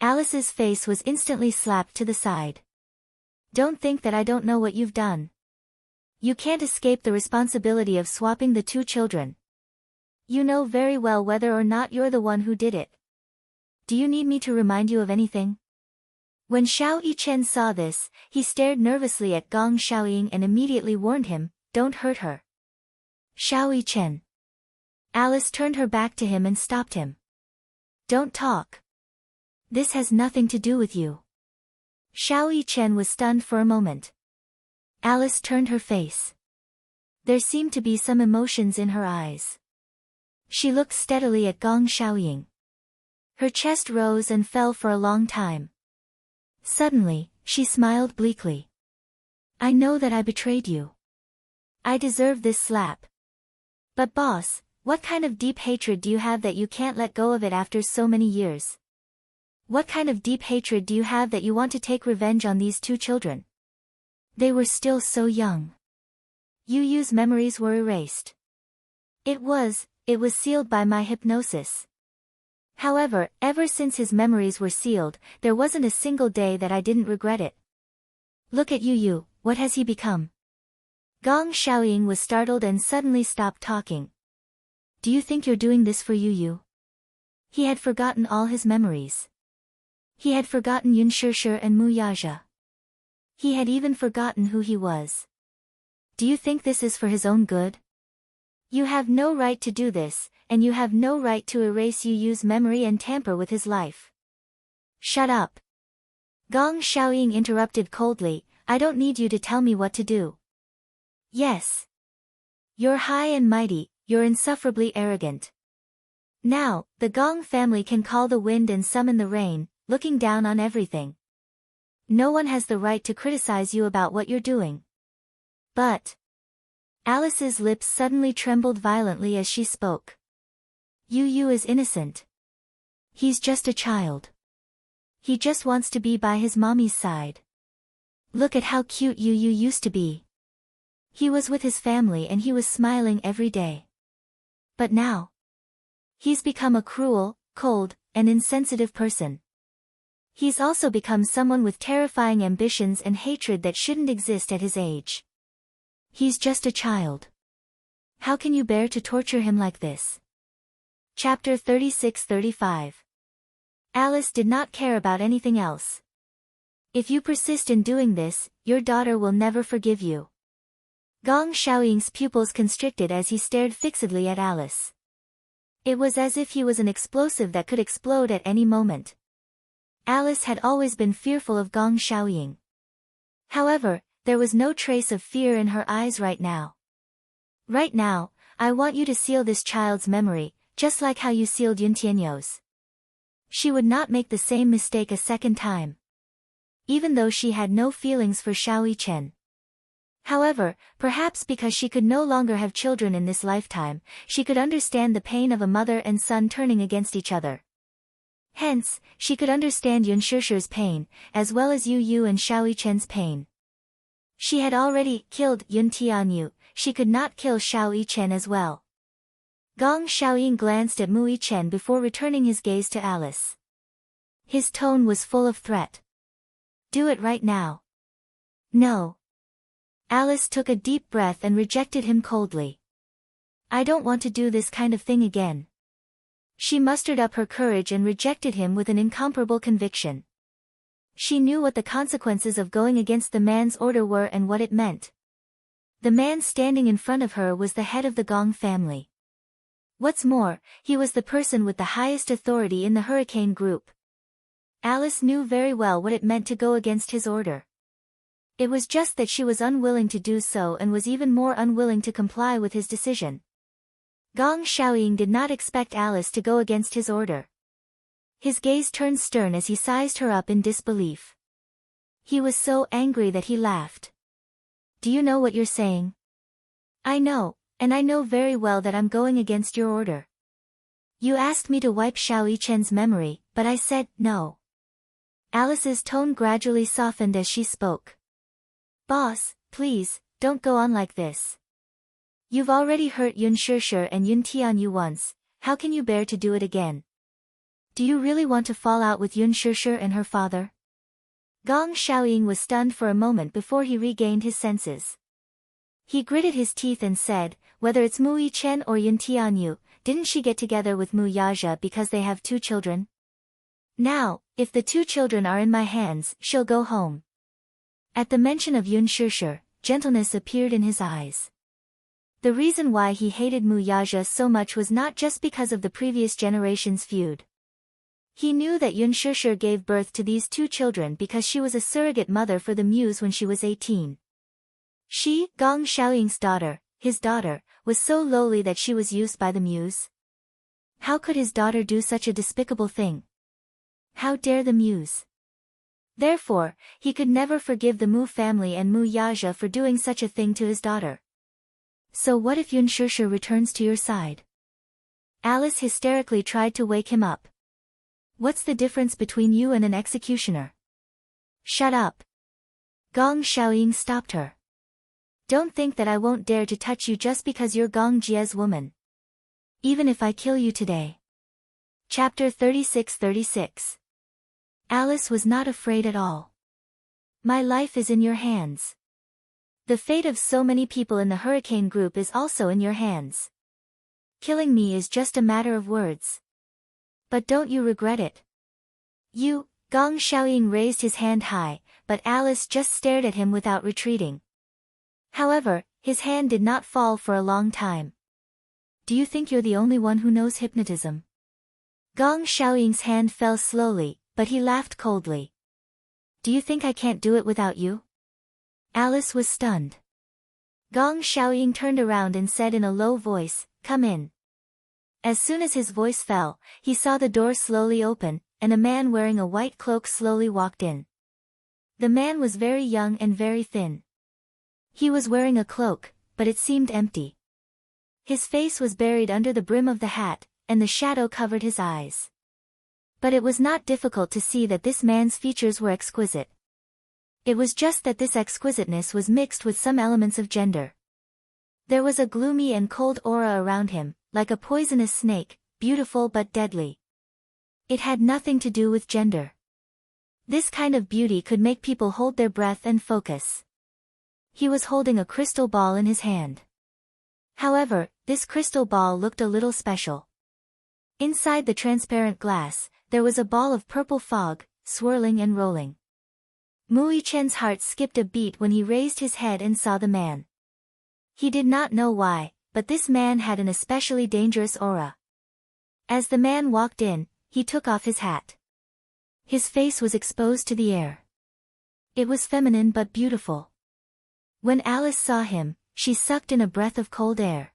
Alice's face was instantly slapped to the side. Don't think that I don't know what you've done. You can't escape the responsibility of swapping the two children. You know very well whether or not you're the one who did it. Do you need me to remind you of anything? When Xiao Yichen saw this, he stared nervously at Gong Xiaoying and immediately warned him, don't hurt her. Xiao Yichen. Alice turned her back to him and stopped him. Don't talk. This has nothing to do with you. Xiao Yichen was stunned for a moment. Alice turned her face. There seemed to be some emotions in her eyes. She looked steadily at Gong Xiaoying. Her chest rose and fell for a long time. Suddenly, she smiled bleakly. I know that I betrayed you. I deserve this slap. But boss, what kind of deep hatred do you have that you can't let go of it after so many years? What kind of deep hatred do you have that you want to take revenge on these two children? They were still so young. Yu Yu's memories were erased. It was sealed by my hypnosis. However, ever since his memories were sealed, there wasn't a single day that I didn't regret it. Look at Yu Yu, what has he become? Gong Xiaoying was startled and suddenly stopped talking. Do you think you're doing this for Yu Yu? He had forgotten all his memories. He had forgotten Yun Shishir and Mu Yaja. He had even forgotten who he was. Do you think this is for his own good? You have no right to do this, and you have no right to erase Yu Yu's memory and tamper with his life. Shut up. Gong Xiaoying interrupted coldly, I don't need you to tell me what to do. Yes. You're high and mighty, you're insufferably arrogant. Now, the Gong family can call the wind and summon the rain, looking down on everything. No one has the right to criticize you about what you're doing. But... Alice's lips suddenly trembled violently as she spoke. Yu Yu is innocent. He's just a child. He just wants to be by his mommy's side. Look at how cute Yu Yu used to be. He was with his family and he was smiling every day. But now, he's become a cruel, cold, and insensitive person. He's also become someone with terrifying ambitions and hatred that shouldn't exist at his age. He's just a child. How can you bear to torture him like this? Chapter 36-35. Alice did not care about anything else. If you persist in doing this, your daughter will never forgive you. Gong Xiaoying's pupils constricted as he stared fixedly at Alice. It was as if he was an explosive that could explode at any moment. Alice had always been fearful of Gong Xiaoying. However, there was no trace of fear in her eyes right now. Right now, I want you to seal this child's memory, just like how you sealed Yun Tianyou's. She would not make the same mistake a second time. Even though she had no feelings for Xiao Yichen. However, perhaps because she could no longer have children in this lifetime, she could understand the pain of a mother and son turning against each other. Hence, she could understand Yun Shishir's pain, as well as Yu Yu and Xiao Yichen's pain. She had already killed Yun Tianyu, she could not kill Xiao Yichen as well. Gong Xiaoying glanced at Mu Yichen before returning his gaze to Alice. His tone was full of threat. Do it right now. No. Alice took a deep breath and rejected him coldly. I don't want to do this kind of thing again. She mustered up her courage and rejected him with an incomparable conviction. She knew what the consequences of going against the man's order were and what it meant. The man standing in front of her was the head of the Gong family. What's more, he was the person with the highest authority in the Hurricane Group. Alice knew very well what it meant to go against his order. It was just that she was unwilling to do so and was even more unwilling to comply with his decision. Gong Xiaoying did not expect Alice to go against his order. His gaze turned stern as he sized her up in disbelief. He was so angry that he laughed. Do you know what you're saying? I know, and I know very well that I'm going against your order. You asked me to wipe Xiao Yichen's memory, but I said, no. Alice's tone gradually softened as she spoke. Boss, please, don't go on like this. You've already hurt Yun Shishir and Yun Tianyu once, how can you bear to do it again? Do you really want to fall out with Yun Shishir and her father? Gong Xiaoying was stunned for a moment before he regained his senses. He gritted his teeth and said, whether it's Mu Yichen or Yun Tianyu, didn't she get together with Mu Yaja because they have 2 children? Now, if the 2 children are in my hands, she'll go home. At the mention of Yun Shishir, gentleness appeared in his eyes. The reason why he hated Mu Yaja so much was not just because of the previous generation's feud. He knew that Yun Shishir gave birth to these 2 children because she was a surrogate mother for the muse when she was 18. She, Gong Xiaoying's daughter, his daughter, was so lowly that she was used by the muse. How could his daughter do such a despicable thing? How dare the muse? Therefore, he could never forgive the Mu family and Mu Yaja for doing such a thing to his daughter. So what if Yun Shishir returns to your side? Alice hysterically tried to wake him up. What's the difference between you and an executioner? Shut up. Gong Xiaoying stopped her. Don't think that I won't dare to touch you just because you're Gong Jie's woman. Even if I kill you today. Chapter 36-36. Alice was not afraid at all. My life is in your hands. The fate of so many people in the hurricane group is also in your hands. Killing me is just a matter of words. But don't you regret it? You, Gong Xiaoying raised his hand high, but Alice just stared at him without retreating. However, his hand did not fall for a long time. Do you think you're the only one who knows hypnotism? Gong Xiaoying's hand fell slowly, but he laughed coldly. Do you think I can't do it without you? Alice was stunned. Gong Xiaoying turned around and said in a low voice, come in. As soon as his voice fell, he saw the door slowly open, and a man wearing a white cloak slowly walked in. The man was very young and very thin. He was wearing a cloak, but it seemed empty. His face was buried under the brim of the hat, and the shadow covered his eyes. But it was not difficult to see that this man's features were exquisite. It was just that this exquisiteness was mixed with some elements of gender. There was a gloomy and cold aura around him, like a poisonous snake, beautiful but deadly. It had nothing to do with gender. This kind of beauty could make people hold their breath and focus. He was holding a crystal ball in his hand. However, this crystal ball looked a little special. Inside the transparent glass, there was a ball of purple fog, swirling and rolling. Mu Yichen's heart skipped a beat when he raised his head and saw the man. He did not know why, but this man had an especially dangerous aura. As the man walked in, he took off his hat. His face was exposed to the air. It was feminine but beautiful. When Alice saw him, she sucked in a breath of cold air.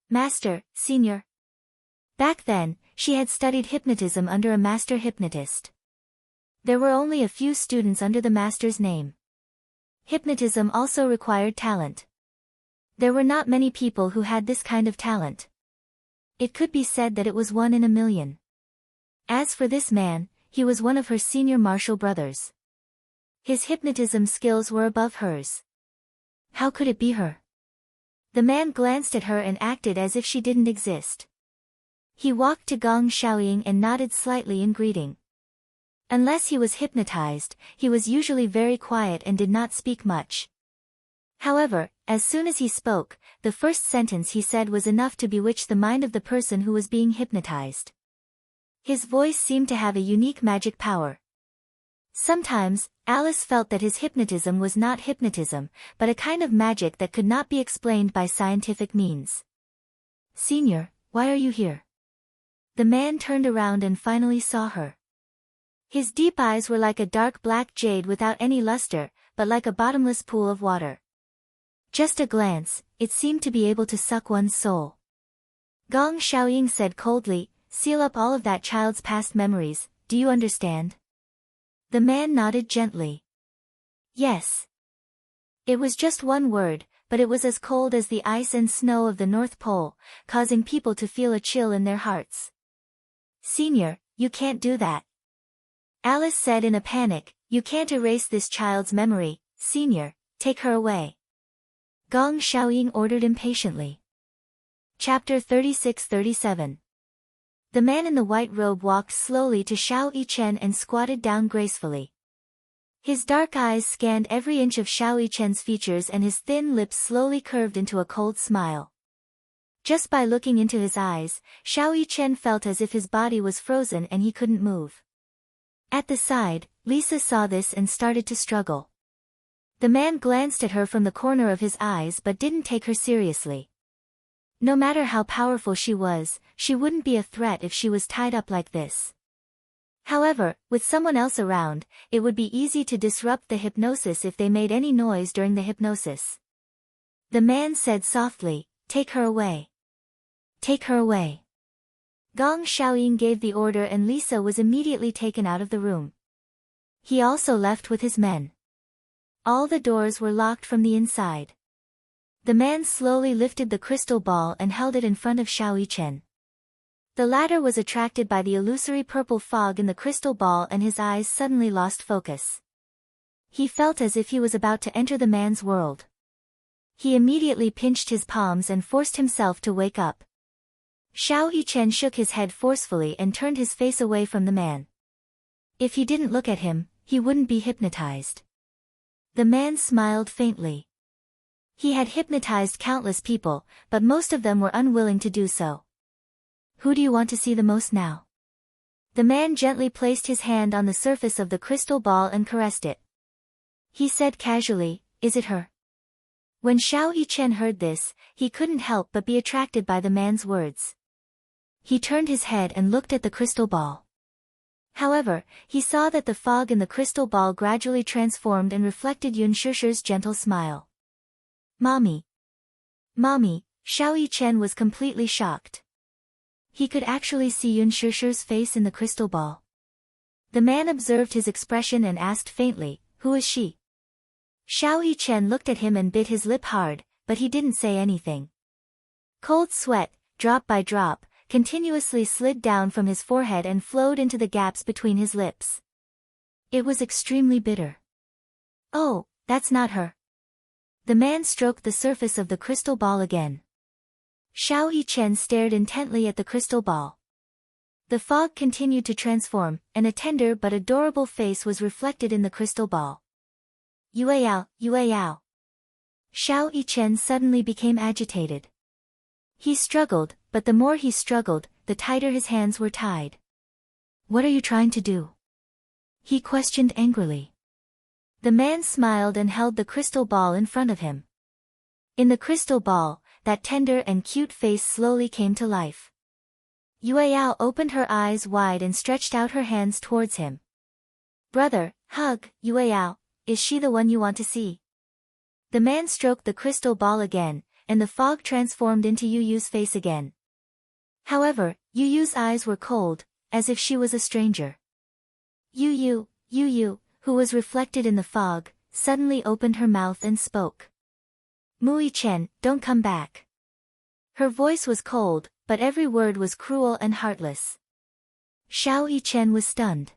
Master, Senior. Back then, she had studied hypnotism under a master hypnotist. There were only a few students under the master's name. Hypnotism also required talent. There were not many people who had this kind of talent. It could be said that it was 1 in a million. As for this man, he was one of her senior martial brothers. His hypnotism skills were above hers. How could it be her? The man glanced at her and acted as if she didn't exist. He walked to Gong Xiaoying and nodded slightly in greeting. Unless he was hypnotized, he was usually very quiet and did not speak much. However, as soon as he spoke, the first sentence he said was enough to bewitch the mind of the person who was being hypnotized. His voice seemed to have a unique magic power. Sometimes, Alice felt that his hypnotism was not hypnotism, but a kind of magic that could not be explained by scientific means. Senior, why are you here? The man turned around and finally saw her. His deep eyes were like a dark black jade without any luster, but like a bottomless pool of water. Just a glance, it seemed to be able to suck one's soul. Gong Xiaoying said coldly, seal up all of that child's past memories, do you understand? The man nodded gently. Yes. It was just one word, but it was as cold as the ice and snow of the North Pole, causing people to feel a chill in their hearts. Senior, you can't do that. Alice said in a panic, you can't erase this child's memory, Senior, take her away. Gong Xiaoying ordered impatiently. Chapter 36-37. The man in the white robe walked slowly to Xiao Yichen and squatted down gracefully. His dark eyes scanned every inch of Xiao Yichen's features and his thin lips slowly curved into a cold smile. Just by looking into his eyes, Xiao Yichen felt as if his body was frozen and he couldn't move. At the side, Lisa saw this and started to struggle. The man glanced at her from the corner of his eyes but didn't take her seriously. No matter how powerful she was, she wouldn't be a threat if she was tied up like this. However, with someone else around, it would be easy to disrupt the hypnosis if they made any noise during the hypnosis. The man said softly, "Take her away. Take her away." Gong Xiaoyin gave the order and Lisa was immediately taken out of the room. He also left with his men. All the doors were locked from the inside. The man slowly lifted the crystal ball and held it in front of Xiao Yichen. The latter was attracted by the illusory purple fog in the crystal ball and his eyes suddenly lost focus. He felt as if he was about to enter the man's world. He immediately pinched his palms and forced himself to wake up. Xiao Yichen shook his head forcefully and turned his face away from the man. If he didn't look at him, he wouldn't be hypnotized. The man smiled faintly. He had hypnotized countless people, but most of them were unwilling to do so. "Who do you want to see the most now?" The man gently placed his hand on the surface of the crystal ball and caressed it. He said casually, "Is it her?" When Xiao Yichen heard this, he couldn't help but be attracted by the man's words. He turned his head and looked at the crystal ball. However, he saw that the fog in the crystal ball gradually transformed and reflected Yun Shishir's gentle smile. "Mommy. Mommy," Xiao Yichen was completely shocked. He could actually see Yun Shishir's face in the crystal ball. The man observed his expression and asked faintly, "Who is she?" Xiao Yichen looked at him and bit his lip hard, but he didn't say anything. Cold sweat, drop by drop, continuously slid down from his forehead and flowed into the gaps between his lips. It was extremely bitter. "Oh, that's not her." The man stroked the surface of the crystal ball again. Xiao Yichen stared intently at the crystal ball. The fog continued to transform, and a tender but adorable face was reflected in the crystal ball. "Yueyao, Yueyao." Xiao Yichen suddenly became agitated. He struggled, but the more he struggled, the tighter his hands were tied. "What are you trying to do?" he questioned angrily. The man smiled and held the crystal ball in front of him. In the crystal ball, that tender and cute face slowly came to life. Yueyao opened her eyes wide and stretched out her hands towards him. "Brother, hug, Yueyao, is she the one you want to see?" The man stroked the crystal ball again, and the fog transformed into Yu Yu's face again. However, Yu Yu's eyes were cold, as if she was a stranger. Yu Yu, who was reflected in the fog, suddenly opened her mouth and spoke. "Mui Chen, don't come back." Her voice was cold, but every word was cruel and heartless. Xiao Yichen was stunned.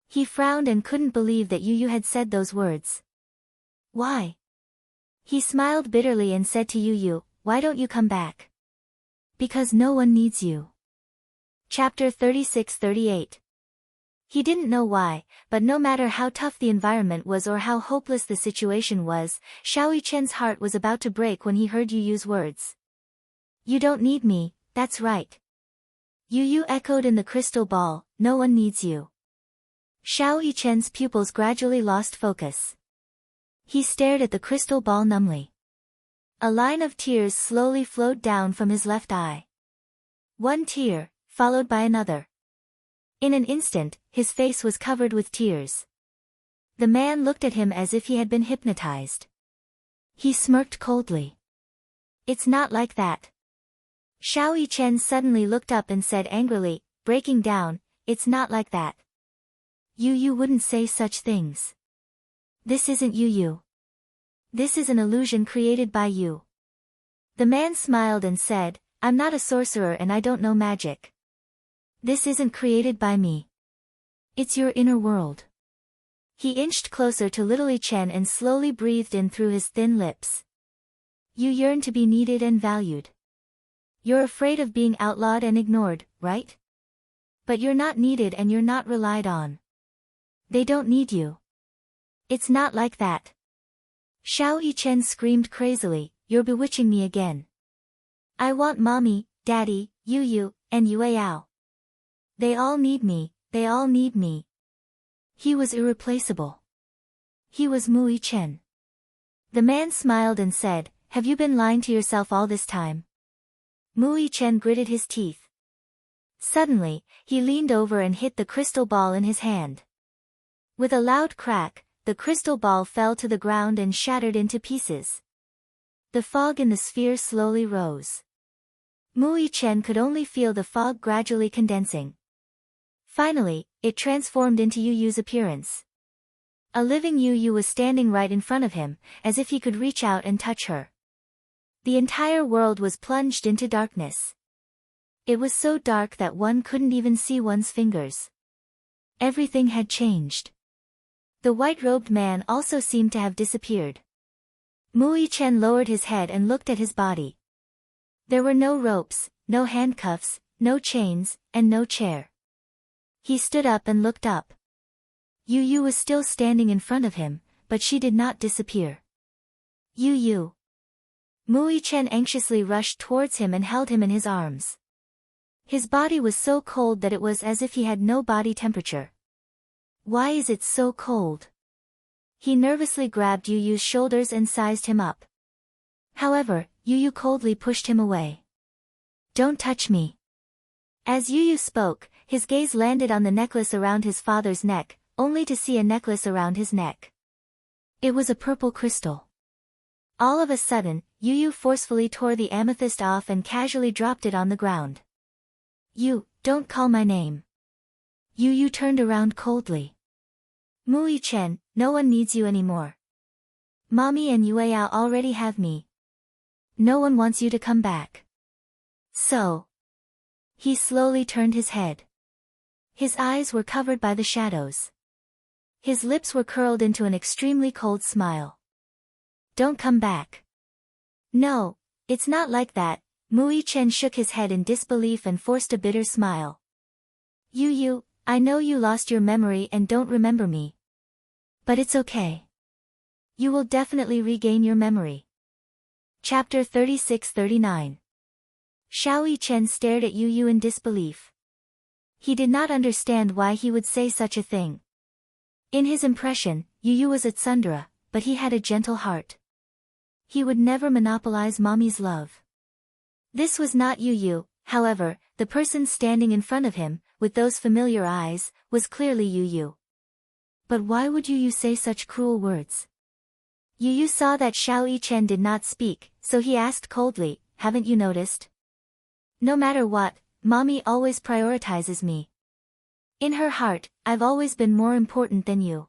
He frowned and couldn't believe that Yu Yu had said those words. "Why?" He smiled bitterly and said to Yu Yu, "Why don't you come back?" "Because no one needs you." Chapter 36-38. He didn't know why, but no matter how tough the environment was or how hopeless the situation was, Xiao Yichen's heart was about to break when he heard Yu Yu's words. "You don't need me, that's right." Yu Yu echoed in the crystal ball, "No one needs you." Xiao Yichen's pupils gradually lost focus. He stared at the crystal ball numbly. A line of tears slowly flowed down from his left eye. One tear, followed by another. In an instant, his face was covered with tears. The man looked at him as if he had been hypnotized. He smirked coldly. "It's not like that." Xiao Yichen suddenly looked up and said angrily, breaking down, "It's not like that. Yu Yu wouldn't say such things. This isn't Yu Yu. This is an illusion created by you." The man smiled and said, "I'm not a sorcerer and I don't know magic. This isn't created by me. It's your inner world." He inched closer to little Yichen and slowly breathed in through his thin lips. "You yearn to be needed and valued. You're afraid of being outlawed and ignored, right?" But you're not needed and you're not relied on. They don't need you. It's not like that. Xiao Yichen screamed crazily, you're bewitching me again. I want mommy, daddy, Yu, and Yueyao. They all need me, they all need me. He was irreplaceable. He was Mu Yichen. The man smiled and said, have you been lying to yourself all this time? Mu Yichen gritted his teeth. Suddenly, he leaned over and hit the crystal ball in his hand. With a loud crack, the crystal ball fell to the ground and shattered into pieces. The fog in the sphere slowly rose. Mu Yichen could only feel the fog gradually condensing. Finally, it transformed into Yu's appearance. A living Yu was standing right in front of him, as if he could reach out and touch her. The entire world was plunged into darkness. It was so dark that one couldn't even see one's fingers. Everything had changed. The white-robed man also seemed to have disappeared. Mu Yichen lowered his head and looked at his body. There were no ropes, no handcuffs, no chains, and no chair. He stood up and looked up. Yu was still standing in front of him, but she did not disappear. Yu. Mu Yichen anxiously rushed towards him and held him in his arms. His body was so cold that it was as if he had no body temperature. Why is it so cold? He nervously grabbed Yu's shoulders and sized him up. However, Yu coldly pushed him away. Don't touch me. As Yu spoke, his gaze landed on the necklace around his father's neck, only to see a necklace around his neck. It was a purple crystal. All of a sudden, Yu forcefully tore the amethyst off and casually dropped it on the ground. Don't call my name. Yu turned around coldly. Mu Yichen, no one needs you anymore. Mommy and Yueyao already have me. No one wants you to come back. So. He slowly turned his head. His eyes were covered by the shadows. His lips were curled into an extremely cold smile. Don't come back. No, it's not like that. Mu Yichen shook his head in disbelief and forced a bitter smile. Yu, I know you lost your memory and don't remember me. But it's okay. You will definitely regain your memory. Chapter 36-39. Xiao Yichen stared at Yu in disbelief. He did not understand why he would say such a thing. In his impression, Yu was a tsundere, but he had a gentle heart. He would never monopolize mommy's love. This was not Yu, however, the person standing in front of him, with those familiar eyes, was clearly Yu. But why would Yu say such cruel words? Yu saw that Xiao Yichen did not speak, so he asked coldly, haven't you noticed? No matter what, mommy always prioritizes me. In her heart, I've always been more important than you.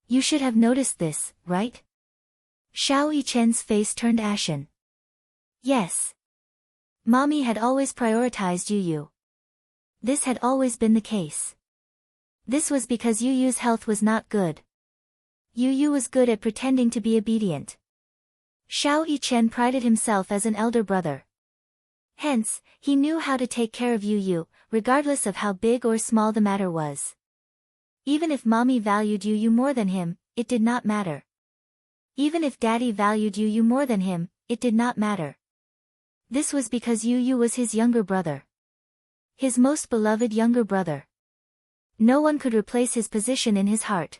You should have noticed this, right? Xiao Yichen's face turned ashen. Yes. Mommy had always prioritized Yu. This had always been the case. This was because Yu's health was not good. Yu was good at pretending to be obedient. Xiao Yichen prided himself as an elder brother. Hence, he knew how to take care of Yu, regardless of how big or small the matter was. Even if mommy valued Yu more than him, it did not matter. Even if daddy valued Yu more than him, it did not matter. This was because Yu was his younger brother. His most beloved younger brother. No one could replace his position in his heart.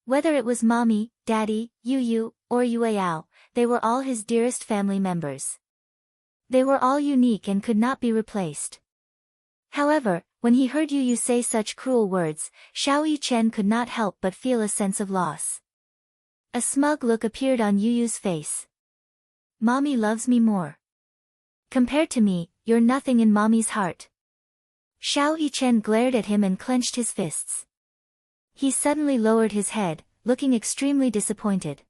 Whether it was mommy, daddy, Yu, or Yueyao, they were all his dearest family members. They were all unique and could not be replaced. However, when he heard Yu say such cruel words, Xiao Yichen could not help but feel a sense of loss. A smug look appeared on Yu's face. Mommy loves me more. Compared to me, you're nothing in mommy's heart. Xiao Yichen glared at him and clenched his fists. He suddenly lowered his head, looking extremely disappointed.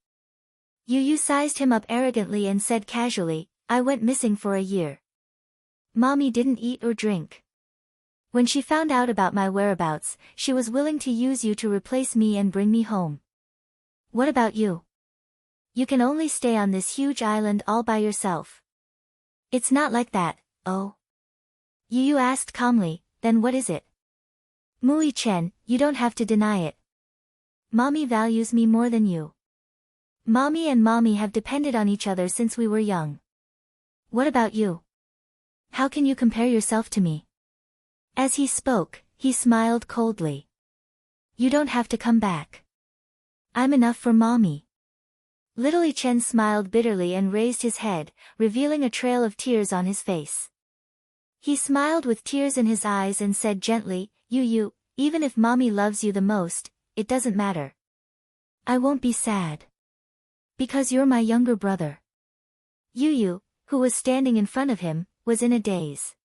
Yu sized him up arrogantly and said casually, I went missing for a year. Mommy didn't eat or drink. When she found out about my whereabouts, she was willing to use you to replace me and bring me home. What about you? You can only stay on this huge island all by yourself. It's not like that, oh. Yu asked calmly, then what is it? Mui Chen, you don't have to deny it. Mommy values me more than you. Mommy and Mommy have depended on each other since we were young. What about you? How can you compare yourself to me? As he spoke, he smiled coldly. You don't have to come back. I'm enough for Mommy. Little Yi Chen smiled bitterly and raised his head, revealing a trail of tears on his face. He smiled with tears in his eyes and said gently, You, even if Mommy loves you the most, it doesn't matter. I won't be sad. Because you're my younger brother. Yu, who was standing in front of him, was in a daze.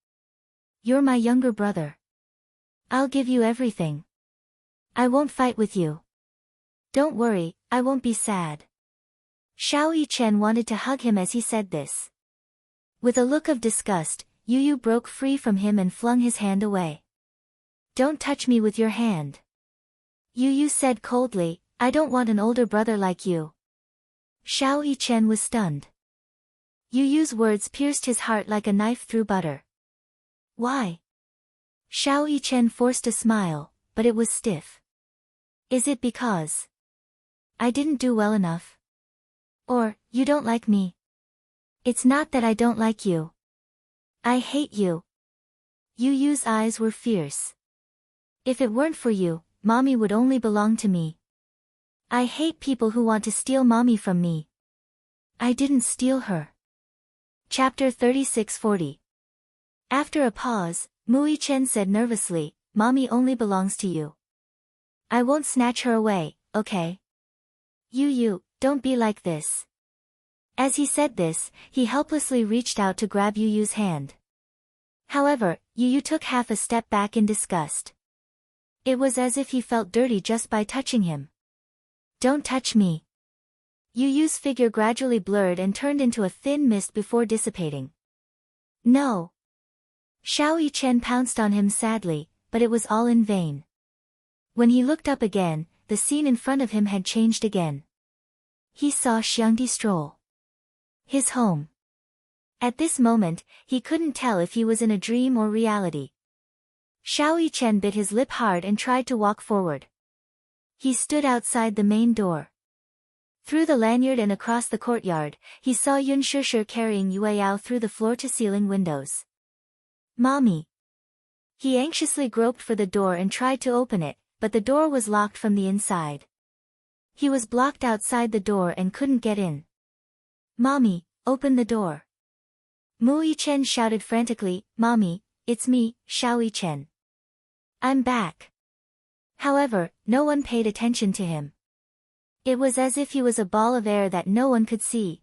You're my younger brother. I'll give you everything. I won't fight with you. Don't worry, I won't be sad. Xiao Yi Chen wanted to hug him as he said this. With a look of disgust, Yu broke free from him and flung his hand away. Don't touch me with your hand. Yu said coldly, I don't want an older brother like you. Xiao Yi Chen was stunned. Yu's words pierced his heart like a knife through butter. Why? Xiao Yi Chen forced a smile, but it was stiff. Is it because I didn't do well enough? Or, you don't like me? It's not that I don't like you. I hate you. Yu's eyes were fierce. If it weren't for you, Mommy would only belong to me. I hate people who want to steal Mommy from me. I didn't steal her. Chapter 3640. After a pause, Mui Chen said nervously, Mommy only belongs to you. I won't snatch her away, okay? Yu, don't be like this. As he said this, he helplessly reached out to grab Yu's hand. However, Yu took half a step back in disgust. It was as if he felt dirty just by touching him. Don't touch me. Yu's figure gradually blurred and turned into a thin mist before dissipating. No. Xiao Yi Chen pounced on him sadly, but it was all in vain. When he looked up again, the scene in front of him had changed again. He saw Xiangdi stroll. His home. At this moment, he couldn't tell if he was in a dream or reality. Xiao Yi Chen bit his lip hard and tried to walk forward. He stood outside the main door. Through the lanyard and across the courtyard, he saw Yun Shishir carrying Yueyao through the floor-to-ceiling windows. Mommy. He anxiously groped for the door and tried to open it, but the door was locked from the inside. He was blocked outside the door and couldn't get in. Mommy, open the door. Mui Chen shouted frantically, Mommy, it's me, Xiao Yi Chen. I'm back. However, no one paid attention to him. It was as if he was a ball of air that no one could see.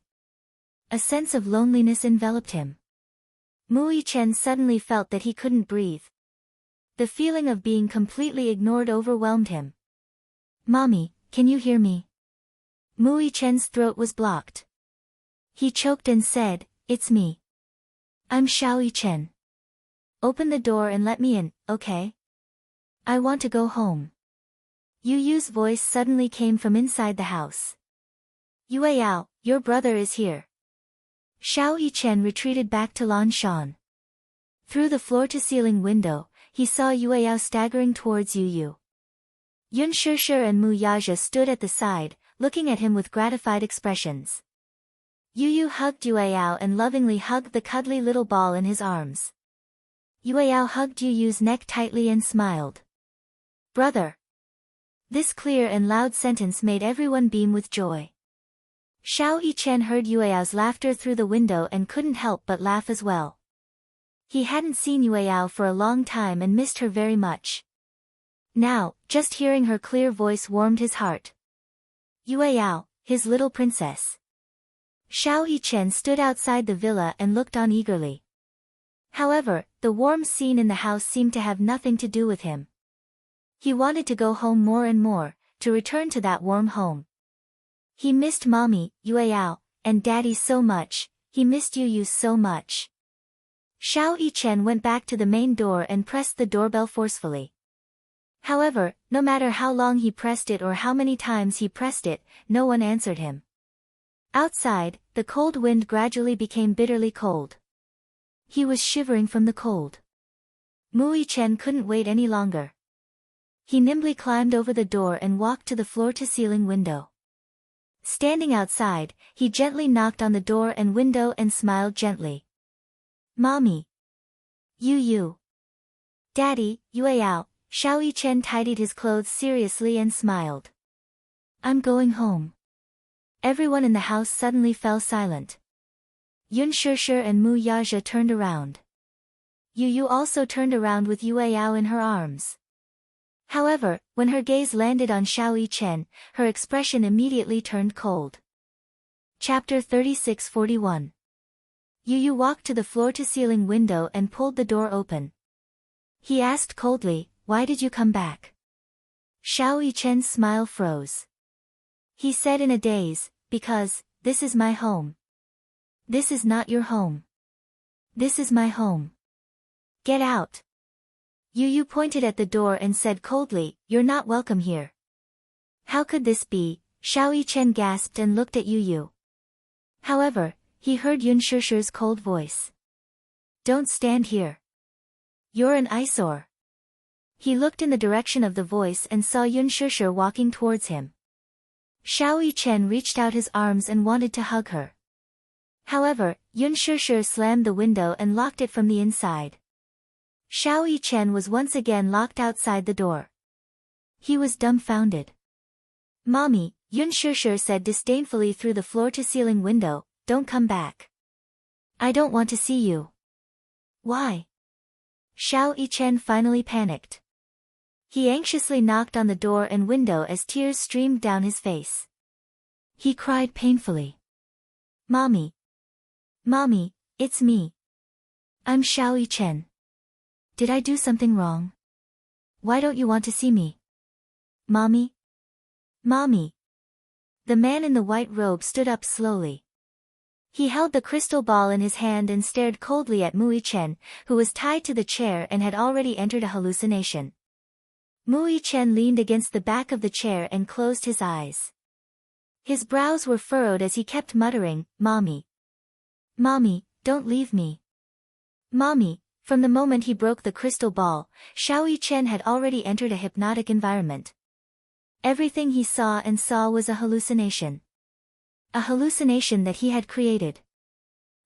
A sense of loneliness enveloped him. Mui Chen suddenly felt that he couldn't breathe. The feeling of being completely ignored overwhelmed him. Mommy, can you hear me? Mui Chen's throat was blocked. He choked and said, It's me. I'm Xiao Yi Chen. Open the door and let me in, okay? I want to go home. Yu's voice suddenly came from inside the house. Yueyao, your brother is here. Xiao Yi Chen retreated back to Lan Shan. Through the floor-to-ceiling window, he saw Yueyao staggering towards Yu. Yun Shishir and Mu Yaja stood at the side, looking at him with gratified expressions. Yu hugged Yueyao and lovingly hugged the cuddly little ball in his arms. Yueyao hugged Yu's neck tightly and smiled. Brother. This clear and loud sentence made everyone beam with joy. Xiao Yi Chen heard Yueyao's laughter through the window and couldn't help but laugh as well. He hadn't seen Yueyao for a long time and missed her very much. Now, just hearing her clear voice warmed his heart. Yueyao, his little princess. Xiao Yi Chen stood outside the villa and looked on eagerly. However, the warm scene in the house seemed to have nothing to do with him. He wanted to go home more and more, to return to that warm home. He missed Mommy, Yueyao, and Daddy so much, he missed Yu so much. Xiao Yi Chen went back to the main door and pressed the doorbell forcefully. However, no matter how long he pressed it or how many times he pressed it, no one answered him. Outside, the cold wind gradually became bitterly cold. He was shivering from the cold. Mu Yichen couldn't wait any longer. He nimbly climbed over the door and walked to the floor-to-ceiling window. Standing outside, he gently knocked on the door and window and smiled gently. Mommy. You. Daddy, Yueyao. Xiao Yichen tidied his clothes seriously and smiled. I'm going home. Everyone in the house suddenly fell silent. Yun Shishir and Mu Yaja turned around. Yu also turned around with Yueyao in her arms. However, when her gaze landed on Xiao Yichen, her expression immediately turned cold. Chapter 36-41. Yu walked to the floor-to-ceiling window and pulled the door open. He asked coldly, "Why did you come back?" Xiao Yichen's smile froze. He said in a daze, "Because, this is my home." "This is not your home. This is my home. Get out." Yu pointed at the door and said coldly, "You're not welcome here." How could this be? Xiao Yichen gasped and looked at Yu. However, he heard Yun Shishir's cold voice. "Don't stand here. You're an eyesore." He looked in the direction of the voice and saw Yun Shishir walking towards him. Xiao Yichen reached out his arms and wanted to hug her. However, Yun Shishir slammed the window and locked it from the inside. Xiao Yichen was once again locked outside the door. He was dumbfounded. "Mommy," Yun Shishir said disdainfully through the floor-to-ceiling window, "don't come back. I don't want to see you." "Why?" Xiao Yichen finally panicked. He anxiously knocked on the door and window as tears streamed down his face. He cried painfully. "Mommy. Mommy, it's me. I'm Xiao Yichen. Did I do something wrong? Why don't you want to see me? Mommy? Mommy." The man in the white robe stood up slowly. He held the crystal ball in his hand and stared coldly at Mu Yichen, who was tied to the chair and had already entered a hallucination. Mu Yichen leaned against the back of the chair and closed his eyes. His brows were furrowed as he kept muttering, "Mommy. Mommy, don't leave me. Mommy." From the moment he broke the crystal ball, Xiao Yichen had already entered a hypnotic environment. Everything he saw was a hallucination. A hallucination that he had created.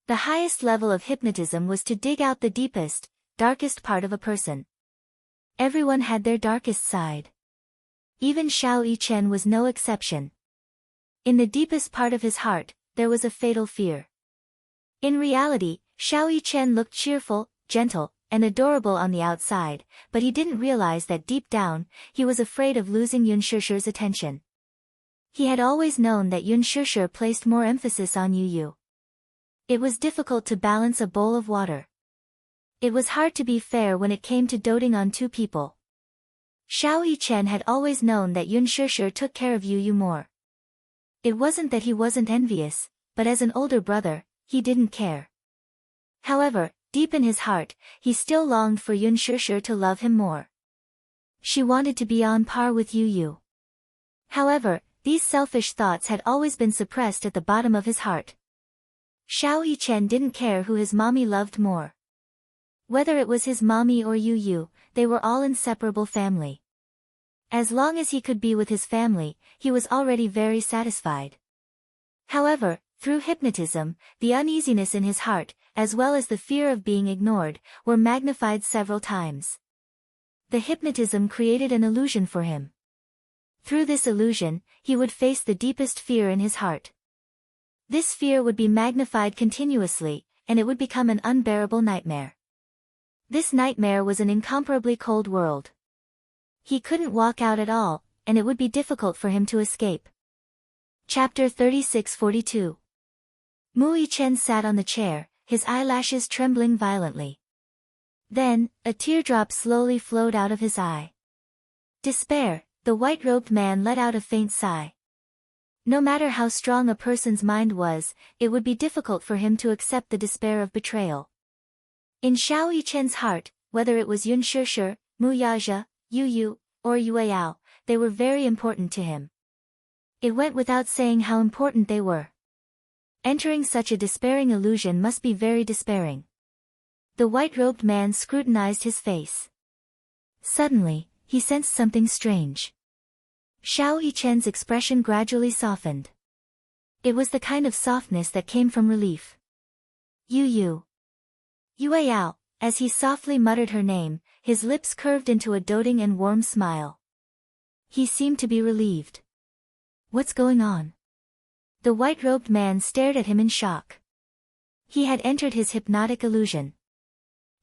The highest level of hypnotism was to dig out the deepest, darkest part of a person. Everyone had their darkest side. Even Xiao Yichen was no exception. In the deepest part of his heart, there was a fatal fear. In reality, Xiao Yichen looked cheerful, gentle, and adorable on the outside, but he didn't realize that deep down, he was afraid of losing Yun Shishir's attention. He had always known that Yun Shishir placed more emphasis on Yu. It was difficult to balance a bowl of water. It was hard to be fair when it came to doting on two people. Xiao Yichen had always known that Yun Shishir took care of Yu more. It wasn't that he wasn't envious, but as an older brother, he didn't care. However, deep in his heart, he still longed for Yun Shishir to love him more. She wanted to be on par with Yu. However, these selfish thoughts had always been suppressed at the bottom of his heart. Xiao Yichen didn't care who his mommy loved more. Whether it was his mommy or Yu, they were all inseparable family. As long as he could be with his family, he was already very satisfied. However, through hypnotism, the uneasiness in his heart, as well as the fear of being ignored, were magnified several times. The hypnotism created an illusion for him. Through this illusion, he would face the deepest fear in his heart. This fear would be magnified continuously, and it would become an unbearable nightmare. This nightmare was an incomparably cold world. He couldn't walk out at all, and it would be difficult for him to escape. Chapter 36-42. Mu Yichen sat on the chair, his eyelashes trembling violently. Then, a teardrop slowly flowed out of his eye. Despair, the white-robed man let out a faint sigh. No matter how strong a person's mind was, it would be difficult for him to accept the despair of betrayal. In Xiao Yichen's heart, whether it was Yun Shishir, Mu Yaja, Yu, or Yueyao, they were very important to him. It went without saying how important they were. Entering such a despairing illusion must be very despairing. The white-robed man scrutinized his face. Suddenly, he sensed something strange. Xiao Yichen's expression gradually softened. It was the kind of softness that came from relief. Yu. Yueyao, as he softly muttered her name, his lips curved into a doting and warm smile. He seemed to be relieved. What's going on? The white-robed man stared at him in shock. He had entered his hypnotic illusion.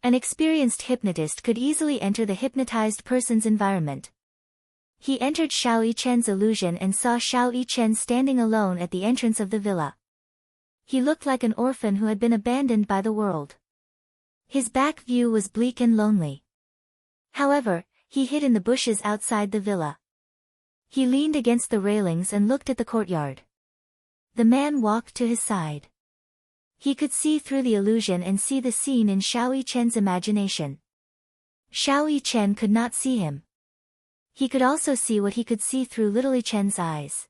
An experienced hypnotist could easily enter the hypnotized person's environment. He entered Xiao Yichen's illusion and saw Xiao Yichen standing alone at the entrance of the villa. He looked like an orphan who had been abandoned by the world. His back view was bleak and lonely. However, he hid in the bushes outside the villa. He leaned against the railings and looked at the courtyard. The man walked to his side. He could see through the illusion and see the scene in Xiao Yichen's imagination. Xiao Yichen could not see him. He could also see what he could see through little Yichen's eyes.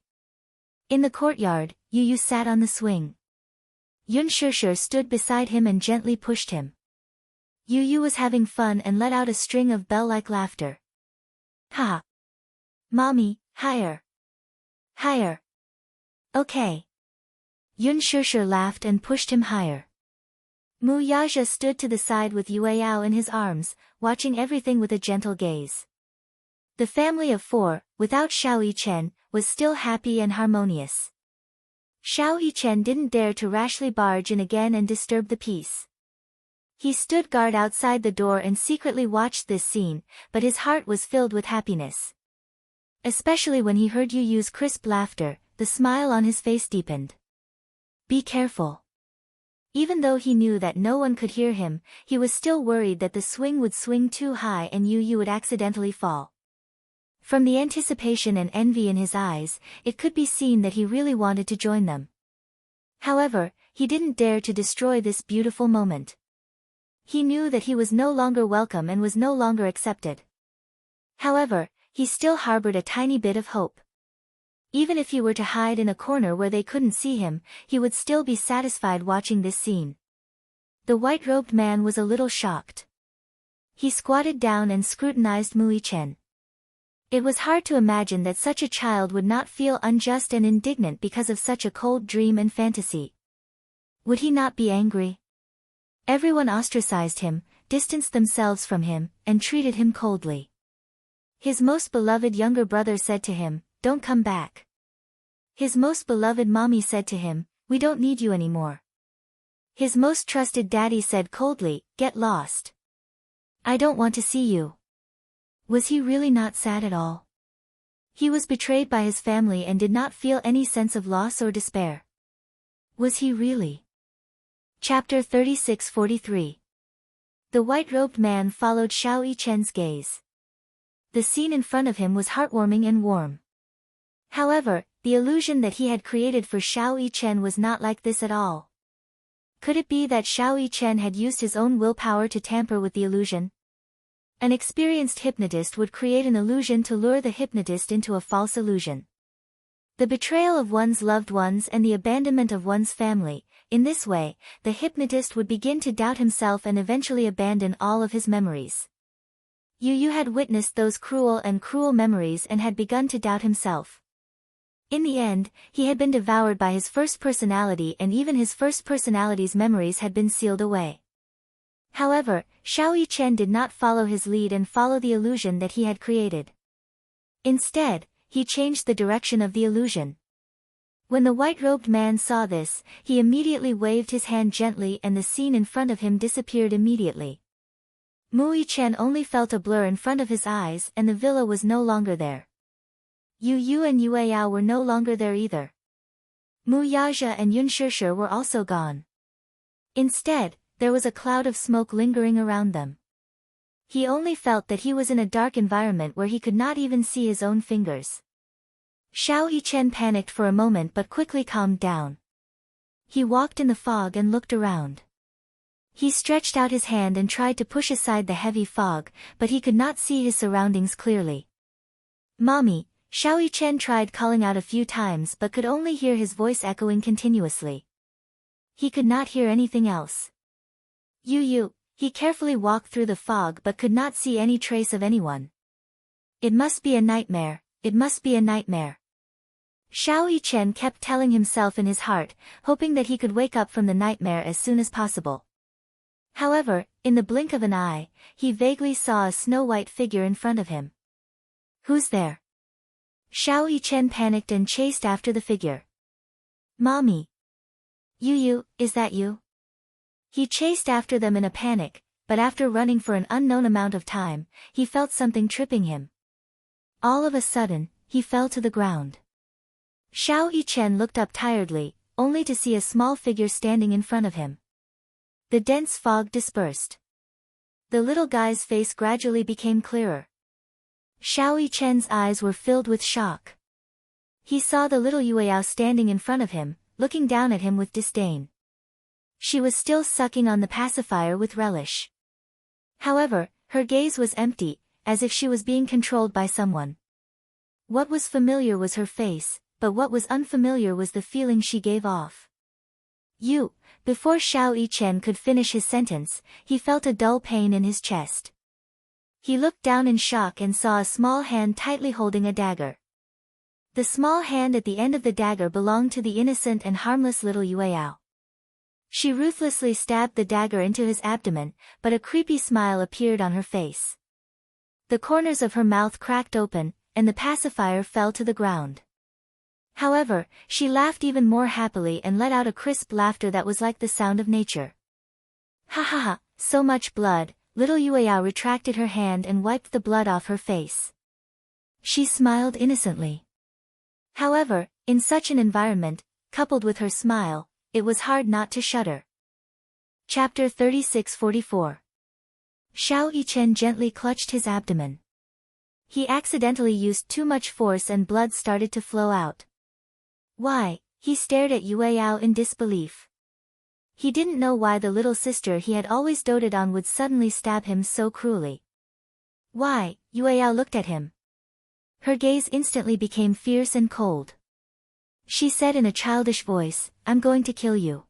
In the courtyard, Yu sat on the swing. Yun Shishir stood beside him and gently pushed him. Yu was having fun and let out a string of bell-like laughter. Ha! Mommy, higher. Higher. Okay. Yun Shishir laughed and pushed him higher. Mu Yaja stood to the side with Yueyao in his arms, watching everything with a gentle gaze. The family of four, without Xiao Yichen, was still happy and harmonious. Xiao Yichen didn't dare to rashly barge in again and disturb the peace. He stood guard outside the door and secretly watched this scene, but his heart was filled with happiness. Especially when he heard Yu's crisp laughter, the smile on his face deepened. Be careful. Even though he knew that no one could hear him, he was still worried that the swing would swing too high and Yu would accidentally fall. From the anticipation and envy in his eyes, it could be seen that he really wanted to join them. However, he didn't dare to destroy this beautiful moment. He knew that he was no longer welcome and was no longer accepted. However, he still harbored a tiny bit of hope. Even if he were to hide in a corner where they couldn't see him, he would still be satisfied watching this scene. The white-robed man was a little shocked. He squatted down and scrutinized Mu Yichen. It was hard to imagine that such a child would not feel unjust and indignant because of such a cold dream and fantasy. Would he not be angry? Everyone ostracized him, distanced themselves from him, and treated him coldly. His most beloved younger brother said to him, "Don't come back." His most beloved mommy said to him, "We don't need you anymore." His most trusted daddy said coldly, "Get lost. I don't want to see you." Was he really not sad at all? He was betrayed by his family and did not feel any sense of loss or despair. Was he really? Chapter 36-43. The white-robed man followed Xiao Yichen's gaze. The scene in front of him was heartwarming and warm. However, the illusion that he had created for Xiao Yichen was not like this at all. Could it be that Xiao Yichen had used his own willpower to tamper with the illusion? An experienced hypnotist would create an illusion to lure the hypnotist into a false illusion. The betrayal of one's loved ones and the abandonment of one's family, in this way, the hypnotist would begin to doubt himself and eventually abandon all of his memories. Yu had witnessed those cruel memories and had begun to doubt himself. In the end, he had been devoured by his first personality and even his first personality's memories had been sealed away. However, Xiao Yichen did not follow his lead and follow the illusion that he had created. Instead, he changed the direction of the illusion. When the white-robed man saw this, he immediately waved his hand gently and the scene in front of him disappeared immediately. Mu Yichen only felt a blur in front of his eyes and the villa was no longer there. Yu and Yueyao were no longer there either. Mu Yaja and Yun Shishir were also gone. Instead, there was a cloud of smoke lingering around them. He only felt that he was in a dark environment where he could not even see his own fingers. Xiao Yichen panicked for a moment but quickly calmed down. He walked in the fog and looked around. He stretched out his hand and tried to push aside the heavy fog, but he could not see his surroundings clearly. "Mommy," Xiao Yichen tried calling out a few times but could only hear his voice echoing continuously. He could not hear anything else. Yu, He carefully walked through the fog but could not see any trace of anyone. It must be a nightmare, it must be a nightmare. Xiao Yichen kept telling himself in his heart, hoping that he could wake up from the nightmare as soon as possible. However, in the blink of an eye, he vaguely saw a snow-white figure in front of him. Who's there? Xiao Yichen panicked and chased after the figure. Mommy. Yu, is that you? He chased after them in a panic, but after running for an unknown amount of time, he felt something tripping him. All of a sudden, he fell to the ground. Xiao Yichen looked up tiredly, only to see a small figure standing in front of him. The dense fog dispersed. The little guy's face gradually became clearer. Xiao Yichen's eyes were filled with shock. He saw the little Yueyao standing in front of him, looking down at him with disdain. She was still sucking on the pacifier with relish. However, her gaze was empty, as if she was being controlled by someone. What was familiar was her face, but what was unfamiliar was the feeling she gave off. Before Xiao Yichen could finish his sentence, he felt a dull pain in his chest. He looked down in shock and saw a small hand tightly holding a dagger. The small hand at the end of the dagger belonged to the innocent and harmless little Yueyao. She ruthlessly stabbed the dagger into his abdomen, but a creepy smile appeared on her face. The corners of her mouth cracked open, and the pacifier fell to the ground. However, she laughed even more happily and let out a crisp laughter that was like the sound of nature. Ha ha ha, so much blood. Little Yueyao retracted her hand and wiped the blood off her face. She smiled innocently. However, in such an environment, coupled with her smile, it was hard not to shudder. Chapter 36-44. Xiao Yichen gently clutched his abdomen. He accidentally used too much force and blood started to flow out. Why? He stared at Yueyao in disbelief. He didn't know why the little sister he had always doted on would suddenly stab him so cruelly. Why? Yueyao looked at him. Her gaze instantly became fierce and cold. She said in a childish voice, "I'm going to kill you."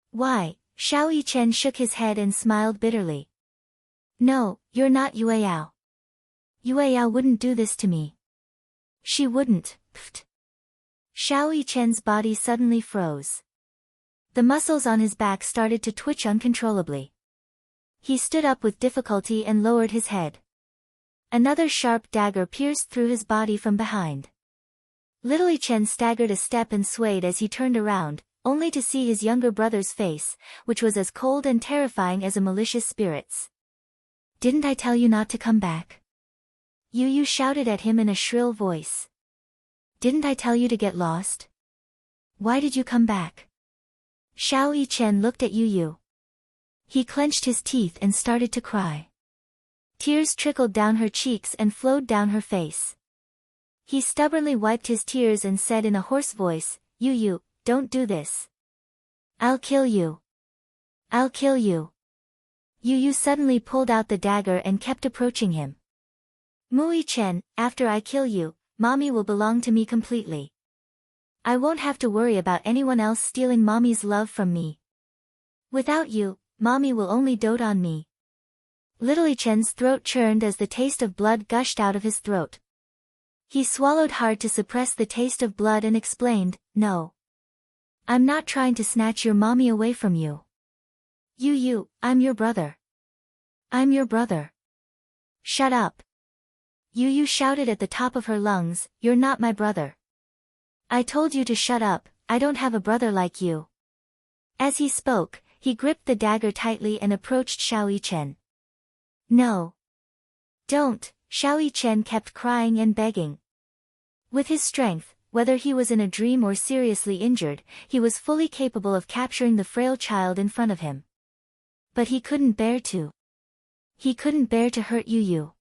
Why? Xiao Yichen shook his head and smiled bitterly. No, you're not Yueyao. Yueyao wouldn't do this to me. She wouldn't. Pfft. Xiao Yichen's body suddenly froze. The muscles on his back started to twitch uncontrollably. He stood up with difficulty and lowered his head. Another sharp dagger pierced through his body from behind. Little Yichen staggered a step and swayed as he turned around, only to see his younger brother's face, which was as cold and terrifying as a malicious spirit's. Didn't I tell you not to come back? Yu shouted at him in a shrill voice. Didn't I tell you to get lost? Why did you come back? Xiao Yichen looked at Yu. He clenched his teeth and started to cry. Tears trickled down her cheeks and flowed down her face. He stubbornly wiped his tears and said in a hoarse voice, Yu, don't do this. I'll kill you. I'll kill you. Yu suddenly pulled out the dagger and kept approaching him. Mu Yichen, after I kill you, Mommy will belong to me completely. I won't have to worry about anyone else stealing Mommy's love from me. Without you, Mommy will only dote on me. Little Yichen's throat churned as the taste of blood gushed out of his throat. He swallowed hard to suppress the taste of blood and explained, No. I'm not trying to snatch your mommy away from you. Yu, I'm your brother. I'm your brother. Shut up. Yu shouted at the top of her lungs, You're not my brother. I told you to shut up, I don't have a brother like you. As he spoke, he gripped the dagger tightly and approached Xiao Yichen. No. Don't, Xiao Yichen kept crying and begging. With his strength, whether he was in a dream or seriously injured, he was fully capable of capturing the frail child in front of him. But he couldn't bear to. He couldn't bear to hurt Yu.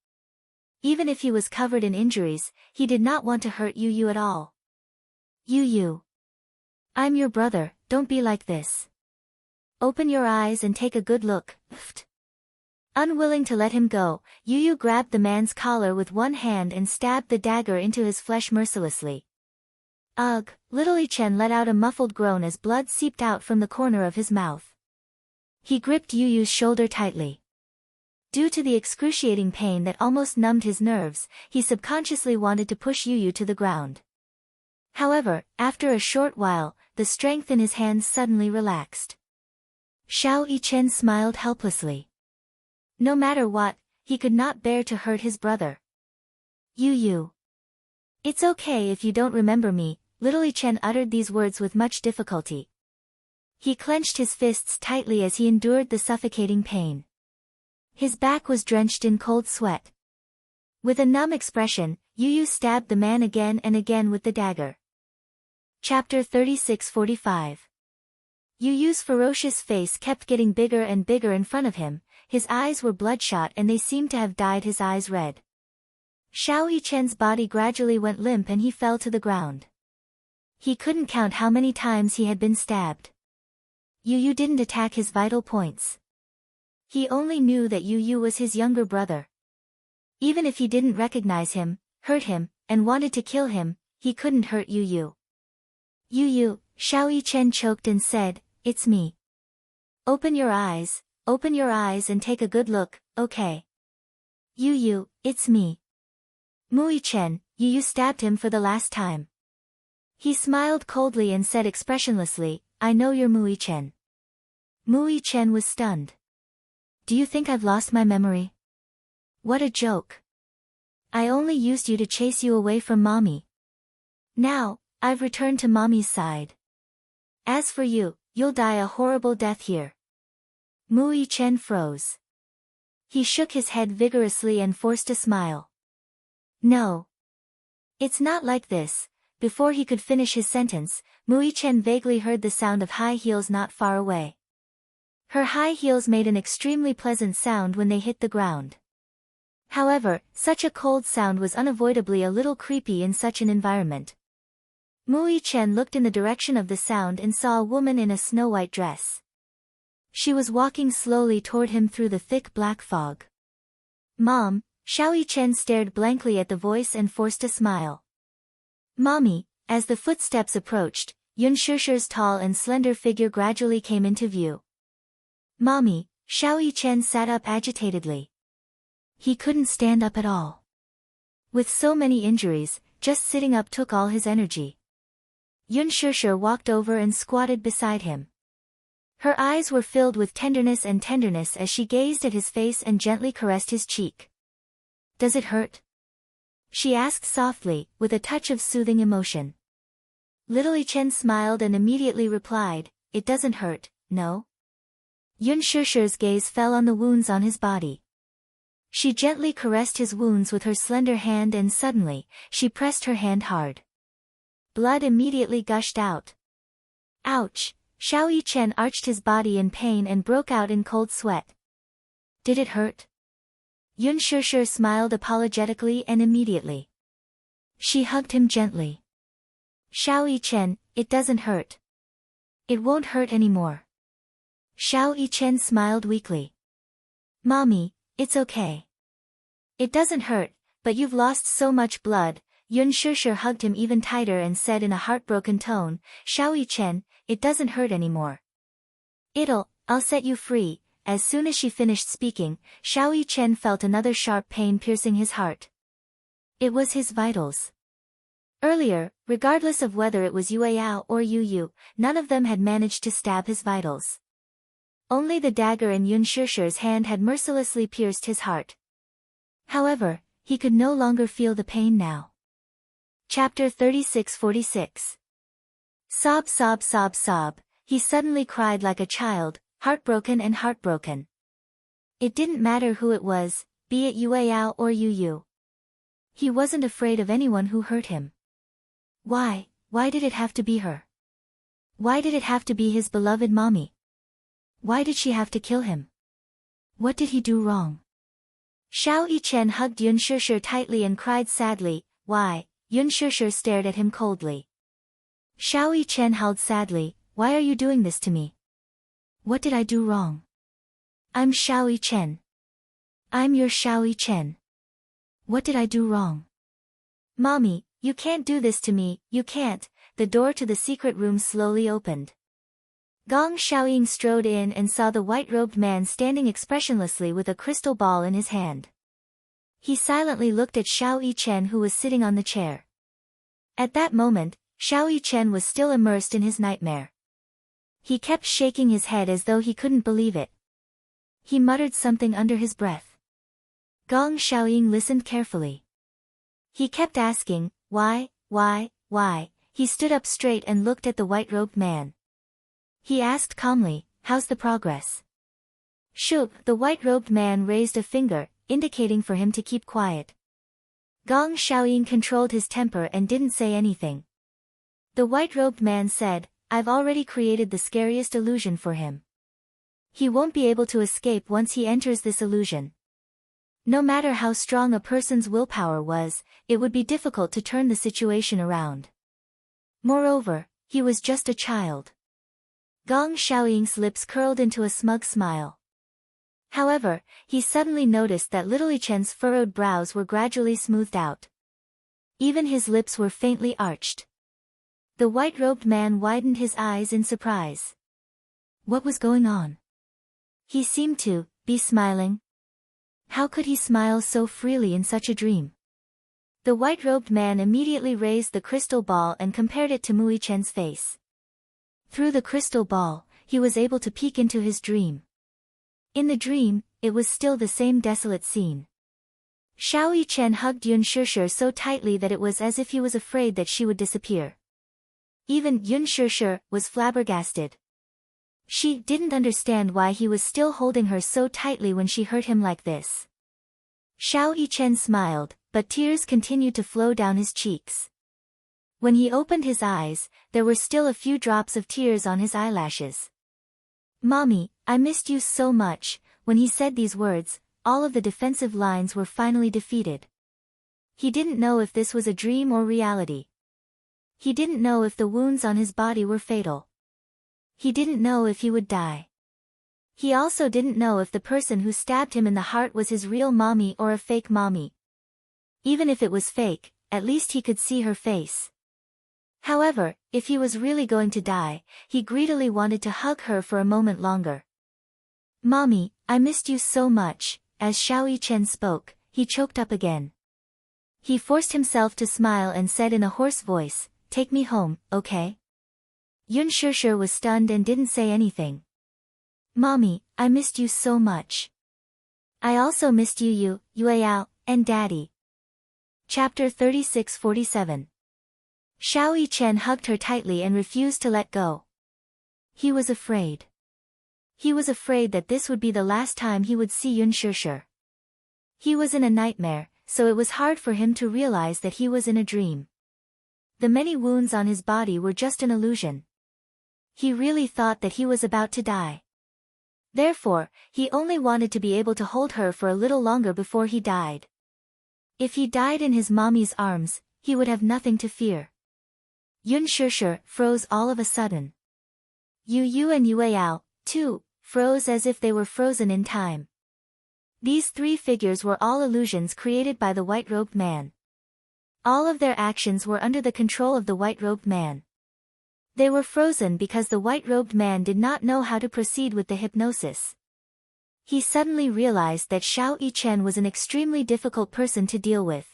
Even if he was covered in injuries, he did not want to hurt Yu at all. Yu. I'm your brother, don't be like this. Open your eyes and take a good look. Pfft. Unwilling to let him go, Yu grabbed the man's collar with one hand and stabbed the dagger into his flesh mercilessly. Ugh, little Yichen let out a muffled groan as blood seeped out from the corner of his mouth. He gripped Yu Yu's shoulder tightly. Due to the excruciating pain that almost numbed his nerves, he subconsciously wanted to push Yu Yu to the ground. However, after a short while, the strength in his hands suddenly relaxed. Xiao Yichen smiled helplessly. No matter what, he could not bear to hurt his brother. Yu Yu. It's okay if you don't remember me, little Yichen uttered these words with much difficulty. He clenched his fists tightly as he endured the suffocating pain. His back was drenched in cold sweat. With a numb expression, Yu Yu stabbed the man again and again with the dagger. Chapter 36:45. Yu Yu's ferocious face kept getting bigger and bigger in front of him, his eyes were bloodshot and they seemed to have dyed his eyes red. Xiao Yichen's body gradually went limp and he fell to the ground. He couldn't count how many times he had been stabbed. Yu Yu didn't attack his vital points. He only knew that Yu Yu was his younger brother. Even if he didn't recognize him, hurt him, and wanted to kill him, he couldn't hurt Yu Yu. Yu Yu, Xiao Yichen choked and said, "It's me. Open your eyes and take a good look, okay? Yu Yu, it's me." Mu Yichen, Yu Yu stabbed him for the last time. He smiled coldly and said expressionlessly, "I know you're Mu Yichen." Mu Yichen was stunned. "Do you think I've lost my memory? What a joke. I only used you to chase you away from mommy. Now, I've returned to mommy's side. As for you, you'll die a horrible death here." Mu Yichen froze. He shook his head vigorously and forced a smile. "No. It's not like this." Before he could finish his sentence, Mu Yichen vaguely heard the sound of high heels not far away. Her high heels made an extremely pleasant sound when they hit the ground. However, such a cold sound was unavoidably a little creepy in such an environment. Mu Yichen looked in the direction of the sound and saw a woman in a snow-white dress. She was walking slowly toward him through the thick black fog. "Mom," Xiao Yichen stared blankly at the voice and forced a smile. "Mommy." As the footsteps approached, Yun Shishir's tall and slender figure gradually came into view. "Mommy," Xiao Yichen sat up agitatedly. He couldn't stand up at all. With so many injuries, just sitting up took all his energy. Yun Shishir walked over and squatted beside him. Her eyes were filled with tenderness as she gazed at his face and gently caressed his cheek. "Does it hurt?" she asked softly, with a touch of soothing emotion. Little Yichen smiled and immediately replied, "It doesn't hurt, no?" Yun Shishir's gaze fell on the wounds on his body. She gently caressed his wounds with her slender hand and suddenly, she pressed her hand hard. Blood immediately gushed out. "Ouch!" Xiao Yichen arched his body in pain and broke out in cold sweat. "Did it hurt?" Yun Shishir smiled apologetically and immediately. She hugged him gently. "Xiao Yichen, it doesn't hurt. It won't hurt anymore." Xiao Yichen smiled weakly. "Mommy, it's okay. It doesn't hurt, but you've lost so much blood." Yun Shishir hugged him even tighter and said in a heartbroken tone, "Xiao Yichen, it doesn't hurt anymore. I'll set you free." As soon as she finished speaking, Xiao Yichen felt another sharp pain piercing his heart. It was his vitals. Earlier, regardless of whether it was Yue Yao or Yu Yu, none of them had managed to stab his vitals. Only the dagger in Yun Shishir's hand had mercilessly pierced his heart. However, he could no longer feel the pain now. Chapter 36:46. Sob sob sob sob, he suddenly cried like a child, heartbroken. It didn't matter who it was, be it Yue Yao or Yu Yu. He wasn't afraid of anyone who hurt him. Why did it have to be her? Why did it have to be his beloved mommy? Why did she have to kill him? What did he do wrong? Xiao Yichen hugged Yun Shishir tightly and cried sadly, "Why?" Yun Shishir stared at him coldly. Xiao Yichen howled sadly, "Why are you doing this to me? What did I do wrong? I'm Xiao Yichen. I'm your Xiao Yichen. What did I do wrong? Mommy, you can't do this to me, you can't." The door to the secret room slowly opened. Gong Xiaoying strode in and saw the white-robed man standing expressionlessly with a crystal ball in his hand. He silently looked at Xiao Yichen, who was sitting on the chair. At that moment, Xiao Yichen was still immersed in his nightmare. He kept shaking his head as though he couldn't believe it. He muttered something under his breath. Gong Xiaoying listened carefully. He kept asking, why? He stood up straight and looked at the white-robed man. He asked calmly, how's the progress? Shoo, the white-robed man raised a finger, indicating for him to keep quiet. Gong Xiaoying controlled his temper and didn't say anything. The white-robed man said, I've already created the scariest illusion for him. He won't be able to escape once he enters this illusion. No matter how strong a person's willpower was, it would be difficult to turn the situation around. Moreover, he was just a child. Gong Xiaoying's lips curled into a smug smile. However, he suddenly noticed that little Yichen's furrowed brows were gradually smoothed out. Even his lips were faintly arched. The white-robed man widened his eyes in surprise. What was going on? He seemed to be smiling. How could he smile so freely in such a dream? The white-robed man immediately raised the crystal ball and compared it to Mu Yichen's face. Through the crystal ball, he was able to peek into his dream. In the dream, it was still the same desolate scene. Xiao Yichen hugged Yun Shishir so tightly that it was as if he was afraid that she would disappear. Even Yun Shishir was flabbergasted. She didn't understand why he was still holding her so tightly when she hurt him like this. Xiao Yichen smiled, but tears continued to flow down his cheeks. When he opened his eyes, there were still a few drops of tears on his eyelashes. Mommy, I missed you so much. When he said these words, all of the defensive lines were finally defeated. He didn't know if this was a dream or reality. He didn't know if the wounds on his body were fatal. He didn't know if he would die. He also didn't know if the person who stabbed him in the heart was his real mommy or a fake mommy. Even if it was fake, at least he could see her face. However, if he was really going to die, he greedily wanted to hug her for a moment longer. Mommy, I missed you so much. As Xiao Yichen spoke, he choked up again. He forced himself to smile and said in a hoarse voice, take me home, okay? Yun Shishir was stunned and didn't say anything. Mommy, I missed you so much. I also missed you, Yueyao, and Daddy. Chapter 36-47. Xiao Yichen hugged her tightly and refused to let go. He was afraid. He was afraid that this would be the last time he would see Yun Shishir. He was in a nightmare, so it was hard for him to realize that he was in a dream. The many wounds on his body were just an illusion. He really thought that he was about to die. Therefore, he only wanted to be able to hold her for a little longer before he died. If he died in his mommy's arms, he would have nothing to fear. Yun Shishir froze all of a sudden. Yu and Yueyao, too, froze as if they were frozen in time. These three figures were all illusions created by the white-robed man. All of their actions were under the control of the white-robed man. They were frozen because the white-robed man did not know how to proceed with the hypnosis. He suddenly realized that Xiao Yichen was an extremely difficult person to deal with.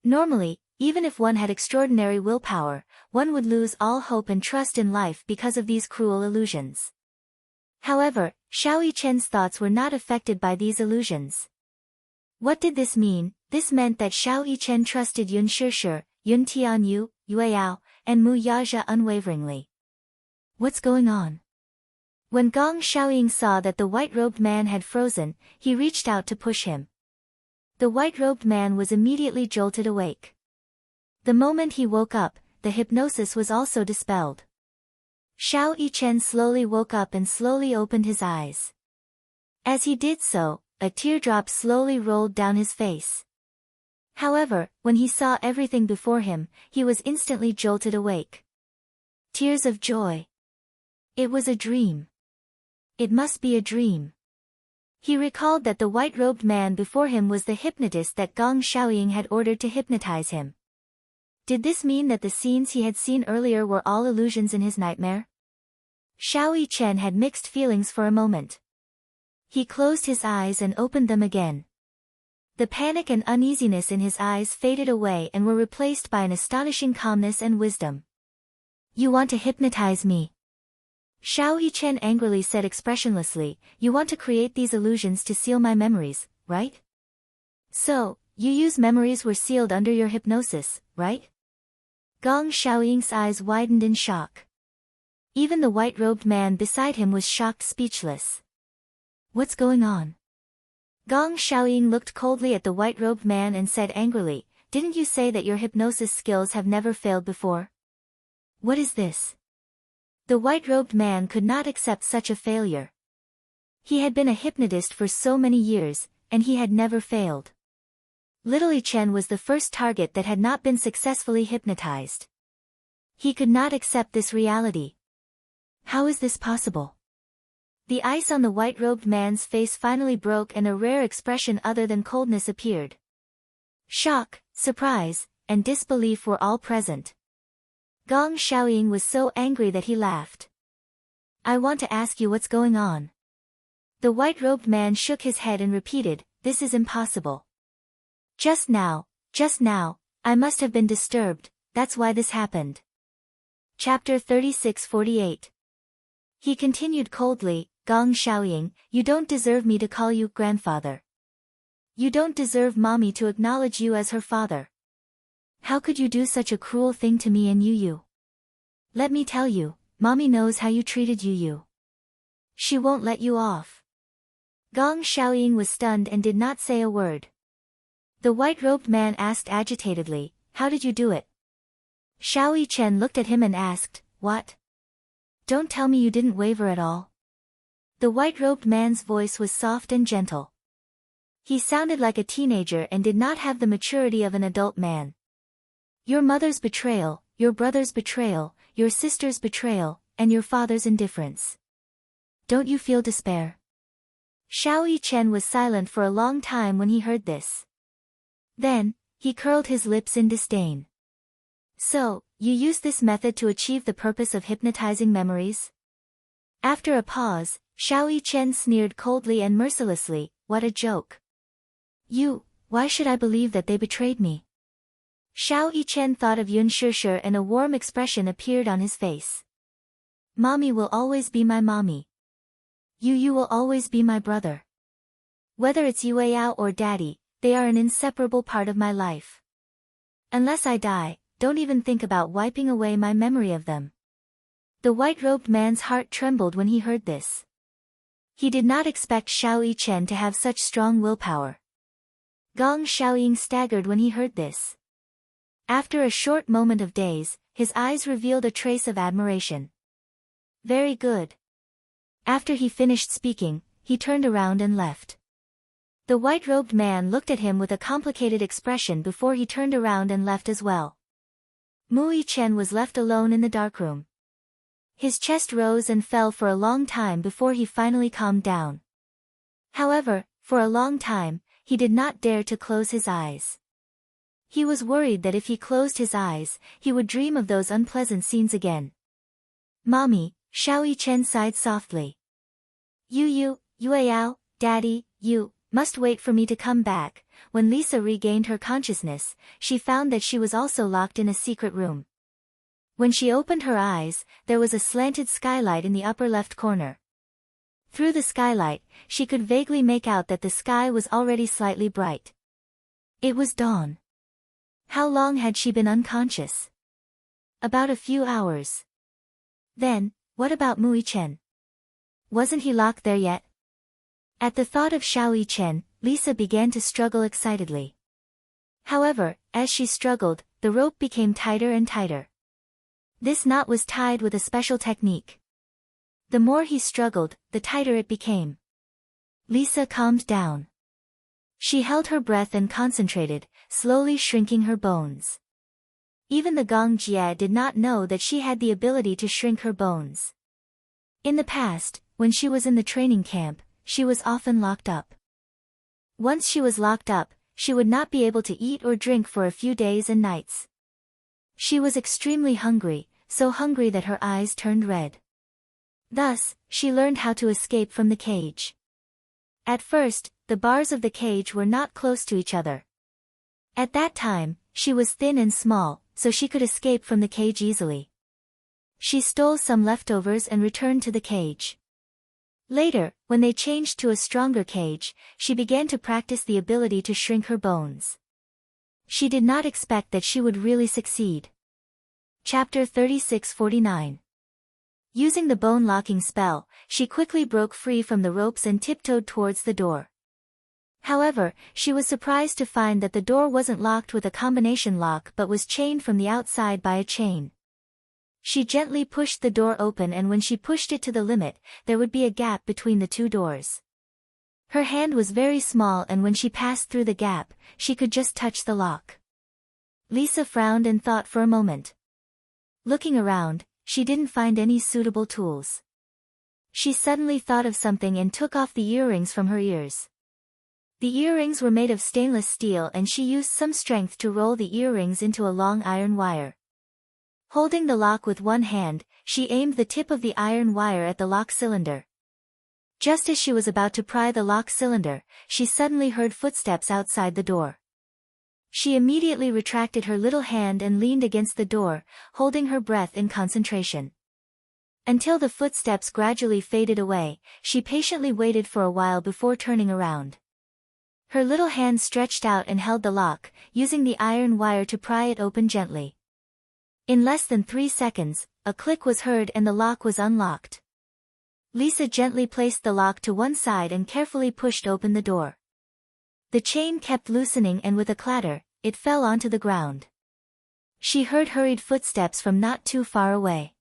Normally, even if one had extraordinary willpower, one would lose all hope and trust in life because of these cruel illusions. However, Xiao Yichen's thoughts were not affected by these illusions. What did this mean? This meant that Xiao Yichen trusted Yun Shishir, Yun Tianyu, Yueyao, and Mu Yaja unwaveringly. What's going on? When Gong Xiaoying saw that the white-robed man had frozen, he reached out to push him. The white-robed man was immediately jolted awake. The moment he woke up, the hypnosis was also dispelled. Xiao Yichen slowly woke up and slowly opened his eyes. As he did so, a teardrop slowly rolled down his face. However, when he saw everything before him, he was instantly jolted awake. Tears of joy. It was a dream. It must be a dream. He recalled that the white-robed man before him was the hypnotist that Gong Xiaoying had ordered to hypnotize him. Did this mean that the scenes he had seen earlier were all illusions in his nightmare? Xiao Yichen had mixed feelings for a moment. He closed his eyes and opened them again. The panic and uneasiness in his eyes faded away and were replaced by an astonishing calmness and wisdom. You want to hypnotize me? Xiao Yichen angrily said expressionlessly, you want to create these illusions to seal my memories, right? So, Yu Yu's memories were sealed under your hypnosis, right? Gong Xiaoying's eyes widened in shock. Even the white-robed man beside him was shocked speechless. What's going on? Gong Xiaoying looked coldly at the white-robed man and said angrily, didn't you say that your hypnosis skills have never failed before? What is this? The white-robed man could not accept such a failure. He had been a hypnotist for so many years, and he had never failed. Little Yichen was the first target that had not been successfully hypnotized. He could not accept this reality. How is this possible? The ice on the white-robed man's face finally broke and a rare expression other than coldness appeared. Shock, surprise, and disbelief were all present. Gong Xiaoying was so angry that he laughed. I want to ask you what's going on. The white-robed man shook his head and repeated, this is impossible. Just now, I must have been disturbed, that's why this happened. Chapter 36-48. He continued coldly, Gong Xiaoying, you don't deserve me to call you grandfather. You don't deserve mommy to acknowledge you as her father. How could you do such a cruel thing to me and Yu Yu? Let me tell you, mommy knows how you treated Yu Yu. She won't let you off. Gong Xiaoying was stunned and did not say a word. The white-robed man asked agitatedly, how did you do it? Xiao Yichen looked at him and asked, what? Don't tell me you didn't waver at all. The white-robed man's voice was soft and gentle. He sounded like a teenager and did not have the maturity of an adult man. Your mother's betrayal, your brother's betrayal, your sister's betrayal, and your father's indifference. Don't you feel despair? Xiao Yichen was silent for a long time when he heard this. Then, he curled his lips in disdain. So, you used this method to achieve the purpose of hypnotizing memories? After a pause, Xiao Yichen sneered coldly and mercilessly, what a joke. Why should I believe that they betrayed me? Xiao Yichen thought of Yun Shishir and a warm expression appeared on his face. Mommy will always be my mommy. Yu will always be my brother. Whether it's Yueyao or Daddy, they are an inseparable part of my life. Unless I die, don't even think about wiping away my memory of them. The white-robed man's heart trembled when he heard this. He did not expect Xiao Yichen to have such strong willpower. Gong Xiaoying staggered when he heard this. After a short moment of daze, his eyes revealed a trace of admiration. Very good. After he finished speaking, he turned around and left. The white-robed man looked at him with a complicated expression before he turned around and left as well. Mu Yichen was left alone in the darkroom. His chest rose and fell for a long time before he finally calmed down. However, for a long time, he did not dare to close his eyes. He was worried that if he closed his eyes, he would dream of those unpleasant scenes again. Mommy, Xiao Yichen sighed softly. Yueyao, Daddy, you must wait for me to come back. When Lisa regained her consciousness, she found that she was also locked in a secret room. When she opened her eyes, there was a slanted skylight in the upper left corner. Through the skylight, she could vaguely make out that the sky was already slightly bright. It was dawn. How long had she been unconscious? About a few hours. Then, what about Mu Yichen? Wasn't he locked there yet? At the thought of Xiao Yichen, Lisa began to struggle excitedly. However, as she struggled, the rope became tighter and tighter. This knot was tied with a special technique. The more he struggled, the tighter it became. Lisa calmed down. She held her breath and concentrated, slowly shrinking her bones. Even the Gong Jie did not know that she had the ability to shrink her bones. In the past, when she was in the training camp, she was often locked up. Once she was locked up, she would not be able to eat or drink for a few days and nights. She was extremely hungry, so hungry that her eyes turned red. Thus, she learned how to escape from the cage. At first, the bars of the cage were not close to each other. At that time, she was thin and small, so she could escape from the cage easily. She stole some leftovers and returned to the cage. Later, when they changed to a stronger cage, she began to practice the ability to shrink her bones. She did not expect that she would really succeed. Chapter 36-49. Using the bone-locking spell, she quickly broke free from the ropes and tiptoed towards the door. However, she was surprised to find that the door wasn't locked with a combination lock but was chained from the outside by a chain. She gently pushed the door open, and when she pushed it to the limit, there would be a gap between the two doors. Her hand was very small, and when she passed through the gap, she could just touch the lock. Lisa frowned and thought for a moment. Looking around, she didn't find any suitable tools. She suddenly thought of something and took off the earrings from her ears. The earrings were made of stainless steel, and she used some strength to roll the earrings into a long iron wire. Holding the lock with one hand, she aimed the tip of the iron wire at the lock cylinder. Just as she was about to pry the lock cylinder, she suddenly heard footsteps outside the door. She immediately retracted her little hand and leaned against the door, holding her breath in concentration. Until the footsteps gradually faded away, she patiently waited for a while before turning around. Her little hand stretched out and held the lock, using the iron wire to pry it open gently. In less than 3 seconds, a click was heard and the lock was unlocked. Lisa gently placed the lock to one side and carefully pushed open the door. The chain kept loosening, and with a clatter, it fell onto the ground. She heard hurried footsteps from not too far away.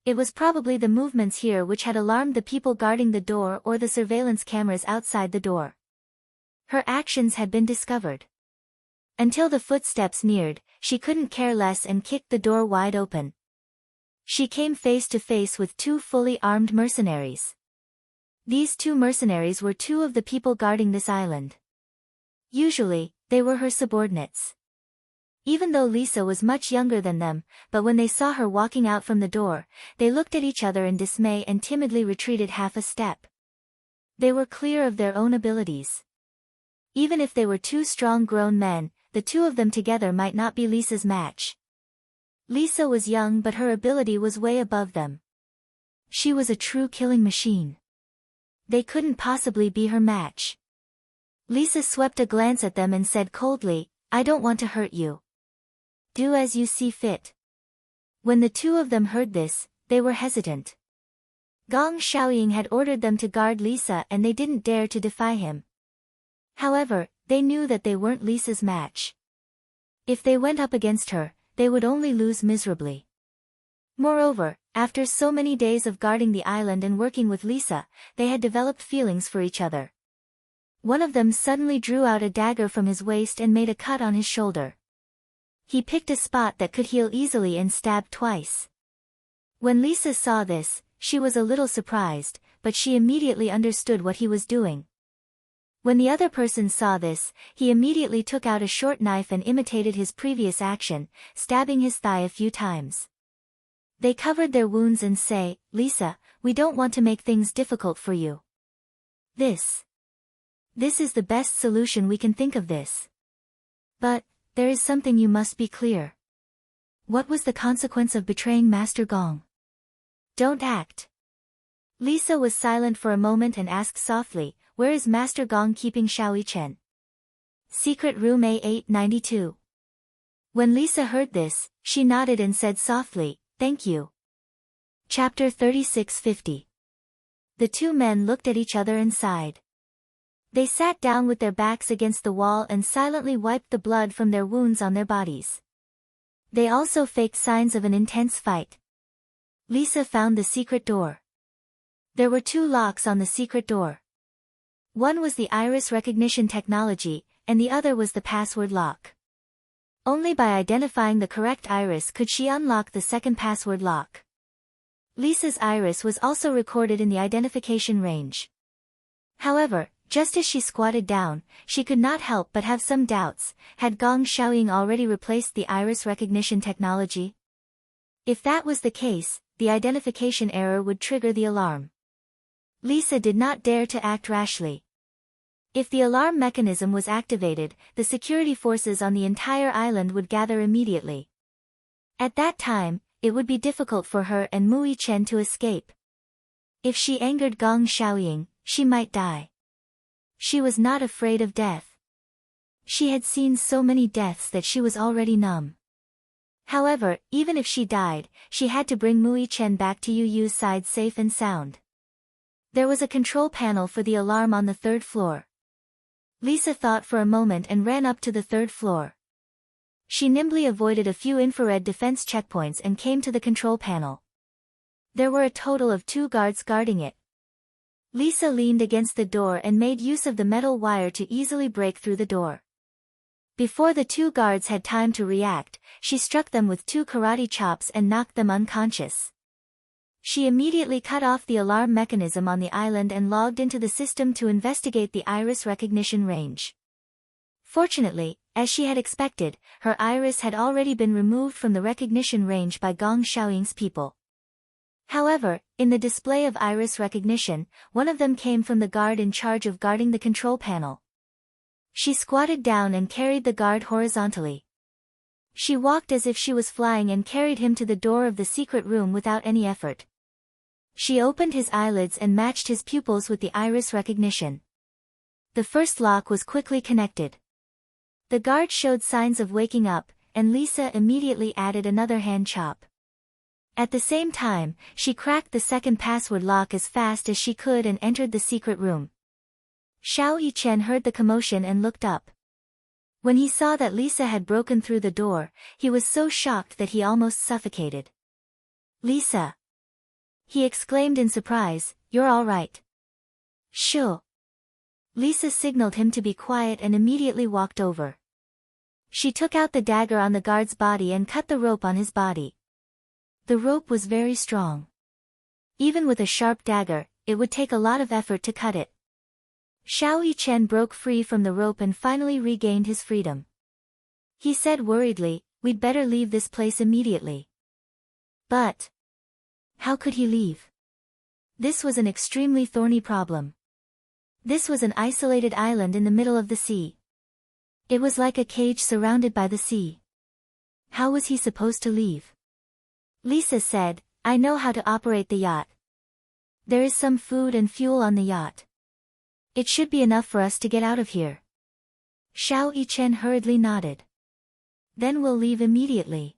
It was probably the movements here which had alarmed the people guarding the door or the surveillance cameras outside the door. Her actions had been discovered. Until the footsteps neared, she couldn't care less and kicked the door wide open. She came face to face with 2 fully armed mercenaries. These 2 mercenaries were 2 of the people guarding this island. Usually, they were her subordinates. Even though Lisa was much younger than them, but when they saw her walking out from the door, they looked at each other in dismay and timidly retreated half a step. They were clear of their own abilities. Even if they were 2 strong grown men, the 2 of them together might not be Lisa's match. Lisa was young, but her ability was way above them. She was a true killing machine. They couldn't possibly be her match. Lisa swept a glance at them and said coldly, "I don't want to hurt you. Do as you see fit." When the 2 of them heard this, they were hesitant. Gong Xiaoying had ordered them to guard Lisa, and they didn't dare to defy him. However, they knew that they weren't Lisa's match. If they went up against her, they would only lose miserably. Moreover, after so many days of guarding the island and working with Lisa, they had developed feelings for each other. One of them suddenly drew out a dagger from his waist and made a cut on his shoulder. He picked a spot that could heal easily and stabbed twice. When Lisa saw this, she was a little surprised, but she immediately understood what he was doing. When the other person saw this, he immediately took out a short knife and imitated his previous action, stabbing his thigh a few times. They covered their wounds and say, "Lisa, we don't want to make things difficult for you. This is the best solution we can think of this. But, there is something you must be clear. What was the consequence of betraying Master Gong? Don't act." Lisa was silent for a moment and asked softly, "Where is Master Gong keeping Xiaoyi Chen?" Secret Room A892. When Lisa heard this, she nodded and said softly, "Thank you." Chapter 36-50. The 2 men looked at each other and sighed. They sat down with their backs against the wall and silently wiped the blood from their wounds on their bodies. They also faked signs of an intense fight. Lisa found the secret door. There were 2 locks on the secret door. One was the iris recognition technology, and the other was the password lock. Only by identifying the correct iris could she unlock the second password lock. Lisa's iris was also recorded in the identification range. However, just as she squatted down, she could not help but have some doubts. Had Gong Xiaoying already replaced the iris recognition technology? If that was the case, the identification error would trigger the alarm. Lisa did not dare to act rashly. If the alarm mechanism was activated, the security forces on the entire island would gather immediately. At that time, it would be difficult for her and Mui Chen to escape. If she angered Gong Xiaoying, she might die. She was not afraid of death. She had seen so many deaths that she was already numb. However, even if she died, she had to bring Mui Chen back to Yu Yu's side safe and sound. There was a control panel for the alarm on the 3rd floor. Lisa thought for a moment and ran up to the 3rd floor. She nimbly avoided a few infrared defense checkpoints and came to the control panel. There were a total of 2 guards guarding it. Lisa leaned against the door and made use of the metal wire to easily break through the door. Before the 2 guards had time to react, she struck them with 2 karate chops and knocked them unconscious. She immediately cut off the alarm mechanism on the island and logged into the system to investigate the iris recognition range. Fortunately, as she had expected, her iris had already been removed from the recognition range by Gong Xiaoying's people. However, in the display of iris recognition, one of them came from the guard in charge of guarding the control panel. She squatted down and carried the guard horizontally. She walked as if she was flying and carried him to the door of the secret room without any effort. She opened his eyelids and matched his pupils with the iris recognition. The first lock was quickly connected. The guard showed signs of waking up, and Lisa immediately added another hand chop. At the same time, she cracked the second password lock as fast as she could and entered the secret room. Xiao Yichen heard the commotion and looked up. When he saw that Lisa had broken through the door, he was so shocked that he almost suffocated. "Lisa!" he exclaimed in surprise, "You're all right." "Sure." Lisa signaled him to be quiet and immediately walked over. She took out the dagger on the guard's body and cut the rope on his body. The rope was very strong. Even with a sharp dagger, it would take a lot of effort to cut it. Xiao Yichen broke free from the rope and finally regained his freedom. He said worriedly, "We'd better leave this place immediately." But how could he leave? This was an extremely thorny problem. This was an isolated island in the middle of the sea. It was like a cage surrounded by the sea. How was he supposed to leave? Lisa said, "I know how to operate the yacht. There is some food and fuel on the yacht. It should be enough for us to get out of here." Xiao Yichen hurriedly nodded. "Then we'll leave immediately."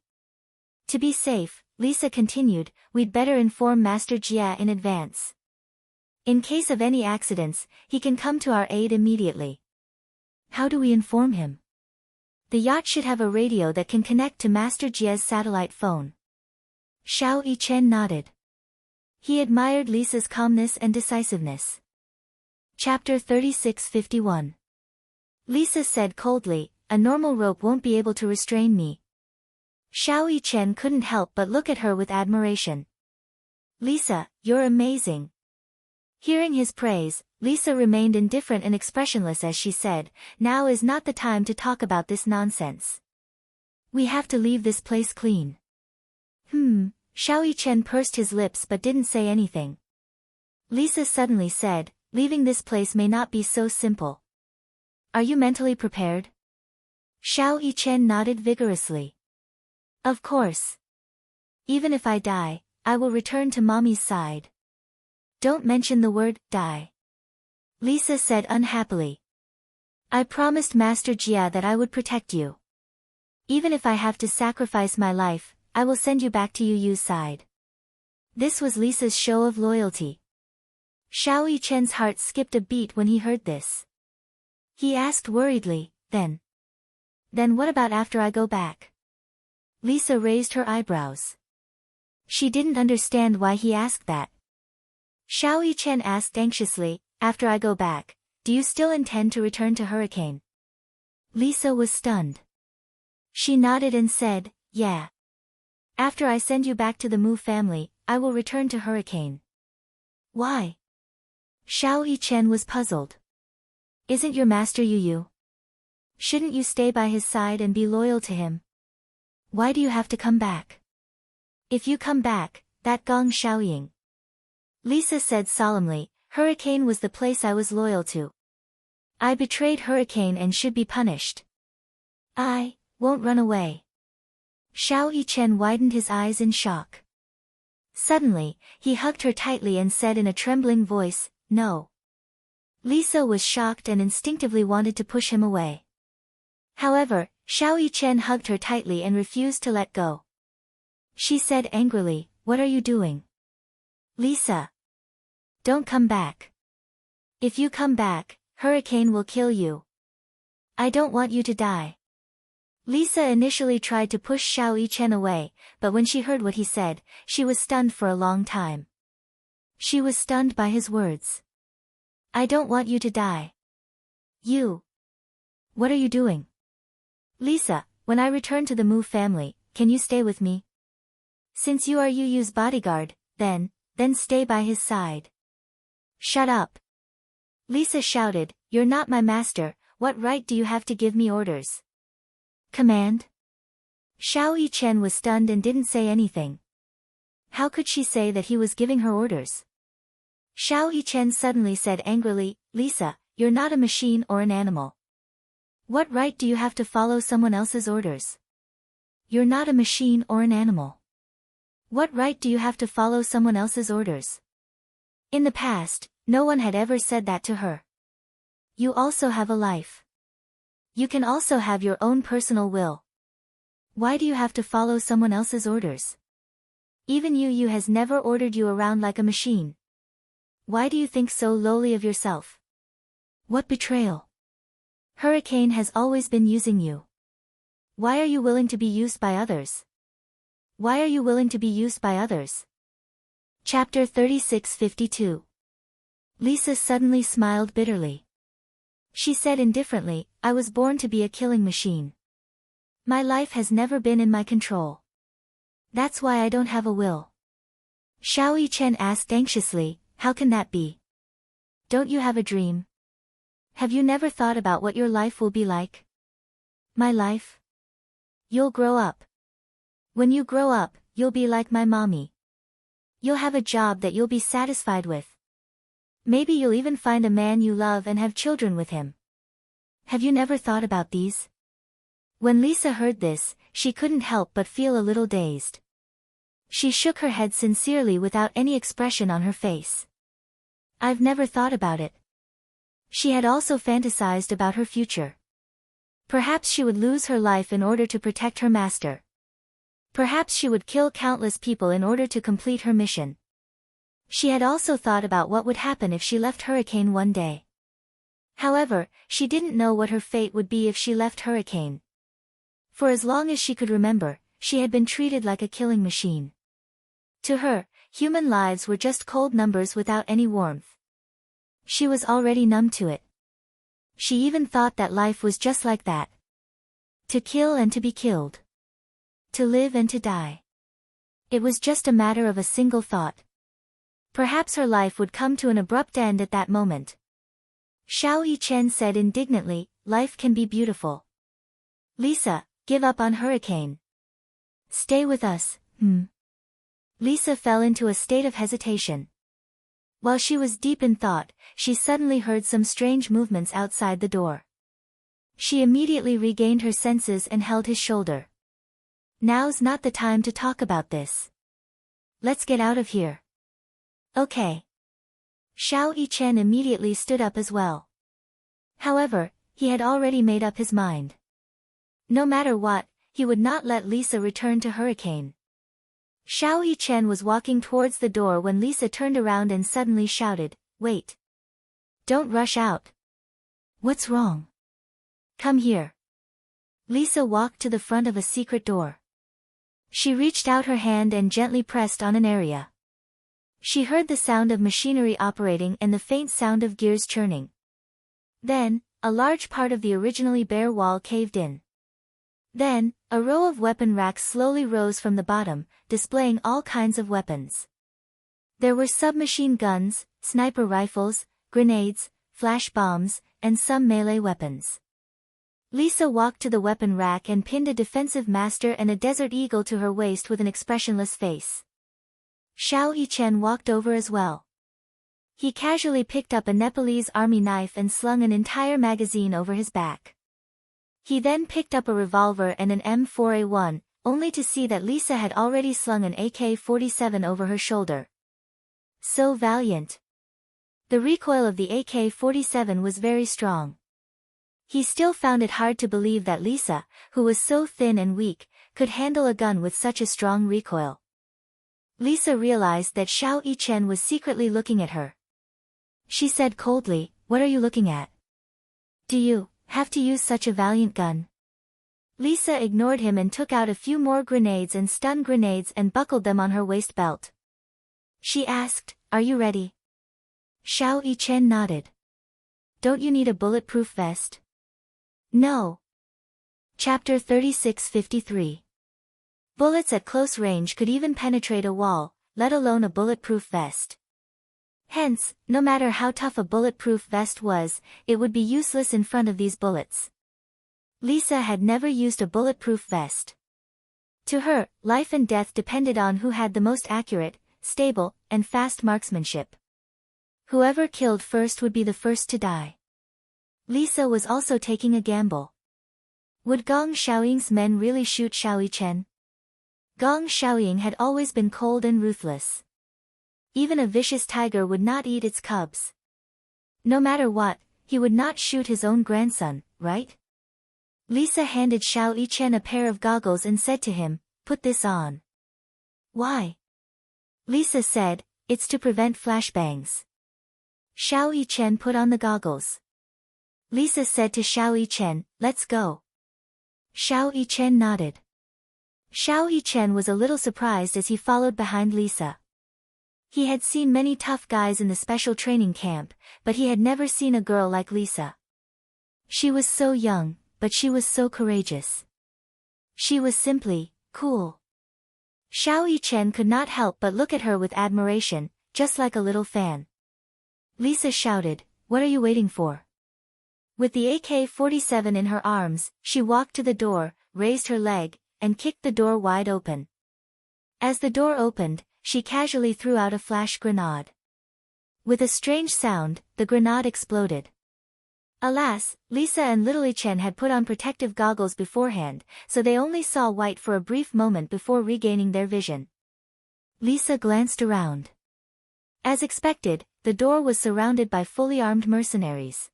To be safe, Lisa continued, "We'd better inform Master Jia in advance. In case of any accidents, he can come to our aid immediately." "How do we inform him?" "The yacht should have a radio that can connect to Master Jia's satellite phone." Xiao Yichen nodded. He admired Lisa's calmness and decisiveness. Chapter 3651. Lisa said coldly, "A normal rope won't be able to restrain me." Xiao Yichen couldn't help but look at her with admiration. "Lisa, you're amazing." Hearing his praise, Lisa remained indifferent and expressionless as she said, "Now is not the time to talk about this nonsense. We have to leave this place clean." Xiao Yichen pursed his lips but didn't say anything. Lisa suddenly said, "Leaving this place may not be so simple. Are you mentally prepared?" Xiao Yichen nodded vigorously. "Of course. Even if I die, I will return to Mommy's side." "Don't mention the word, die," Lisa said unhappily. "I promised Master Jia that I would protect you. Even if I have to sacrifice my life, I will send you back to Yu Yu's side." This was Lisa's show of loyalty. Xiao Yichen's heart skipped a beat when he heard this. He asked worriedly, Then what about after I go back?" Lisa raised her eyebrows. She didn't understand why he asked that. Xiao Yichen asked anxiously, "After I go back, do you still intend to return to Hurricane?" Lisa was stunned. She nodded and said, "Yeah. After I send you back to the Mu family, I will return to Hurricane." "Why?" Xiao Yichen was puzzled. "Isn't your master Yu Yu? Shouldn't you stay by his side and be loyal to him? Why do you have to come back? If you come back, That gong Xiaoying. Lisa said solemnly, Hurricane was the place I was loyal to. I betrayed Hurricane and should be punished. I won't run away. Xiao Yichen widened his eyes in shock. Suddenly, he hugged her tightly and said in a trembling voice, No. Lisa was shocked and instinctively wanted to push him away. However, Xiao Yichen hugged her tightly and refused to let go. She said angrily, What are you doing? Lisa. Don't come back. If you come back, Hurricane will kill you. I don't want you to die. Lisa initially tried to push Xiao Yichen away, but when she heard what he said, she was stunned for a long time. She was stunned by his words. I don't want you to die. You. What are you doing? Lisa, when I return to the Mu family, can you stay with me? Since you are Yu Yu's bodyguard, then stay by his side. Shut up. Lisa shouted, You're not my master, what right do you have to give me orders? Command? Xiao Yichen was stunned and didn't say anything. How could she say that he was giving her orders? Xiao Yichen suddenly said angrily, Lisa, you're not a machine or an animal. What right do you have to follow someone else's orders? You're not a machine or an animal. What right do you have to follow someone else's orders? In the past, no one had ever said that to her. You also have a life. You can also have your own personal will. Why do you have to follow someone else's orders? Even Yu has never ordered you around like a machine. Why do you think so lowly of yourself? What betrayal! Hurricane has always been using you. Why are you willing to be used by others? Why are you willing to be used by others? Chapter 36:52. Lisa suddenly smiled bitterly. She said indifferently, I was born to be a killing machine. My life has never been in my control. That's why I don't have a will. Xiao Yichen asked anxiously, how can that be? Don't you have a dream? Have you never thought about what your life will be like? My life? You'll grow up. When you grow up, you'll be like my mommy. You'll have a job that you'll be satisfied with. Maybe you'll even find a man you love and have children with him. Have you never thought about these? When Lisa heard this, she couldn't help but feel a little dazed. She shook her head sincerely without any expression on her face. I've never thought about it. She had also fantasized about her future. Perhaps she would lose her life in order to protect her master. Perhaps she would kill countless people in order to complete her mission. She had also thought about what would happen if she left Hurricane one day. However, she didn't know what her fate would be if she left Hurricane. For as long as she could remember, she had been treated like a killing machine. To her, human lives were just cold numbers without any warmth. She was already numb to it. She even thought that life was just like that. To kill and to be killed. To live and to die. It was just a matter of a single thought. Perhaps her life would come to an abrupt end at that moment. Xiao Yichen said indignantly, life can be beautiful. Lisa, give up on Hurricane. Stay with us, Lisa fell into a state of hesitation. While she was deep in thought, she suddenly heard some strange movements outside the door. She immediately regained her senses and held his shoulder. Now's not the time to talk about this. Let's get out of here. Okay. Xiao Yichen immediately stood up as well. However, he had already made up his mind. No matter what, he would not let Lisa return to Hurricane. Xiao Yichen was walking towards the door when Lisa turned around and suddenly shouted, Wait. Don't rush out. What's wrong? Come here. Lisa walked to the front of a secret door. She reached out her hand and gently pressed on an area. She heard the sound of machinery operating and the faint sound of gears churning. Then, a large part of the originally bare wall caved in. Then, a row of weapon racks slowly rose from the bottom, displaying all kinds of weapons. There were submachine guns, sniper rifles, grenades, flash bombs, and some melee weapons. Lisa walked to the weapon rack and pinned a defensive master and a desert eagle to her waist with an expressionless face. Xiao Yichen walked over as well. He casually picked up a Nepalese army knife and slung an entire magazine over his back. He then picked up a revolver and an M4A1, only to see that Lisa had already slung an AK-47 over her shoulder. So valiant. The recoil of the AK-47 was very strong. He still found it hard to believe that Lisa, who was so thin and weak, could handle a gun with such a strong recoil. Lisa realized that Xiao Yichen was secretly looking at her. She said coldly, "What are you looking at? Do you have to use such a valiant gun?" Lisa ignored him and took out a few more grenades and stun grenades and buckled them on her waist belt. She asked, "Are you ready?" Xiao Yichen nodded. "Don't you need a bulletproof vest?" "No." Chapter 3653. Bullets at close range could even penetrate a wall, let alone a bulletproof vest. Hence, no matter how tough a bulletproof vest was, it would be useless in front of these bullets. Lisa had never used a bulletproof vest. To her, life and death depended on who had the most accurate, stable, and fast marksmanship. Whoever killed first would be the first to die. Lisa was also taking a gamble. Would Gong Xiaoying's men really shoot Xiao Yichen? Gong Xiaoying had always been cold and ruthless. Even a vicious tiger would not eat its cubs. No matter what, he would not shoot his own grandson, right? Lisa handed Xiao Yichen a pair of goggles and said to him, "Put this on." "Why?" Lisa said, "It's to prevent flashbangs." Xiao Yichen put on the goggles. Lisa said to Xiao Yichen, "Let's go." Xiao Yichen nodded. Xiao Yichen was a little surprised as he followed behind Lisa. He had seen many tough guys in the special training camp, but he had never seen a girl like Lisa. She was so young, but she was so courageous. She was simply cool. Xiao Yichen could not help but look at her with admiration, just like a little fan. Lisa shouted, "What are you waiting for?" With the AK-47 in her arms, she walked to the door, raised her leg, and kicked the door wide open. As the door opened, she casually threw out a flash grenade. With a strange sound, the grenade exploded. Alas, Lisa and Little Yichen had put on protective goggles beforehand, so they only saw white for a brief moment before regaining their vision. Lisa glanced around. As expected, the door was surrounded by fully armed mercenaries.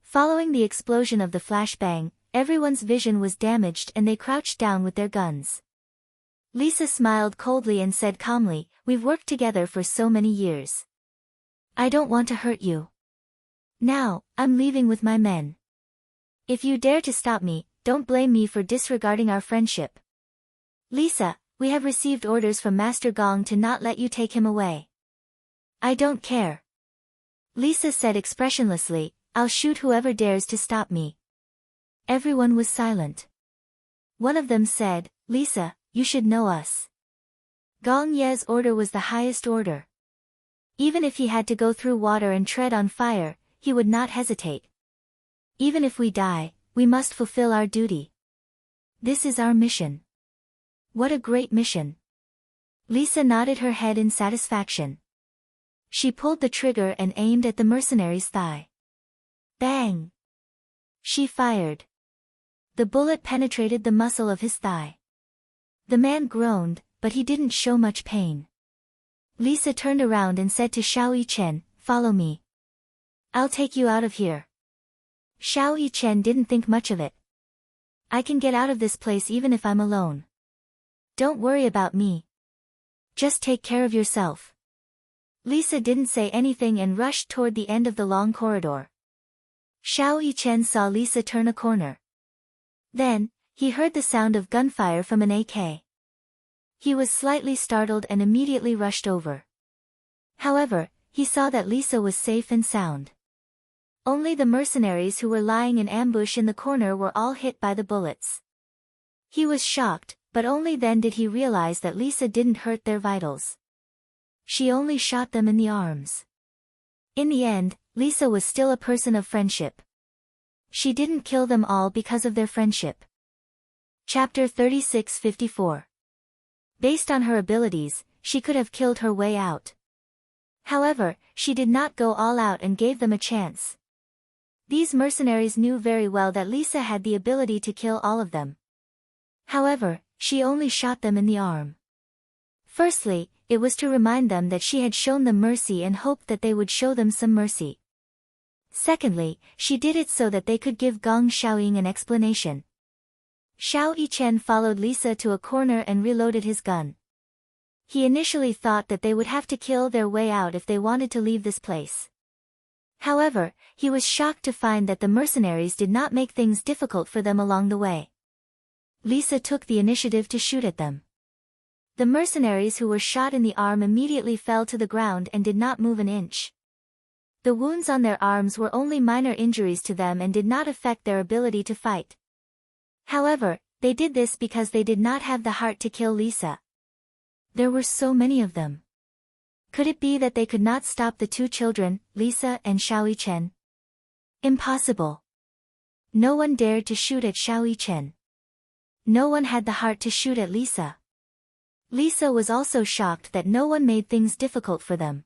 Following the explosion of the flashbang, everyone's vision was damaged and they crouched down with their guns. Lisa smiled coldly and said calmly, "We've worked together for so many years. I don't want to hurt you. Now, I'm leaving with my men. If you dare to stop me, don't blame me for disregarding our friendship. Lisa, we have received orders from Master Gong to not let you take him away." "I don't care." Lisa said expressionlessly, "I'll shoot whoever dares to stop me." Everyone was silent. One of them said, "Lisa, you should know us." Gong Ye's order was the highest order. Even if he had to go through water and tread on fire, he would not hesitate. "Even if we die, we must fulfill our duty. This is our mission." "What a great mission." Lisa nodded her head in satisfaction. She pulled the trigger and aimed at the mercenary's thigh. Bang! She fired. The bullet penetrated the muscle of his thigh. The man groaned, but he didn't show much pain. Lisa turned around and said to Xiao Yichen, "Follow me. I'll take you out of here." Xiao Yichen didn't think much of it. "I can get out of this place even if I'm alone. Don't worry about me. Just take care of yourself." Lisa didn't say anything and rushed toward the end of the long corridor. Xiao Yichen saw Lisa turn a corner. Then, he heard the sound of gunfire from an AK. He was slightly startled and immediately rushed over. However, he saw that Lisa was safe and sound. Only the mercenaries who were lying in ambush in the corner were all hit by the bullets. He was shocked, but only then did he realize that Lisa didn't hurt their vitals. She only shot them in the arms. In the end, Lisa was still a person of friendship. She didn't kill them all because of their friendship. Chapter 3654. Based on her abilities, she could have killed her way out. However, she did not go all out and gave them a chance. These mercenaries knew very well that Lisa had the ability to kill all of them. However, she only shot them in the arm. Firstly, it was to remind them that she had shown them mercy and hoped that they would show them some mercy. Secondly, she did it so that they could give Gong Xiaoying an explanation. Xiao Yichen followed Lisa to a corner and reloaded his gun. He initially thought that they would have to kill their way out if they wanted to leave this place. However, he was shocked to find that the mercenaries did not make things difficult for them along the way. Lisa took the initiative to shoot at them. The mercenaries who were shot in the arm immediately fell to the ground and did not move an inch. The wounds on their arms were only minor injuries to them and did not affect their ability to fight. However, they did this because they did not have the heart to kill Lisa. There were so many of them. Could it be that they could not stop the two children, Lisa and Xiao Yichen? Impossible. No one dared to shoot at Xiao Yichen. No one had the heart to shoot at Lisa. Lisa was also shocked that no one made things difficult for them.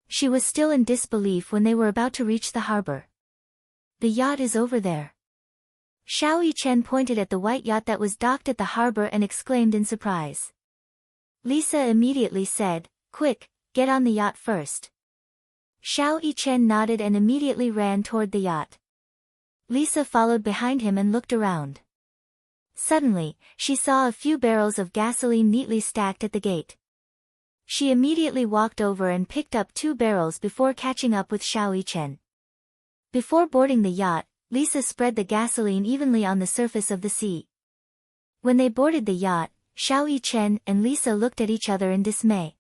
She was still in disbelief when they were about to reach the harbor. The yacht is over there. Xiao Yichen pointed at the white yacht that was docked at the harbor and exclaimed in surprise. Lisa immediately said, "Quick, get on the yacht first." Xiao Yichen nodded and immediately ran toward the yacht. Lisa followed behind him and looked around. Suddenly, she saw a few barrels of gasoline neatly stacked at the gate. She immediately walked over and picked up 2 barrels before catching up with Xiao Yichen. Before boarding the yacht, Lisa spread the gasoline evenly on the surface of the sea. When they boarded the yacht, Xiao Yichen and Lisa looked at each other in dismay.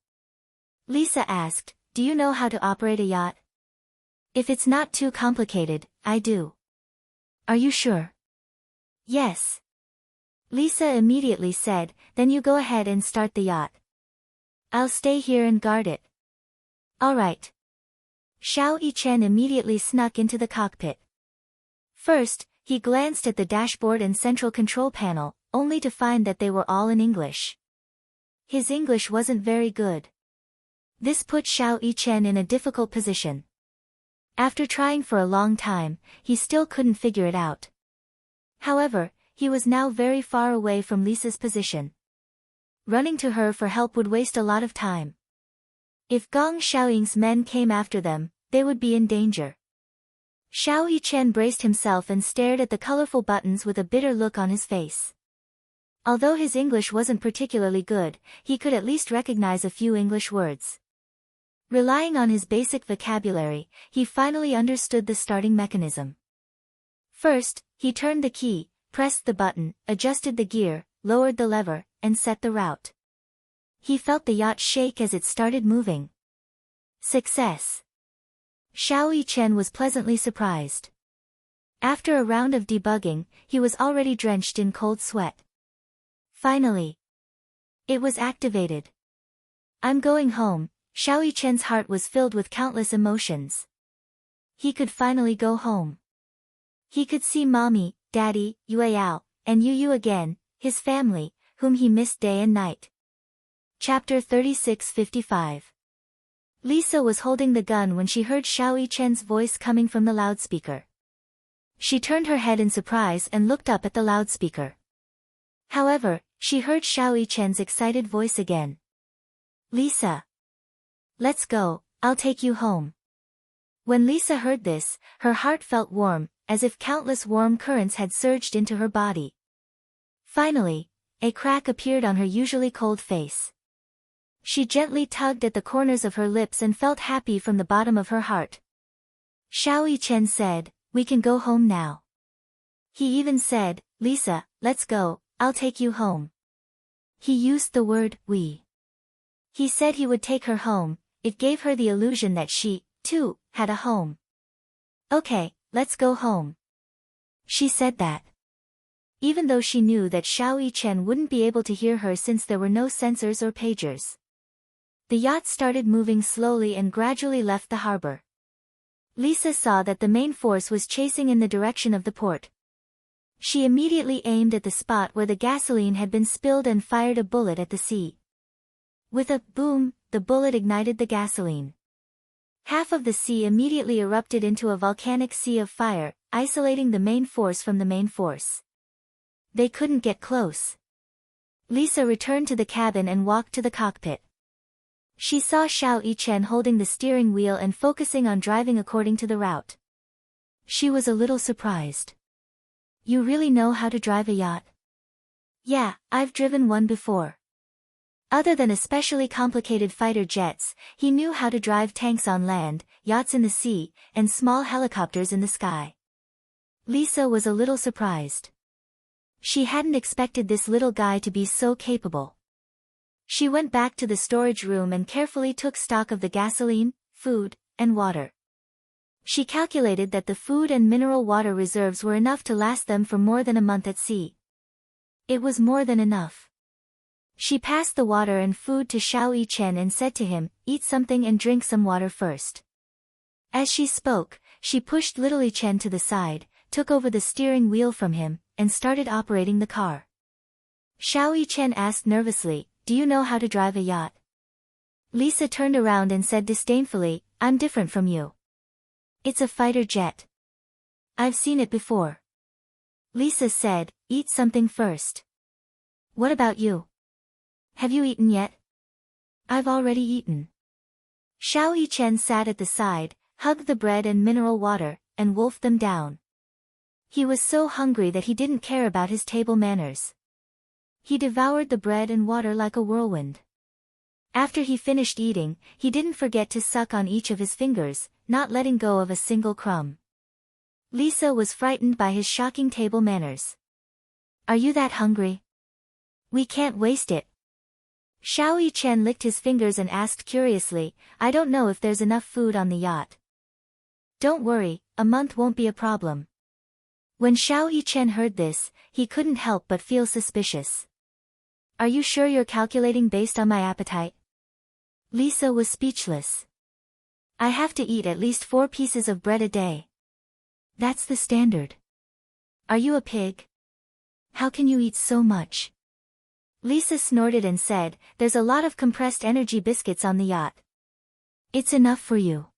Lisa asked, "Do you know how to operate a yacht?" "If it's not too complicated, I do." "Are you sure?" "Yes." Lisa immediately said, "Then you go ahead and start the yacht. I'll stay here and guard it." "All right." Xiao Yichen immediately snuck into the cockpit. First, he glanced at the dashboard and central control panel, only to find that they were all in English. His English wasn't very good. This put Xiao Yichen in a difficult position. After trying for a long time, he still couldn't figure it out. However, he was now very far away from Lisa's position. Running to her for help would waste a lot of time. If Gong Xiaoying's men came after them, they would be in danger. Xiao Yichen braced himself and stared at the colorful buttons with a bitter look on his face. Although his English wasn't particularly good, he could at least recognize a few English words. Relying on his basic vocabulary, he finally understood the starting mechanism. First, he turned the key, pressed the button, adjusted the gear, lowered the lever, and set the route. He felt the yacht shake as it started moving. Success! Xiao Yichen was pleasantly surprised. After a round of debugging, he was already drenched in cold sweat. Finally, it was activated. "I'm going home." Xiao Yichen's heart was filled with countless emotions. He could finally go home. He could see Mommy, Daddy, Yueyao, and Yu again, his family, whom he missed day and night. Chapter 36:55. Lisa was holding the gun when she heard Xiao Yichen's voice coming from the loudspeaker. She turned her head in surprise and looked up at the loudspeaker. However, she heard Xiao Yichen's excited voice again. "Lisa. Let's go, I'll take you home." When Lisa heard this, her heart felt warm, as if countless warm currents had surged into her body. Finally, a crack appeared on her usually cold face. She gently tugged at the corners of her lips and felt happy from the bottom of her heart. Xiao Yichen said, "We can go home now." He even said, "Lisa, let's go, I'll take you home." He used the word, "we." He said he would take her home. It gave her the illusion that she, too, had a home. "Okay, let's go home." She said that. Even though she knew that Xiao Yichen wouldn't be able to hear her since there were no sensors or pagers. The yacht started moving slowly and gradually left the harbor. Lisa saw that the main force was chasing in the direction of the port. She immediately aimed at the spot where the gasoline had been spilled and fired a bullet at the sea. With a boom, the bullet ignited the gasoline. Half of the sea immediately erupted into a volcanic sea of fire, isolating the main force from the main force. They couldn't get close. Lisa returned to the cabin and walked to the cockpit. She saw Xiao Yichen holding the steering wheel and focusing on driving according to the route. She was a little surprised. You really know how to drive a yacht? Yeah, I've driven one before. Other than especially complicated fighter jets, he knew how to drive tanks on land, yachts in the sea, and small helicopters in the sky. Lisa was a little surprised. She hadn't expected this little guy to be so capable. She went back to the storage room and carefully took stock of the gasoline, food, and water. She calculated that the food and mineral water reserves were enough to last them for more than a month at sea. It was more than enough. She passed the water and food to Xiao Yichen and said to him, "Eat something and drink some water first." As she spoke, she pushed little Yichen to the side, took over the steering wheel from him, and started operating the car. Xiao Yichen asked nervously, "Do you know how to drive a yacht?" Lisa turned around and said disdainfully, "I'm different from you. It's a fighter jet. I've seen it before." Lisa said, "Eat something first." "What about you? Have you eaten yet?" "I've already eaten." Xiao Yichen sat at the side, hugged the bread and mineral water, and wolfed them down. He was so hungry that he didn't care about his table manners. He devoured the bread and water like a whirlwind. After he finished eating, he didn't forget to suck on each of his fingers, not letting go of a single crumb. Lisa was frightened by his shocking table manners. "Are you that hungry? We can't waste it." Xiao Yichen licked his fingers and asked curiously, "I don't know if there's enough food on the yacht." "Don't worry, a month won't be a problem." When Xiao Yichen heard this, he couldn't help but feel suspicious. "Are you sure you're calculating based on my appetite?" Lisa was speechless. "I have to eat at least 4 pieces of bread a day. That's the standard. Are you a pig? How can you eat so much?" Lisa snorted and said, "There's a lot of compressed energy biscuits on the yacht. It's enough for you."